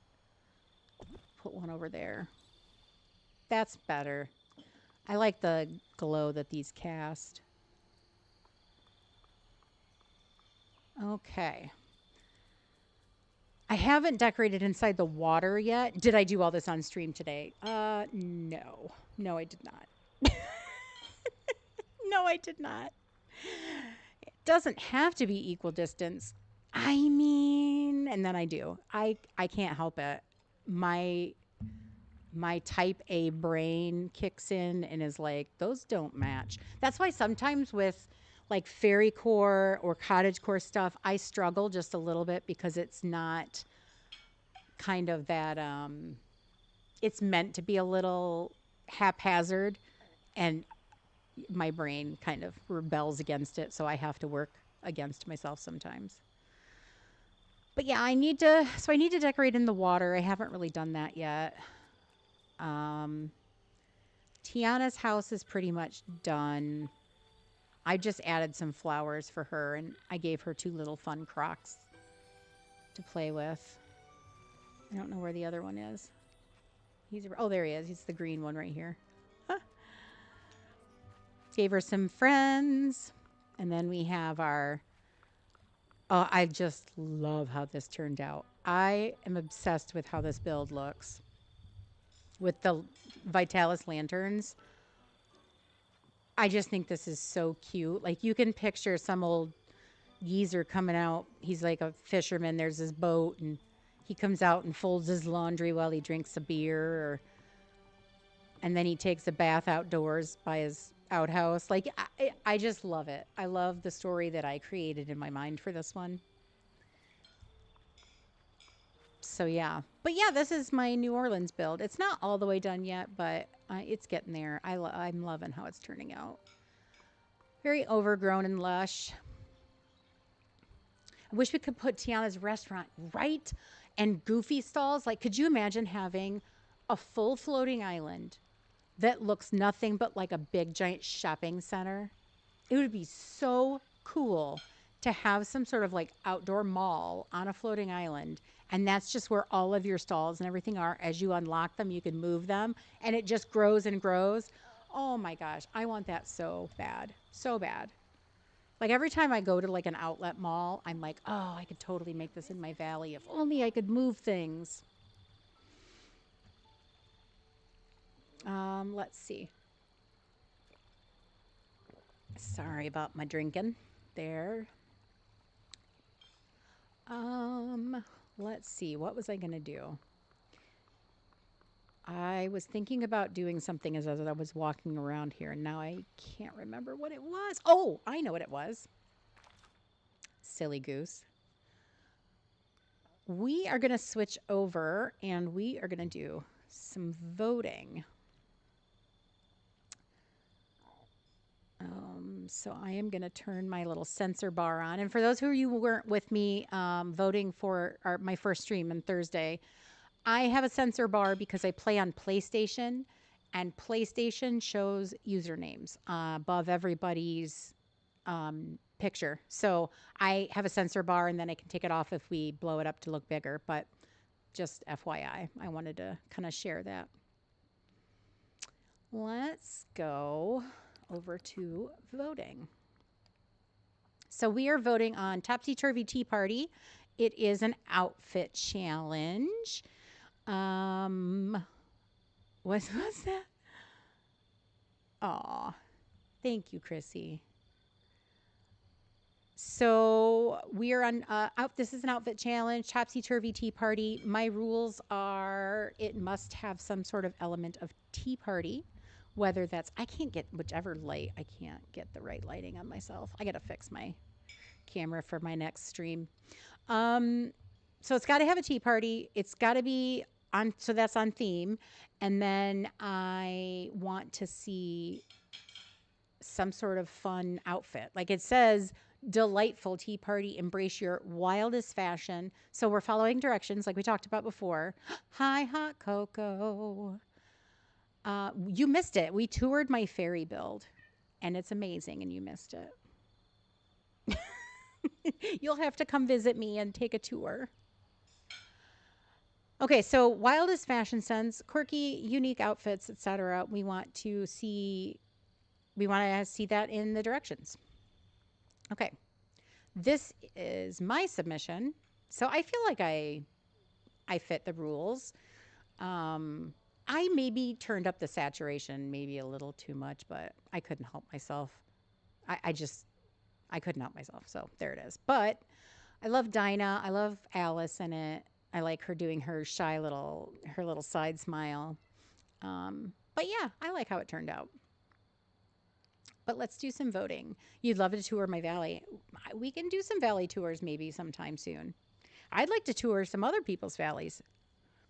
Put one over there. That's better. I like the glow that these cast. Okay. I haven't decorated inside the water yet. Did I do all this on stream today? No. No, I did not. No, I did not. It doesn't have to be equal distance. I mean, and then I do. I can't help it. My my type A brain kicks in and is like, those don't match. That's why sometimes with like fairy core or cottage core stuff, I struggle just a little bit because it's not kind of that it's meant to be a little haphazard, and my brain kind of rebels against it, so I have to work against myself sometimes. But yeah, I need to decorate in the water. I haven't really done that yet. Um Tiana's house is pretty much done. I just added some flowers for her and I gave her two little fun crocs to play with. I don't know where the other one is. Oh, there he is. He's the green one right here. Huh. Gave her some friends. And then we have our. Oh, I just love how this turned out. I am obsessed with how this build looks with the Vitalis lanterns. I just think this is so cute. Like you can picture some old geezer coming out. He's like a fisherman. There's his boat, and he comes out and folds his laundry while he drinks a beer, and then he takes a bath outdoors by his outhouse. Like I just love it. I love the story that I created in my mind for this one. So yeah, but yeah, this is my New Orleans build. It's not all the way done yet, but it's getting there. I'm loving how it's turning out. Very overgrown and lush. I wish we could put Tiana's restaurant right and goofy stalls. Like, could you imagine having a full floating island that looks nothing but like a big giant shopping center? It would be so cool to have some sort of like outdoor mall on a floating island. And that's just where all of your stalls and everything are. As you unlock them, you can move them and it just grows and grows. Oh my gosh, I want that so bad. So bad. Like every time I go to like an outlet mall, I'm like, oh, I could totally make this in my valley. If only I could move things. Let's see. Sorry about my drinking there. Um, let's see. What was I going to do? I was thinking about doing something as I was walking around here, and now I can't remember what it was. Oh, I know what it was. Silly goose. We are going to switch over and we are going to do some voting. So I am going to turn my little sensor bar on. And for those who you weren't with me voting for my first stream on Thursday, I have a sensor bar because I play on PlayStation, and PlayStation shows usernames above everybody's picture. So I have a sensor bar, and then I can take it off if we blow it up to look bigger. But just FYI, I wanted to kind of share that. Let's go over to voting. So we are voting on Topsy Turvy Tea Party. It is an outfit challenge. What's that? Aw, thank you, Chrissy. So we are on this is an outfit challenge, Topsy Turvy Tea Party. My rules are it must have some sort of element of tea party, whether that's I can't get whichever light, I can't get the right lighting on myself. I gotta fix my camera for my next stream. So it's got to have a tea party. It's got to be on, so that's on theme. And then I want to see some sort of fun outfit. Like it says, delightful tea party, embrace your wildest fashion. So we're following directions like we talked about before. Hi, hot cocoa. You missed it. We toured my fairy build and it's amazing and you missed it. You'll have to come visit me and take a tour. Okay, so wildest fashion sense, quirky, unique outfits, etc. We want to see that in the directions. Okay. This is my submission. So I feel like I fit the rules. Um I maybe turned up the saturation maybe a little too much, but I couldn't help myself. I couldn't help myself. So there it is. But I love Dinah. I love Alice in it. I like her doing her little side smile. But yeah, I like how it turned out. But let's do some voting. You'd love to tour my valley. We can do some valley tours maybe sometime soon. I'd like to tour some other people's valleys.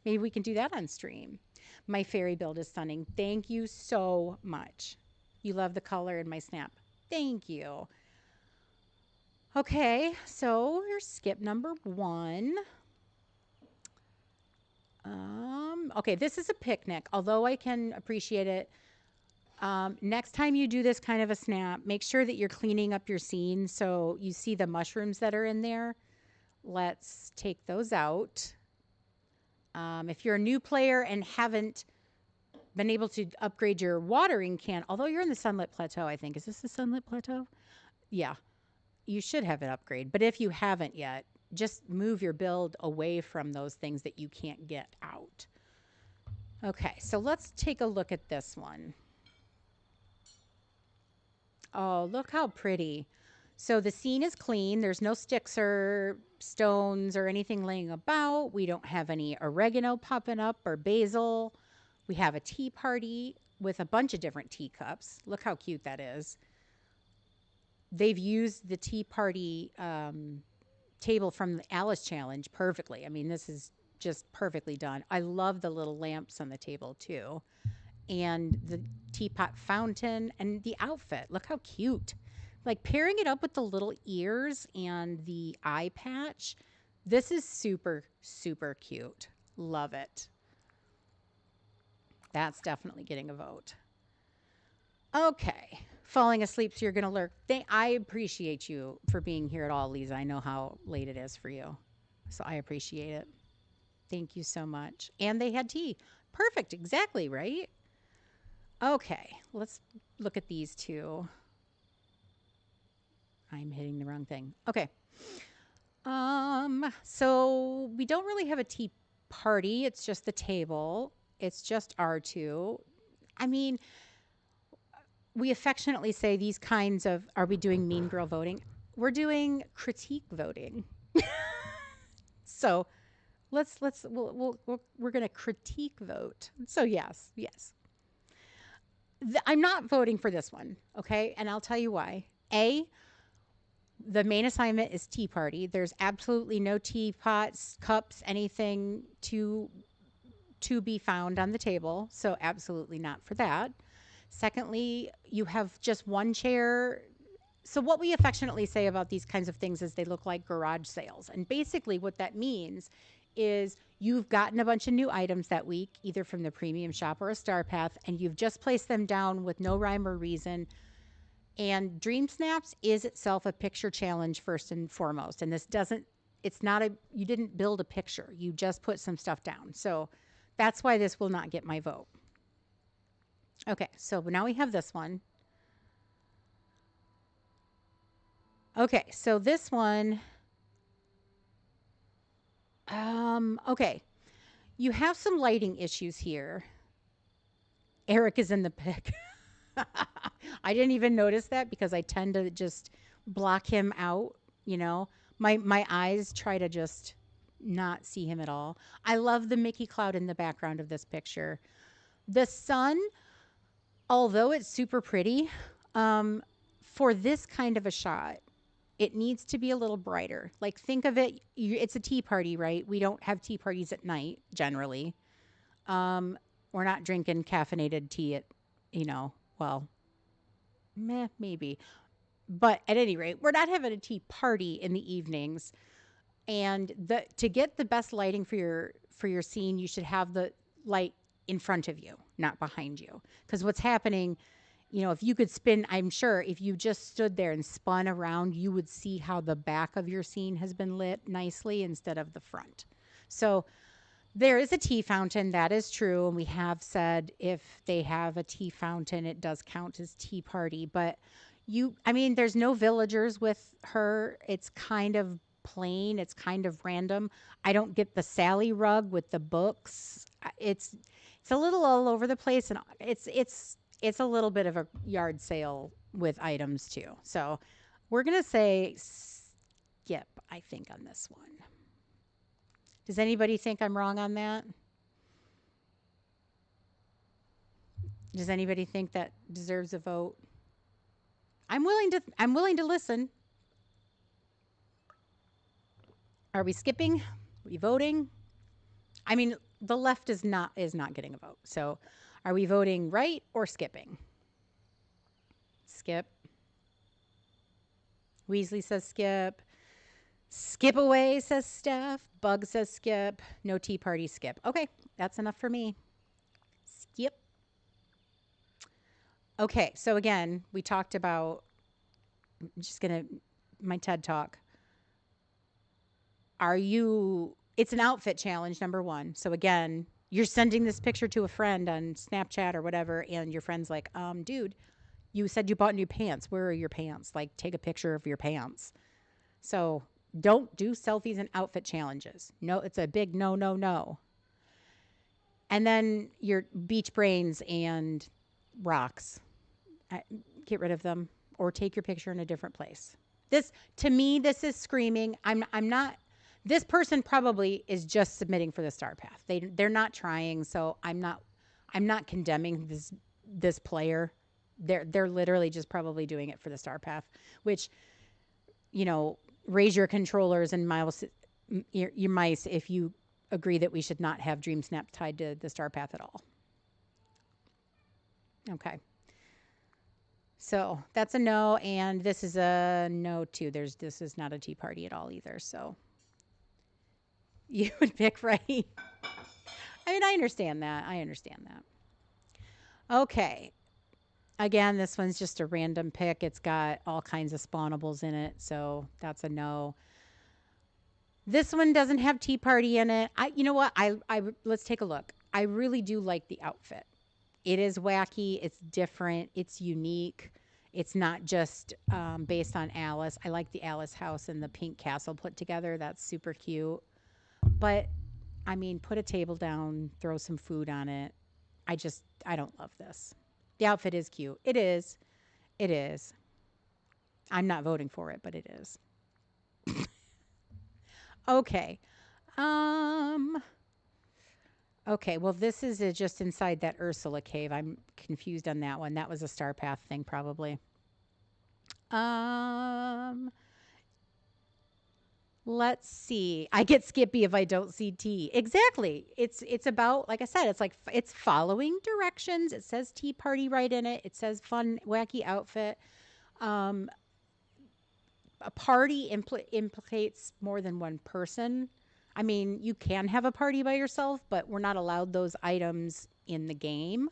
Maybe we can do that on stream. My fairy build is stunning. Thank you so much. You love the color in my snap. Thank you. Okay, so here's skip number one. Okay, this is a picnic, although I can appreciate it. Next time you do this kind of a snap, make sure that you're cleaning up your scene so you see the mushrooms that are in there. Let's take those out. If you're a new player and haven't been able to upgrade your watering can, although you're in the Sunlit Plateau, I think. Is this the Sunlit Plateau? Yeah, you should have an upgrade. But if you haven't yet, just move your build away from those things that you can't get out. Okay, so let's take a look at this one. Oh, look how pretty. So the scene is clean. There's no sticks or stones or anything laying about. We don't have any oregano popping up or basil. We have a tea party with a bunch of different teacups. Look how cute that is. They've used the tea party table from the Alice Challenge perfectly. I mean, this is just perfectly done. I love the little lamps on the table too. And the teapot fountain and the outfit. Look how cute. Like pairing it up with the little ears and the eye patch. This is super, super cute. Love it. That's definitely getting a vote. Okay. Falling asleep, so you're going to lurk. I appreciate you for being here at all, Lisa. I know how late it is for you. So I appreciate it. Thank you so much. And they had tea. Perfect. Exactly, right? Okay. Let's look at these two. I'm hitting the wrong thing. Okay. So we don't really have a tea party. It's just the table. It's just our two. I mean, we affectionately say these kinds of, are we doing mean girl voting? We're doing critique voting. So we're going to critique vote. So yes, yes. I'm not voting for this one, okay? And I'll tell you why. The main assignment is tea party. There's absolutely no teapots, cups, anything to be found on the table. So absolutely not for that. Secondly, you have just one chair. So what we affectionately say about these kinds of things is they look like garage sales. And basically what that means is you've gotten a bunch of new items that week, either from the premium shop or a Star Path, and you've just placed them down with no rhyme or reason. And Dream Snaps is itself a picture challenge first and foremost. And you didn't build a picture. You just put some stuff down. So that's why this will not get my vote. Okay, so now we have this one. Okay, so this one, okay. You have some lighting issues here. Eric is in the pic. I didn't even notice that because I tend to just block him out, you know. My eyes try to just not see him at all. I love the Mickey cloud in the background of this picture. The sun, although it's super pretty, for this kind of a shot, it needs to be a little brighter. Like think of it, it's a tea party, right? We don't have tea parties at night generally. We're not drinking caffeinated tea at, well, maybe. But at any rate, we're not having a tea party in the evenings. And to get the best lighting for your scene, you should have the light in front of you, not behind you. Because what's happening, if you could spin, I'm sure if you just stood there and spun around, you would see how the back of your scene has been lit nicely instead of the front. So There is a tea fountain, that is true, and we have said if they have a tea fountain, it does count as tea party, but I mean, there's no villagers with her. It's kind of plain, it's kind of random. I don't get the Sally rug with the books. It's a little all over the place, and it's a little bit of a yard sale with items too. So, we're going to say skip, I think, on this one. Does anybody think I'm wrong on that? Does anybody think that deserves a vote? I'm willing to listen. Are we skipping? Are we voting? I mean, the left is not getting a vote. So, are we voting right or skipping? Skip. Weasley says skip. Skip away says Steph. Bug says skip. No tea party skip. Okay, that's enough for me. Skip. Okay, so again, we talked about, I'm just going to, my TED talk. It's an outfit challenge, number one. So again, you're sending this picture to a friend on Snapchat or whatever, and your friend's like, dude, you said you bought new pants. Where are your pants? Like, take a picture of your pants. So don't do selfies and outfit challenges. No, it's a big no, no, no. And then your beach brains and rocks. Get rid of them or take your picture in a different place. This, to me, this is screaming. I'm not. This person probably is just submitting for the star path. They're not trying. So I'm not condemning this player. They're literally just probably doing it for the star path, which, raise your controllers and your mice if you agree that we should not have Dream Snap tied to the star path at all. Okay. So that's a no, and this is a no too. This is not a tea party at all either. So you would pick right. I mean, I understand that. Okay. Again, this one's just a random pick. It's got all kinds of spawnables in it, so that's a no. This one doesn't have tea party in it. You know what? I let's take a look. I really do like the outfit. It is wacky. It's different. It's unique. It's not just based on Alice. I like the Alice house and the pink castle put together. That's super cute. But, I mean, put a table down, throw some food on it. I don't love this. The outfit is cute. It is. It is. I'm not voting for it, but it is. Okay. Okay, well, this is just inside that Ursula cave. I'm confused on that one. That was a star path thing, probably. Let's see. I get skippy if I don't see tea. Exactly. It's about, like I said, it's following directions. It says tea party right in it. It says fun, wacky outfit. A party implicates more than one person. I mean, you can have a party by yourself, but we're not allowed those items in the game.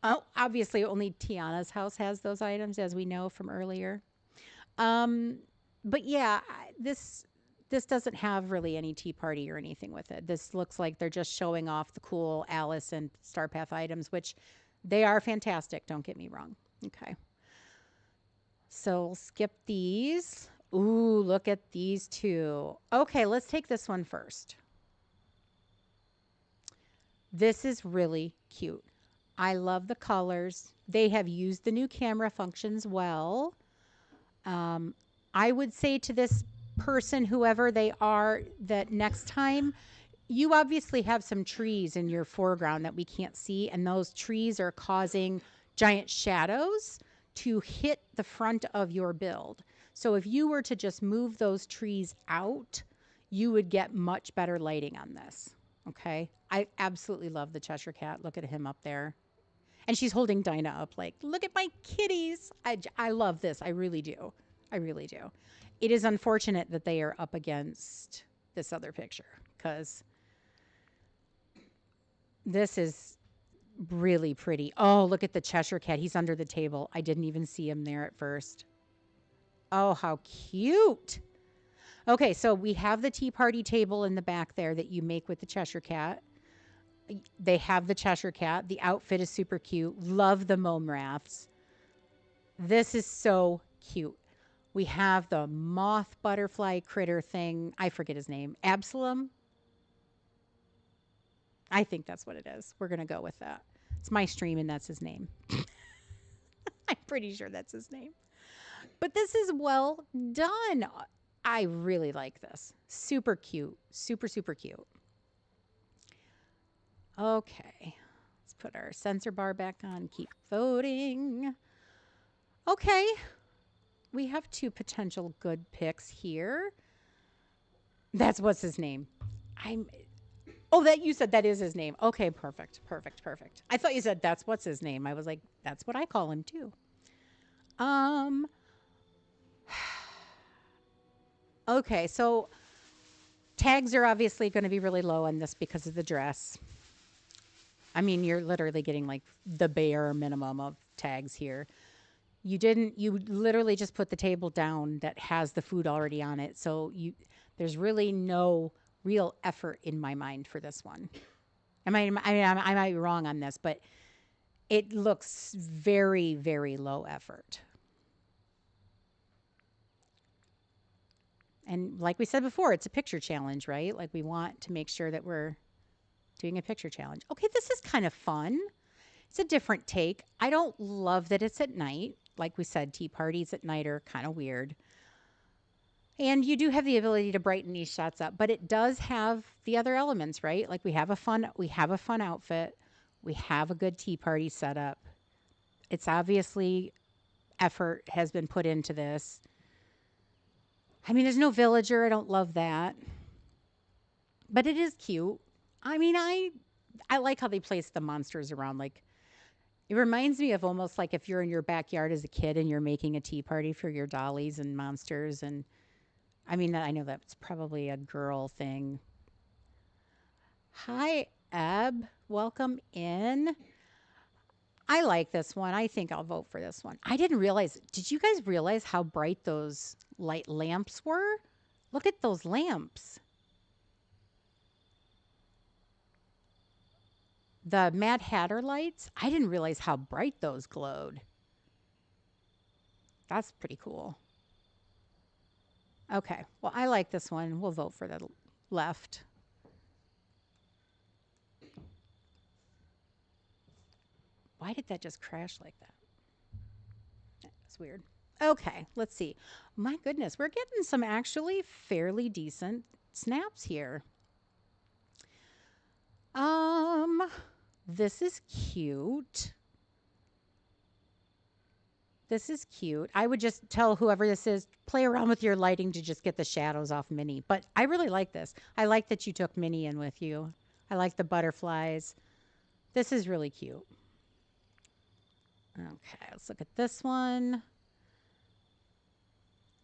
Obviously, only Tiana's house has those items, as we know from earlier. But yeah, this doesn't have really any tea party or anything with it. This looks like they're just showing off the cool Alice and Star Path items, which they are fantastic. Don't get me wrong. Okay. So we'll skip these. Ooh, look at these two. Okay, let's take this one first. This is really cute. I love the colors. They have used the new camera functions well. I would say to this person, whoever they are, that next time, you obviously have some trees in your foreground that we can't see, and those trees are causing giant shadows to hit the front of your build. So if you were to just move those trees out, you would get much better lighting on this. Okay. I absolutely love the Cheshire Cat. Look at him up there. And she's holding Dinah up like, look at my kitties. I love this. I really do. I really do. It is unfortunate that they are up against this other picture because this is really pretty. Oh, look at the Cheshire Cat. He's under the table. I didn't even see him there at first. Oh, how cute. Okay, so we have the tea party table in the back there that you make with the Cheshire Cat. They have the Cheshire Cat. The outfit is super cute. Love the mome rafts. This is so cute. We have the moth butterfly critter thing. I forget his name. Absalom? I think that's what it is. We're going to go with that. It's my stream and that's his name. I'm pretty sure that's his name. But this is well done. I really like this. Super cute. Super, super cute. Okay. Let's put our sensor bar back on. Keep voting. Okay. We have two potential good picks here. That's what's his name. I'm Oh, that you said that is his name. Okay, perfect. Perfect. Perfect. I thought you said that's what's his name. I was like, that's what I call him too. Um okay, so tags are obviously going to be really low on this because of the dress. I mean, you're literally getting like the bare minimum of tags here. You literally just put the table down that has the food already on it. So there's really no real effort in my mind for this one. I might be wrong on this, but it looks very, very low effort. And like we said before, it's a picture challenge, right? Like we want to make sure that we're doing a picture challenge. Okay, this is kind of fun. It's a different take. I don't love that it's at night. Like we said, tea parties at night are kind of weird. And you do have the ability to brighten these shots up, but it does have the other elements, right? Like we have a fun outfit. We have a good tea party setup. It's obviously effort has been put into this. I mean, there's no villager. I don't love that. But it is cute. I mean, I like how they place the monsters around. Like it reminds me of almost like if you're in your backyard as a kid and you're making a tea party for your dollies and monsters. And I mean, I know that's probably a girl thing. Hi, Eb. Welcome in. I like this one. I think I'll vote for this one. I didn't realize. Did you guys realize how bright those light lamps were? Look at those lamps. The Mad Hatter lights. I didn't realize how bright those glowed. That's pretty cool. Okay. Well, I like this one. We'll vote for the left. Why did that just crash like that? That's weird. Okay, let's see. My goodness, we're getting some actually fairly decent snaps here. Um, this is cute. This is cute. I would just tell whoever this is, play around with your lighting to just get the shadows off Minnie. But I really like this. I like that you took Minnie in with you. I like the butterflies. This is really cute. Okay, let's look at this one.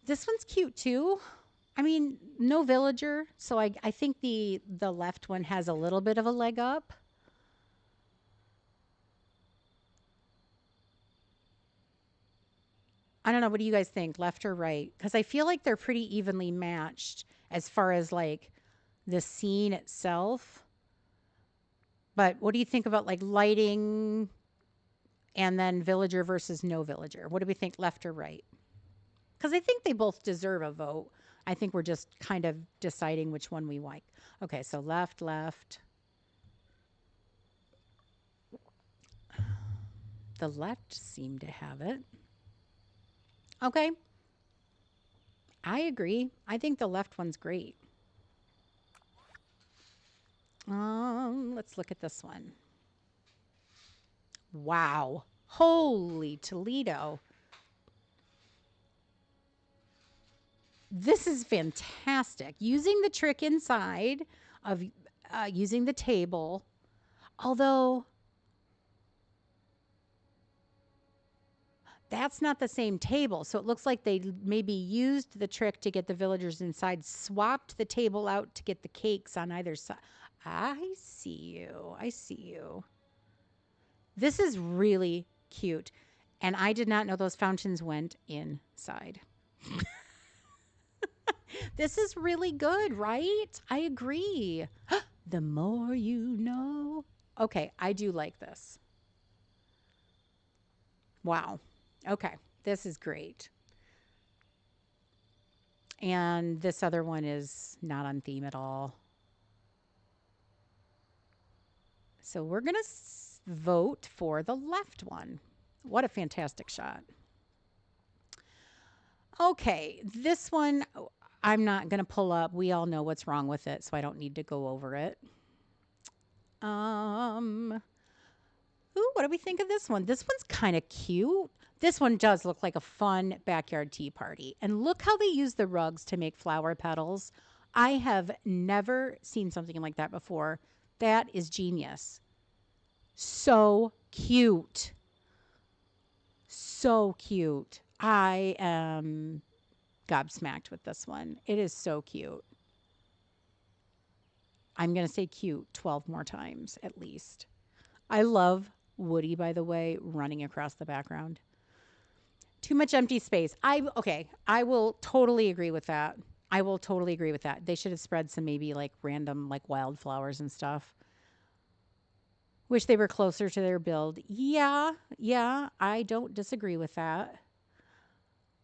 This one's cute too. I mean, no villager, so I think the left one has a little bit of a leg up. I don't know. What do you guys think, left or right? Because I feel like they're pretty evenly matched as far as like the scene itself. But what do you think about like lighting and then villager versus no villager? What do we think, left or right? Because I think they both deserve a vote. I think we're just kind of deciding which one we like. Okay, so left, left. The left seem to have it. Okay, I agree. I think the left one's great. Let's look at this one. Wow. Holy Toledo. This is fantastic. Using the trick inside of using the table. Although that's not the same table. So it looks like they maybe used the trick to get the villagers inside, swapped the table out to get the cakes on either side. I see you. I see you. This is really cute. And I did not know those fountains went inside. This is really good, right? I agree. The more you know. Okay, I do like this. Wow. Okay, this is great. And this other one is not on theme at all. So we're going to vote for the left one. What a fantastic shot. Okay, this one I'm not going to pull up. We all know what's wrong with it, so I don't need to go over it. Um, Ooh, what do we think of this one? This one's kind of cute. This one does look like a fun backyard tea party. And look how they use the rugs to make flower petals. I have never seen something like that before. That is genius. So cute. So cute. I am gobsmacked with this one. It is so cute. I'm going to say cute 12 more times at least. I love Woody, by the way, running across the background. Too much empty space. I will totally agree with that. I will totally agree with that. They should have spread some maybe like random like wildflowers and stuff. Wish they were closer to their build. Yeah, yeah, I don't disagree with that.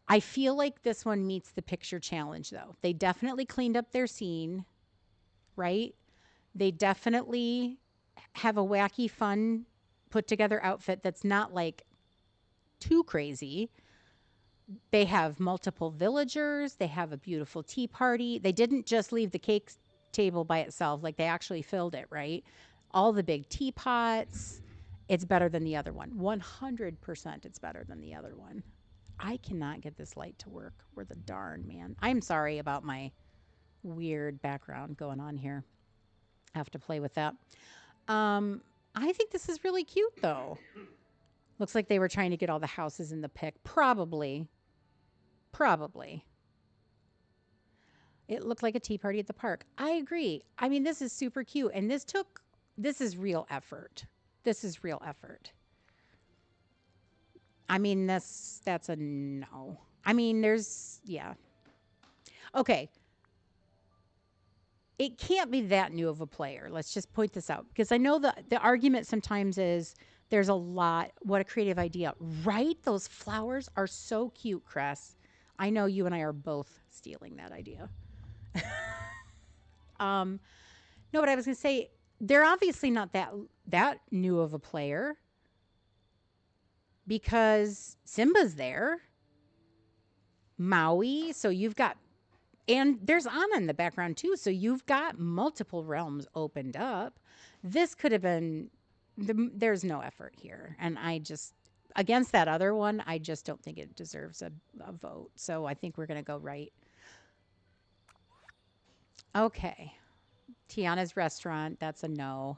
I feel like this one meets the picture challenge though. They definitely cleaned up their scene, right? They definitely have a wacky, fun, put together outfit that's not like too crazy. They have multiple villagers. They have a beautiful tea party. They didn't just leave the cake table by itself, like they actually filled it, right? All the big teapots. It's better than the other one. 100% it's better than the other one. I cannot get this light to work. Where the darn, man. I'm sorry about my weird background going on here. I have to play with that. Um, I think this is really cute, though. Looks like they were trying to get all the houses in the pic. Probably. Probably. It looked like a tea party at the park. I agree. I mean, this is super cute. And this is real effort. This is real effort. I mean, that's a no. I mean, yeah. Okay. It can't be that new of a player. Let's just point this out because I know the argument sometimes is there's a lot. What a creative idea, right? Those flowers are so cute, Cress. I know you and I are both stealing that idea. um, no, but I was gonna say they're obviously not that new of a player because Simba's there, Maui. So you've got and there's Anna in the background too. So you've got multiple realms opened up. This could have been there's no effort here. And I just against that other one, I just don't think it deserves a vote. So I think we're gonna go right. Okay. Tiana's restaurant, that's a no.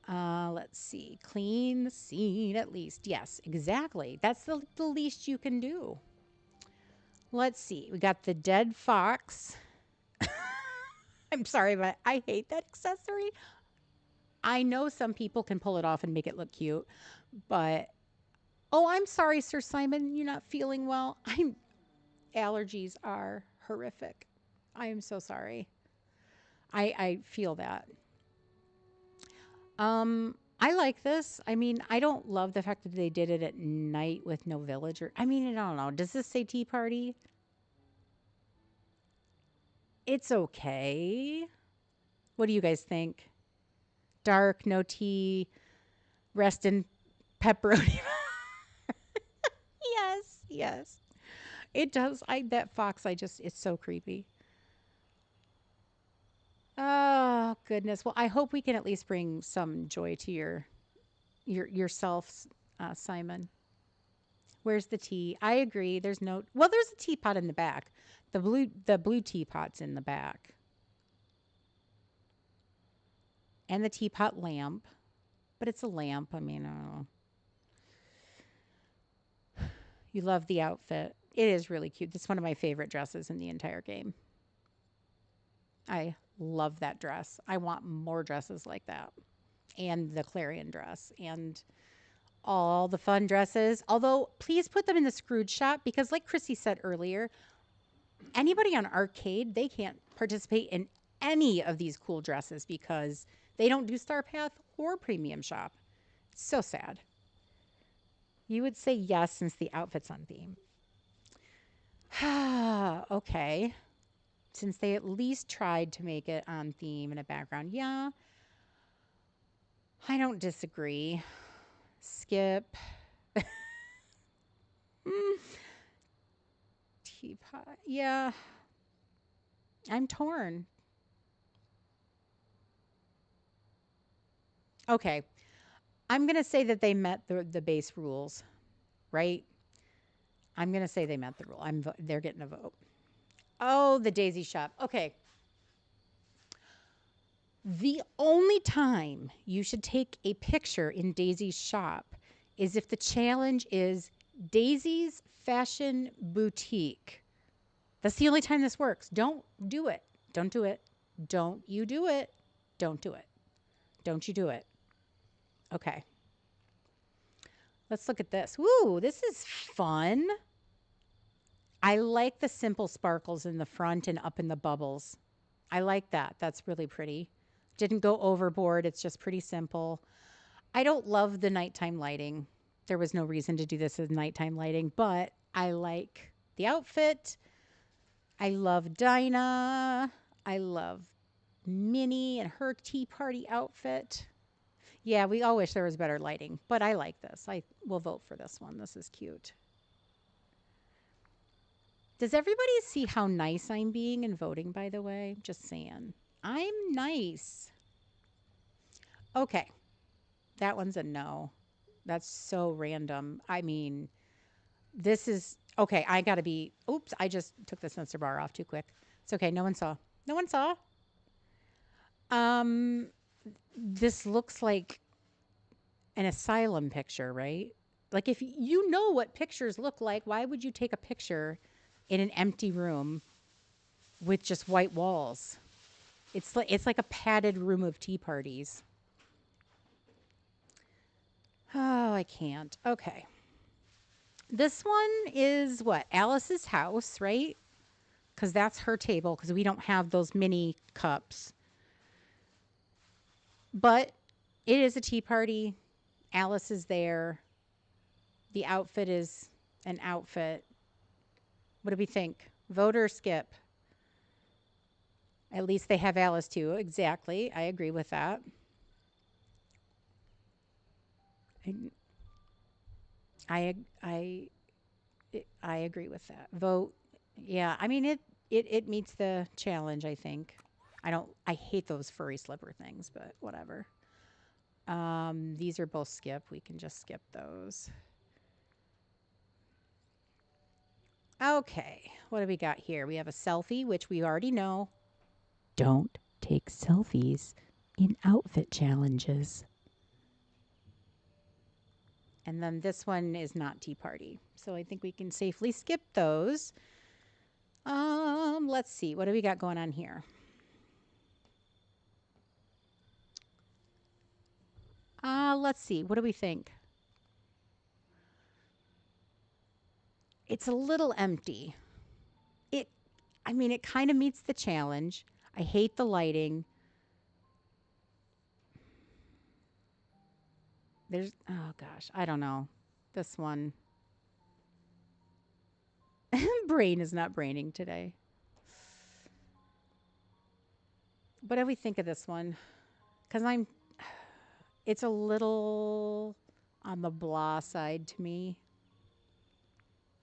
Let's see. Clean the scene at least. Yes, exactly. That's the least you can do. Let's see. We got the dead fox. I'm sorry, but I hate that accessory. I know some people can pull it off and make it look cute, but oh, I'm sorry, Sir Simon, you're not feeling well. I'm allergies are horrific. I am so sorry. I feel that. I like this. I mean, I don't love the fact that they did it at night with no villager. I mean, I don't know. Does this say tea party? It's okay. What do you guys think? Dark, no tea, rest in pepperoni. Yes, yes. It does. I that fox, I just it's so creepy. Oh, goodness. Well, I hope we can at least bring some joy to yourself, Simon. Where's the tea? I agree. There's no well, there's a teapot in the back. The blue teapot's in the back. And the teapot lamp. But it's a lamp. I mean, I don't know. You love the outfit. It is really cute. That's one of my favorite dresses in the entire game. I love that dress. I want more dresses like that. And the Clarion dress and all the fun dresses. Although, please put them in the Scrooge shop because, like Chrissy said earlier, Anybody on arcade, they can't participate in any of these cool dresses because they don't do Star Path or Premium Shop. So sad. You would say yes since the outfit's on theme. Okay. Since they at least tried to make it on theme and a background. Yeah, I don't disagree. Skip. Mm, teapot. Yeah, I'm torn. Okay. I'm going to say that they met the base rules, right? I'm going to say they met the rule. They're getting a vote. Oh, the daisy shop. Okay. The only time you should take a picture in Daisy's shop is if the challenge is Daisy's Fashion Boutique. That's the only time this works. Don't do it. Don't do it. Don't you do it. Don't do it. Don't you do it. Okay. Let's look at this. Woo, this is fun. I like the simple sparkles in the front and up in the bubbles. I like that. That's really pretty. Didn't go overboard. It's just pretty simple. I don't love the nighttime lighting. There was no reason to do this as nighttime lighting, but I like the outfit. I love Dinah. I love Minnie and her tea party outfit. Yeah, we all wish there was better lighting, but I like this. I will vote for this one. This is cute. Does everybody see how nice I'm being in voting, by the way? Just saying. I'm nice. Okay, that one's a no. That's so random. I mean, this is okay. I gotta be. Oops, I just took the sensor bar off too quick. It's okay. No one saw. No one saw. Um, this looks like an asylum picture, right? Like if you know what pictures look like, why would you take a picture in an empty room with just white walls? It's like a padded room of tea parties. Oh, I can't. Okay. This one is what? Alice's house, right? Because that's her table, because we don't have those mini cups. But it is a tea party. Alice is there. The outfit is an outfit. What do we think? Vote or skip? At least they have Alice too. Exactly. I agree with that. I I I agree with that. Vote. Yeah. I mean it meets the challenge, I think. I hate those furry slipper things, but whatever. These are both skip. We can just skip those. Okay. What do we got here? We have a selfie, which we already know. Don't take selfies in outfit challenges. And then this one is not tea party. So I think we can safely skip those. Let's see. What do we got going on here? Let's see. What do we think? It's a little empty. It I mean it kind of meets the challenge. I hate the lighting. There's oh gosh, I don't know. This one. Brain is not braining today. What do we think of this one? Cuz it's a little on the blah side to me.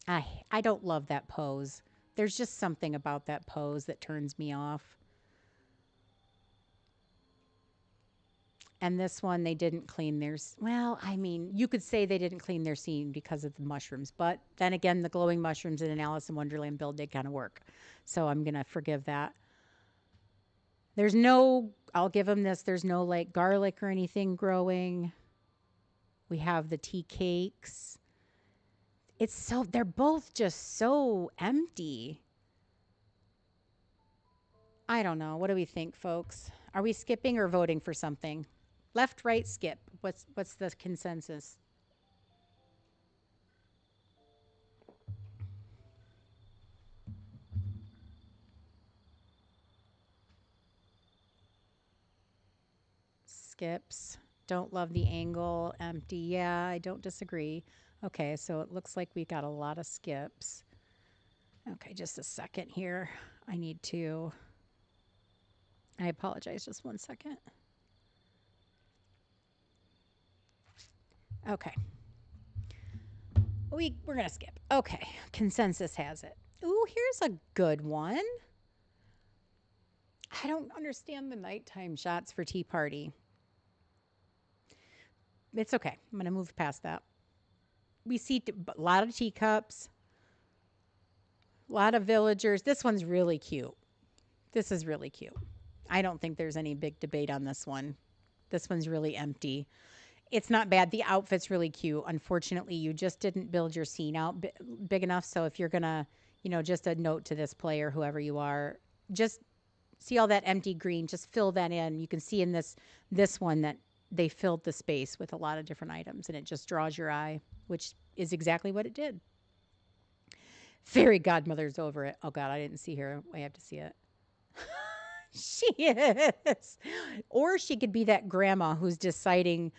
I don't love that pose. There's just something about that pose that turns me off. And this one, they didn't clean theirs. Well, I mean, you could say they didn't clean their scene because of the mushrooms, but then again, the glowing mushrooms in an Alice in Wonderland build did kind of work. So I'm going to forgive that. There's no, I'll give them this, there's no like garlic or anything growing. We have the tea cakes. They're both just so empty. I don't know. What do we think, folks? Are we skipping or voting for something? Left, right, skip. What's the consensus? skips. Don't love the angle. Empty. Yeah, I don't disagree. Okay, so it looks like we got a lot of skips. Okay, just a second here. I need to. I apologize. Just one second. Okay. We're gonna skip. Okay. Consensus has it. Ooh, here's a good one. I don't understand the nighttime shots for Tea Party. It's okay. I'm gonna move past that. We see a lot of teacups, a lot of villagers. This one's really cute. This is really cute. I don't think there's any big debate on this one. This one's really empty. It's not bad. The outfit's really cute. Unfortunately, you just didn't build your scene out big enough. So if you're gonna, just a note to this player, whoever you are, just see all that empty green. Just fill that in. You can see in this one that they filled the space with a lot of different items, and it just draws your eye, which is exactly what it did. Fairy godmother's over it. Oh God, I didn't see her. I have to see it. She is. Or she could be that grandma who's deciding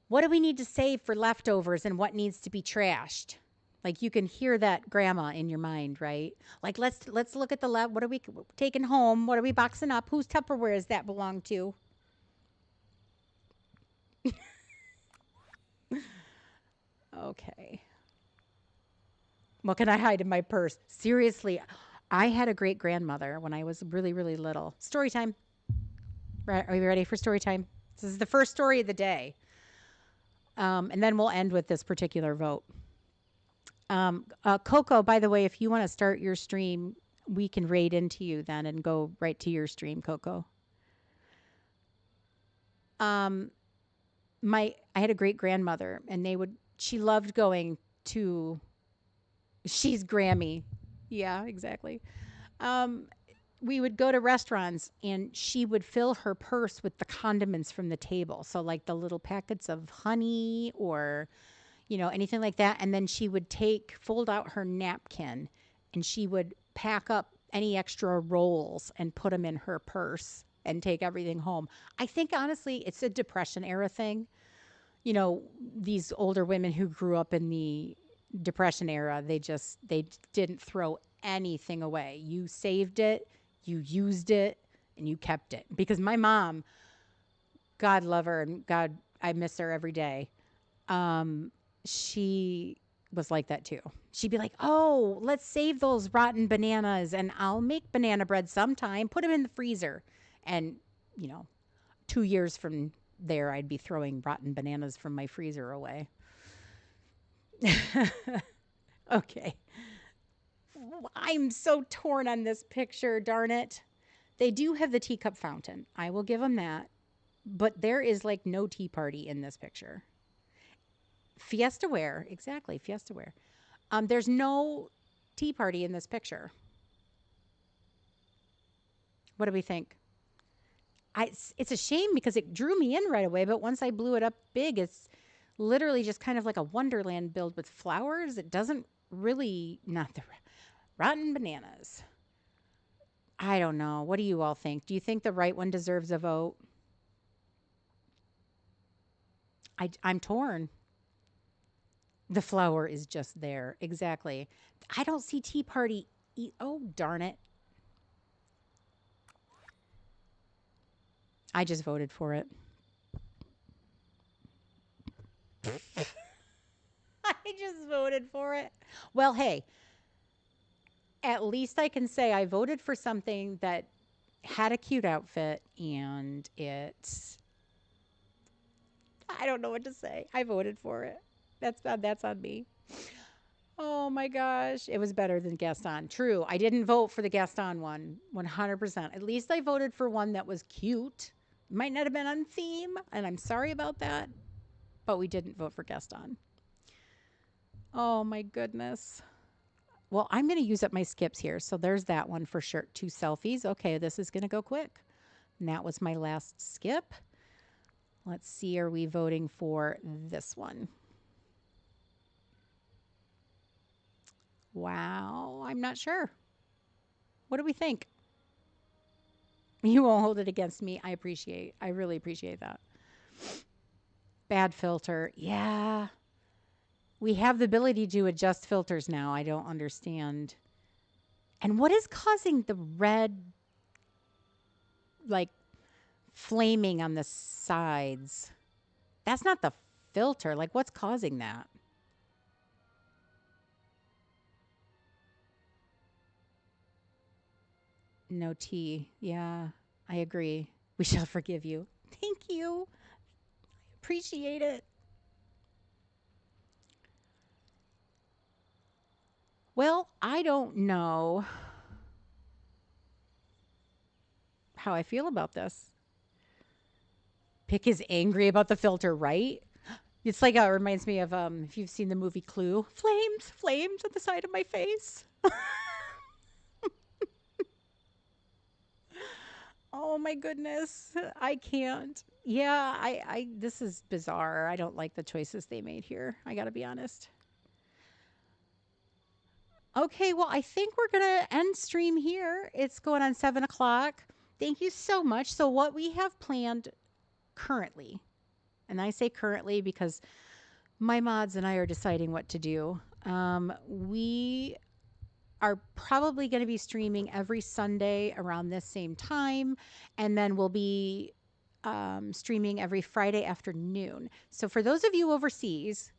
what do we need to save for leftovers and what needs to be trashed. Like you can hear that grandma in your mind, right? Like let's look at the left. What are we taking home? What are we boxing up? Whose Tupperware does that belong to? Okay. What can I hide in my purse? Seriously, I had a great grandmother when I was really, really little. Story time. Right? Are you ready for story time? This is the first story of the day. And then we'll end with this particular vote. Coco, by the way, if you want to start your stream, we can raid into you then and go right to your stream, Coco. Um, I had a great grandmother, and she loved going to. She's Grammy, yeah, exactly. Um, we would go to restaurants, and she would fill her purse with the condiments from the table. So like the little packets of honey or anything like that. And then she would fold out her napkin and she would pack up any extra rolls and put them in her purse and take everything home. I think honestly, it's a Depression era thing. These older women who grew up in the Depression era, they didn't throw anything away. You saved it, you used it, and you kept it. Because my mom, God love her and God, I miss her every day. She was like that too. She'd be like, "Oh, let's save those rotten bananas and I'll make banana bread sometime. Put them in the freezer." And, you know, 2 years from there I'd be throwing rotten bananas from my freezer away. Okay. I'm so torn on this picture, darn it. They do have the teacup fountain. I will give them that. But there is like no tea party in this picture. Fiesta wear, exactly, fiesta wear. There's no tea party in this picture. What do we think? It's a shame because it drew me in right away, but once I blew it up big, it's literally just kind of like a Wonderland build with flowers. It doesn't really, not the rotten bananas. I don't know. What do you all think? Do you think the right one deserves a vote? I'm torn. The flower is just there. Exactly. I don't see tea party. Oh, darn it. I just voted for it. I just voted for it. Well, hey, at least I can say I voted for something that had a cute outfit and I don't know what to say. I voted for it. That's on me. Oh my gosh, it was better than Gaston. True, I didn't vote for the Gaston one 100%. At least I voted for one that was cute. Might not have been on theme, and I'm sorry about that, but we didn't vote for Gaston. Oh my goodness. Well, I'm going to use up my skips here. So there's that one for sure. 2 selfies. Okay, this is going to go quick. And that was my last skip. Let's see, are we voting for this one? Wow, I'm not sure. What do we think? You won't hold it against me. I really appreciate that. Bad filter. Yeah. We have the ability to adjust filters now. I don't understand. And what is causing the red, like, flaming on the sides? That's not the filter. Like, what's causing that? No tea. Yeah, I agree. We shall forgive you. Thank you. Appreciate it. Well, I don't know how I feel about this. Pick is angry about the filter, right? It's like it reminds me of if you've seen the movie Clue, flames, flames at the side of my face. Oh my goodness, I can't. Yeah, I this is bizarre. I don't like the choices they made here. I got to be honest. Okay, well, I think we're gonna end stream here. It's going on 7 o'clock. Thank you so much. So what we have planned currently, and I say currently because my mods and I are deciding what to do. We are probably going to be streaming every Sunday around this same time, and then we'll be streaming every Friday afternoon. So for those of you overseas,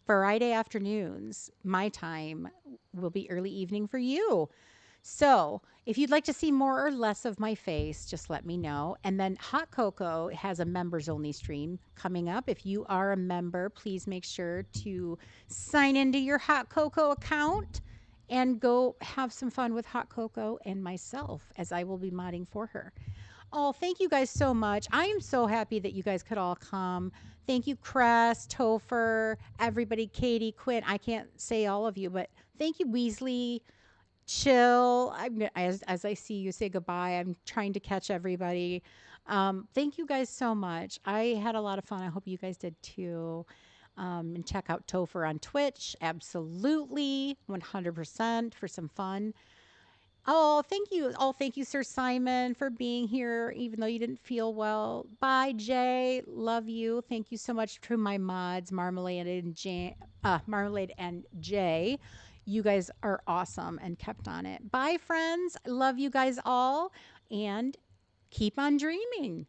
Friday afternoons, my time will be early evening for you. So, if you'd like to see more or less of my face, just let me know. And then Hot Cocoa has a members only stream coming up. If you are a member, please make sure to sign into your Hot Cocoa account and go have some fun with Hot Cocoa and myself as I will be modding for her. Oh, thank you guys so much. I am so happy that you guys could all come. Thank you, Crest, Topher, everybody, Katie, Quinn. I can't say all of you, but thank you, Weasley, Chill. As I see you say goodbye, I'm trying to catch everybody. Thank you guys so much. I had a lot of fun. I hope you guys did too. And check out Topher on Twitch. Absolutely, 100% for some fun. Oh, thank you. Oh, thank you, Sir Simon, for being here, even though you didn't feel well. Bye, Jay. Love you. Thank you so much to my mods, Marmalade and Jay. You guys are awesome and kept on it. Bye, friends. I love you guys all, and keep on dreaming.